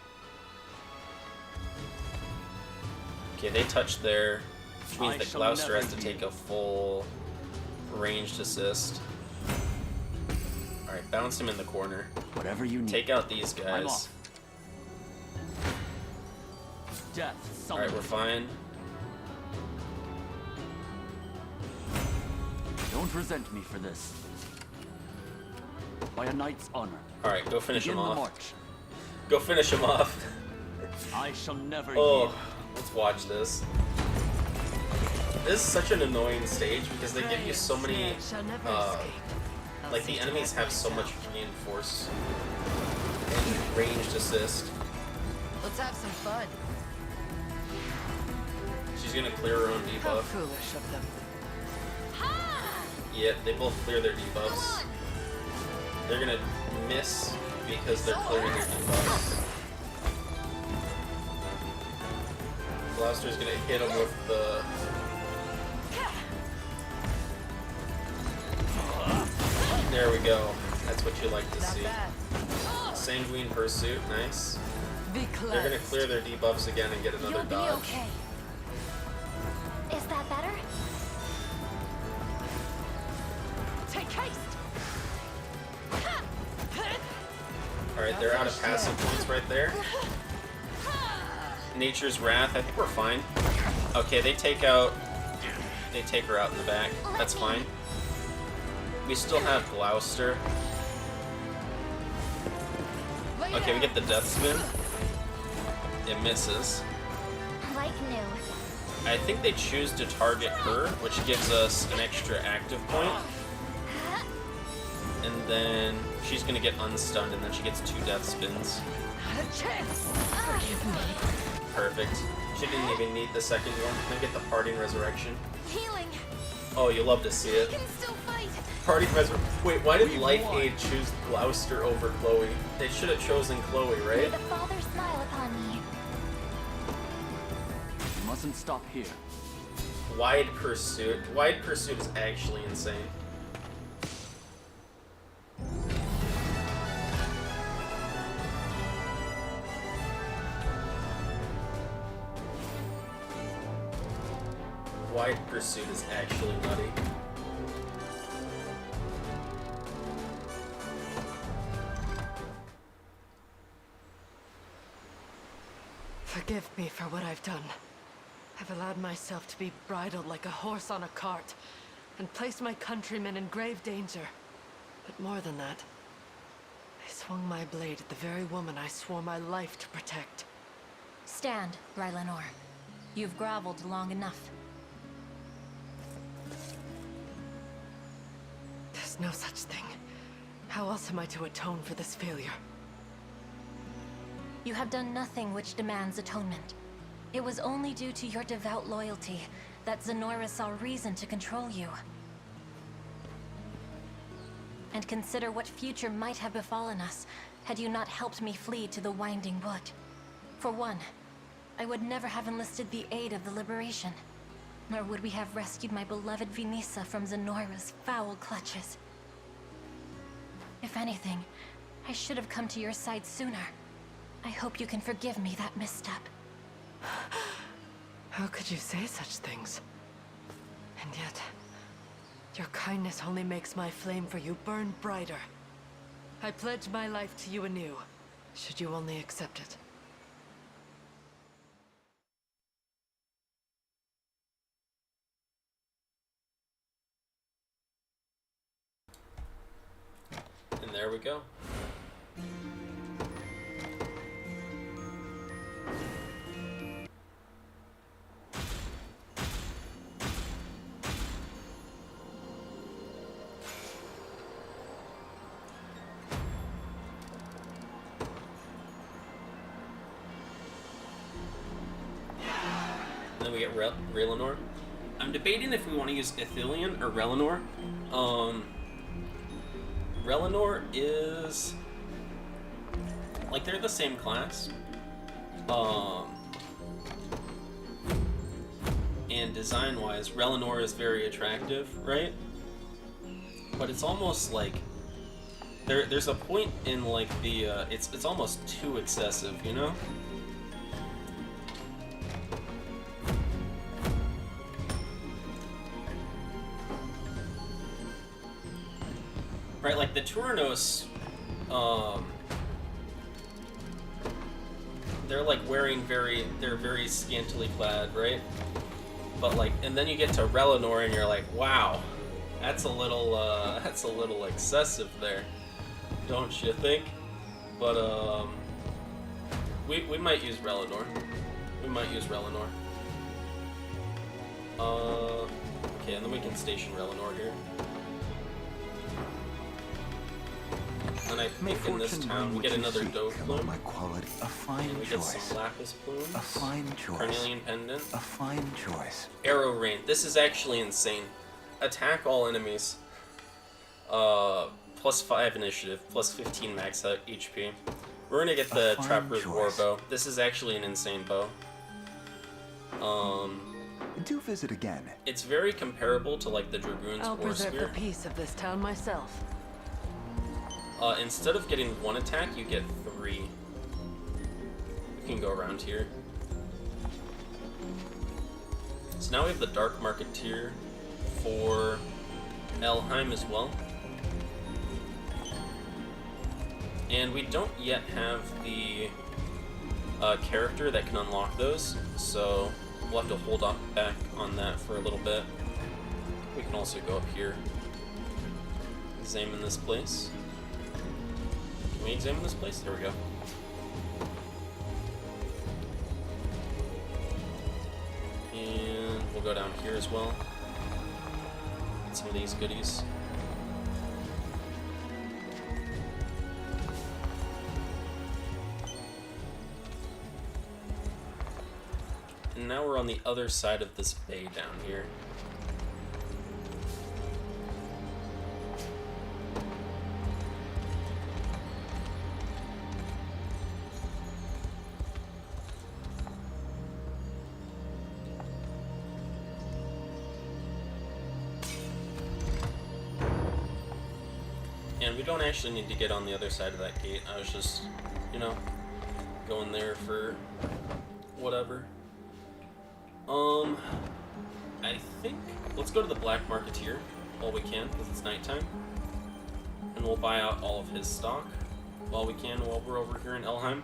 Okay, they touch there, which means I that shall Gloucester never has to yield. take a full ranged assist. Alright, bounce him in the corner. Whatever you need. Take out these I'm guys. off. Death Alright, summons. we're fine. Don't resent me for this. By a knight's honor. Alright, go finish Begin him the off. march. Go finish him off. I shall never Oh, yield. let's watch this. This is such an annoying stage because they give you so many, like the enemies have so much reinforce and ranged assist. Let's have some fun. She's gonna clear her own How debuff. foolish of them. Yeah, they both clear their debuffs. They're gonna miss because they're clearing their debuffs. Gloucester's gonna hit him with the... There we go. That's what you like to see. Sanguine Pursuit, nice. They're gonna clear their debuffs again and get another dodge. Okay. Is that better? Take haste. Alright, they're out of passive points right there. Nature's Wrath, I think we're fine. Okay, they take her out in the back. That's fine. We still have Gloucester. Okay, we get the death spin. It misses. Like new. I think they choose to target her, which gives us an extra active point. And then she's gonna get unstunned, and then she gets 2 death spins. Not a chance. Forgive me. Perfect. She didn't even need the second one. Can I get the parting resurrection? Healing. Oh, you love to see it. Can still fight. Parting resurrection. Wait, why did Light Aid choose Gloucester over Chloe? They should have chosen Chloe, May right? the Father smile upon me. You mustn't stop here. Wide Pursuit. Wide Pursuit is actually insane. Wide Pursuit is actually nutty. Forgive me for what I've done. I've allowed myself to be bridled like a horse on a cart, and placed my countrymen in grave danger. But more than that, I swung my blade at the very woman I swore my life to protect. Stand, Rylanor. You've groveled long enough. There's no such thing. How else am I to atone for this failure? You have done nothing which demands atonement. It was only due to your devout loyalty that Zenoiran saw reason to control you. And consider what future might have befallen us had you not helped me flee to the Winding Wood. For one, I would never have enlisted the aid of the Liberation, nor would we have rescued my beloved Vinisa from Zenoiran's foul clutches. If anything, I should have come to your side sooner. I hope you can forgive me that misstep. How could you say such things? And yet, your kindness only makes my flame for you burn brighter. I pledge my life to you anew, should you only accept it. And there we go. Then we get Rylanor. I'm debating if we want to use Ithilien or Rylanor. Rylanor is like they're the same class. And design-wise, Rylanor is very attractive, right? But it's almost like there's a point in like the it's almost too excessive, you know? Right, like the Turanos, they're like wearing they're very scantily clad, right? But like, and then you get to Rylanor and you're like, wow, that's a little excessive there, don't you think? But we might use Rylanor. We might use Rylanor. Okay, and then we can station Rylanor here. And I think in this town we get another Dove Plume. My quality, a fine and we choice. get some Lapis Plumes. A fine choice. Carnelian Pendant. A fine choice. Arrow Rain. This is actually insane. Attack all enemies. Plus 5 initiative, plus 15 max HP. We're gonna get the Trapper's Warbow. This is actually an insane bow. Do visit again. It's very comparable to like the Dragoon's I'll War preserve Spear. the peace of this town myself. Instead of getting 1 attack, you get 3. We can go around here. So now we have the Dark Marketeer for Elheim as well. And we don't yet have the character that can unlock those, so we'll have to hold on back on that for a little bit. We can also go up here. examine this place. Can we examine this place? There we go. And we'll go down here as well. Get some of these goodies. And now we're on the other side of this bay down here. And we don't actually need to get on the other side of that gate. I was just, you know, going there for whatever. I think let's go to the Black Marketeer while we can, because it's nighttime. And we'll buy out all of his stock while we can, while we're over here in Elheim.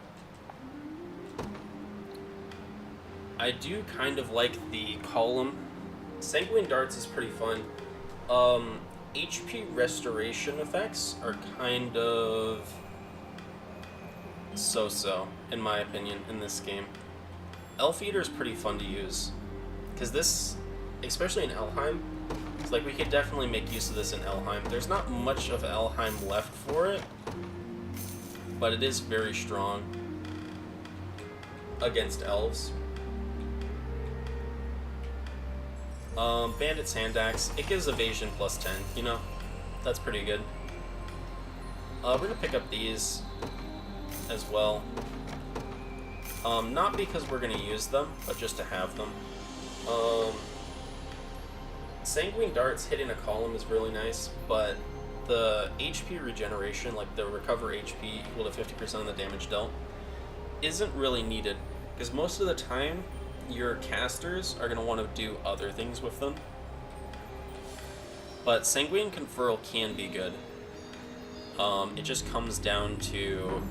I do kind of like the column. Sanguine Darts is pretty fun. HP restoration effects are kind of so-so, in my opinion, in this game. Elf Eater is pretty fun to use, because this, especially in Elheim, it's like we could definitely make use of this in Elheim. There's not much of Elheim left for it, but it is very strong against elves. Bandit's Hand Axe, it gives evasion plus 10, you know, that's pretty good. We're gonna pick up these as well. Not because we're gonna use them, but just to have them. Sanguine Darts hitting a column is really nice, but the HP regeneration, like the recover HP equal to 50% of the damage dealt, isn't really needed, because most of the time your casters are going to want to do other things with them. But Sanguine Conferral can be good. It just comes down to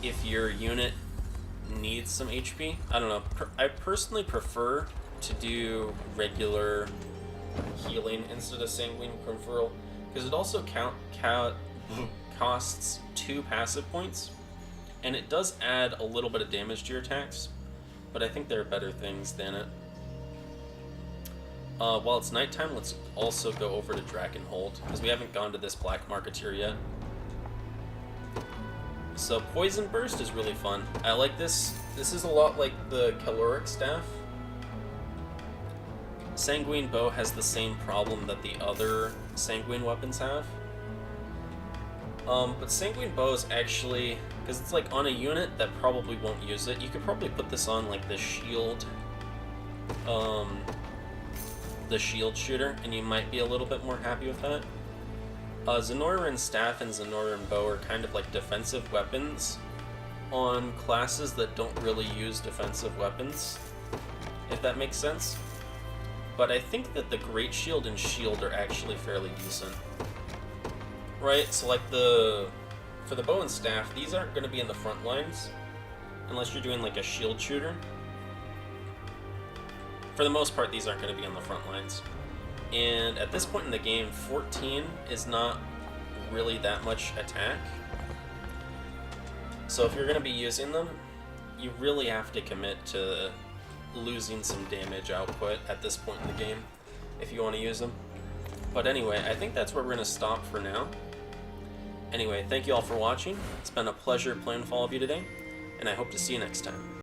if your unit needs some HP. I don't know. I personally prefer to do regular healing instead of Sanguine Conferral, because it also costs 2 passive points, and it does add a little bit of damage to your attacks, but I think there are better things than it. While it's nighttime, let's also go over to Drakenhold, because we haven't gone to this Black Marketeer yet. So Poison Burst is really fun. I like this. This is a lot like the Caloric Staff. Sanguine Bow has the same problem that the other Sanguine weapons have. But Sanguine Bow is actually, because it's like on a unit that probably won't use it, you could probably put this on like the shield shooter, and you might be a little bit more happy with that. Zenoiran Staff and Zenoiran Bow are kind of like defensive weapons on classes that don't really use defensive weapons, if that makes sense. But I think that the Great Shield and Shield are actually fairly decent. Right, so like for the Bow and Staff, these aren't going to be in the front lines, unless you're doing like a shield shooter. For the most part, these aren't going to be on the front lines. And at this point in the game, 14 is not really that much attack. So if you're going to be using them, you really have to commit to losing some damage output at this point in the game if you want to use them. But anyway, I think that's where we're going to stop for now. Anyway, thank you all for watching. It's been a pleasure playing with all of you today, and I hope to see you next time.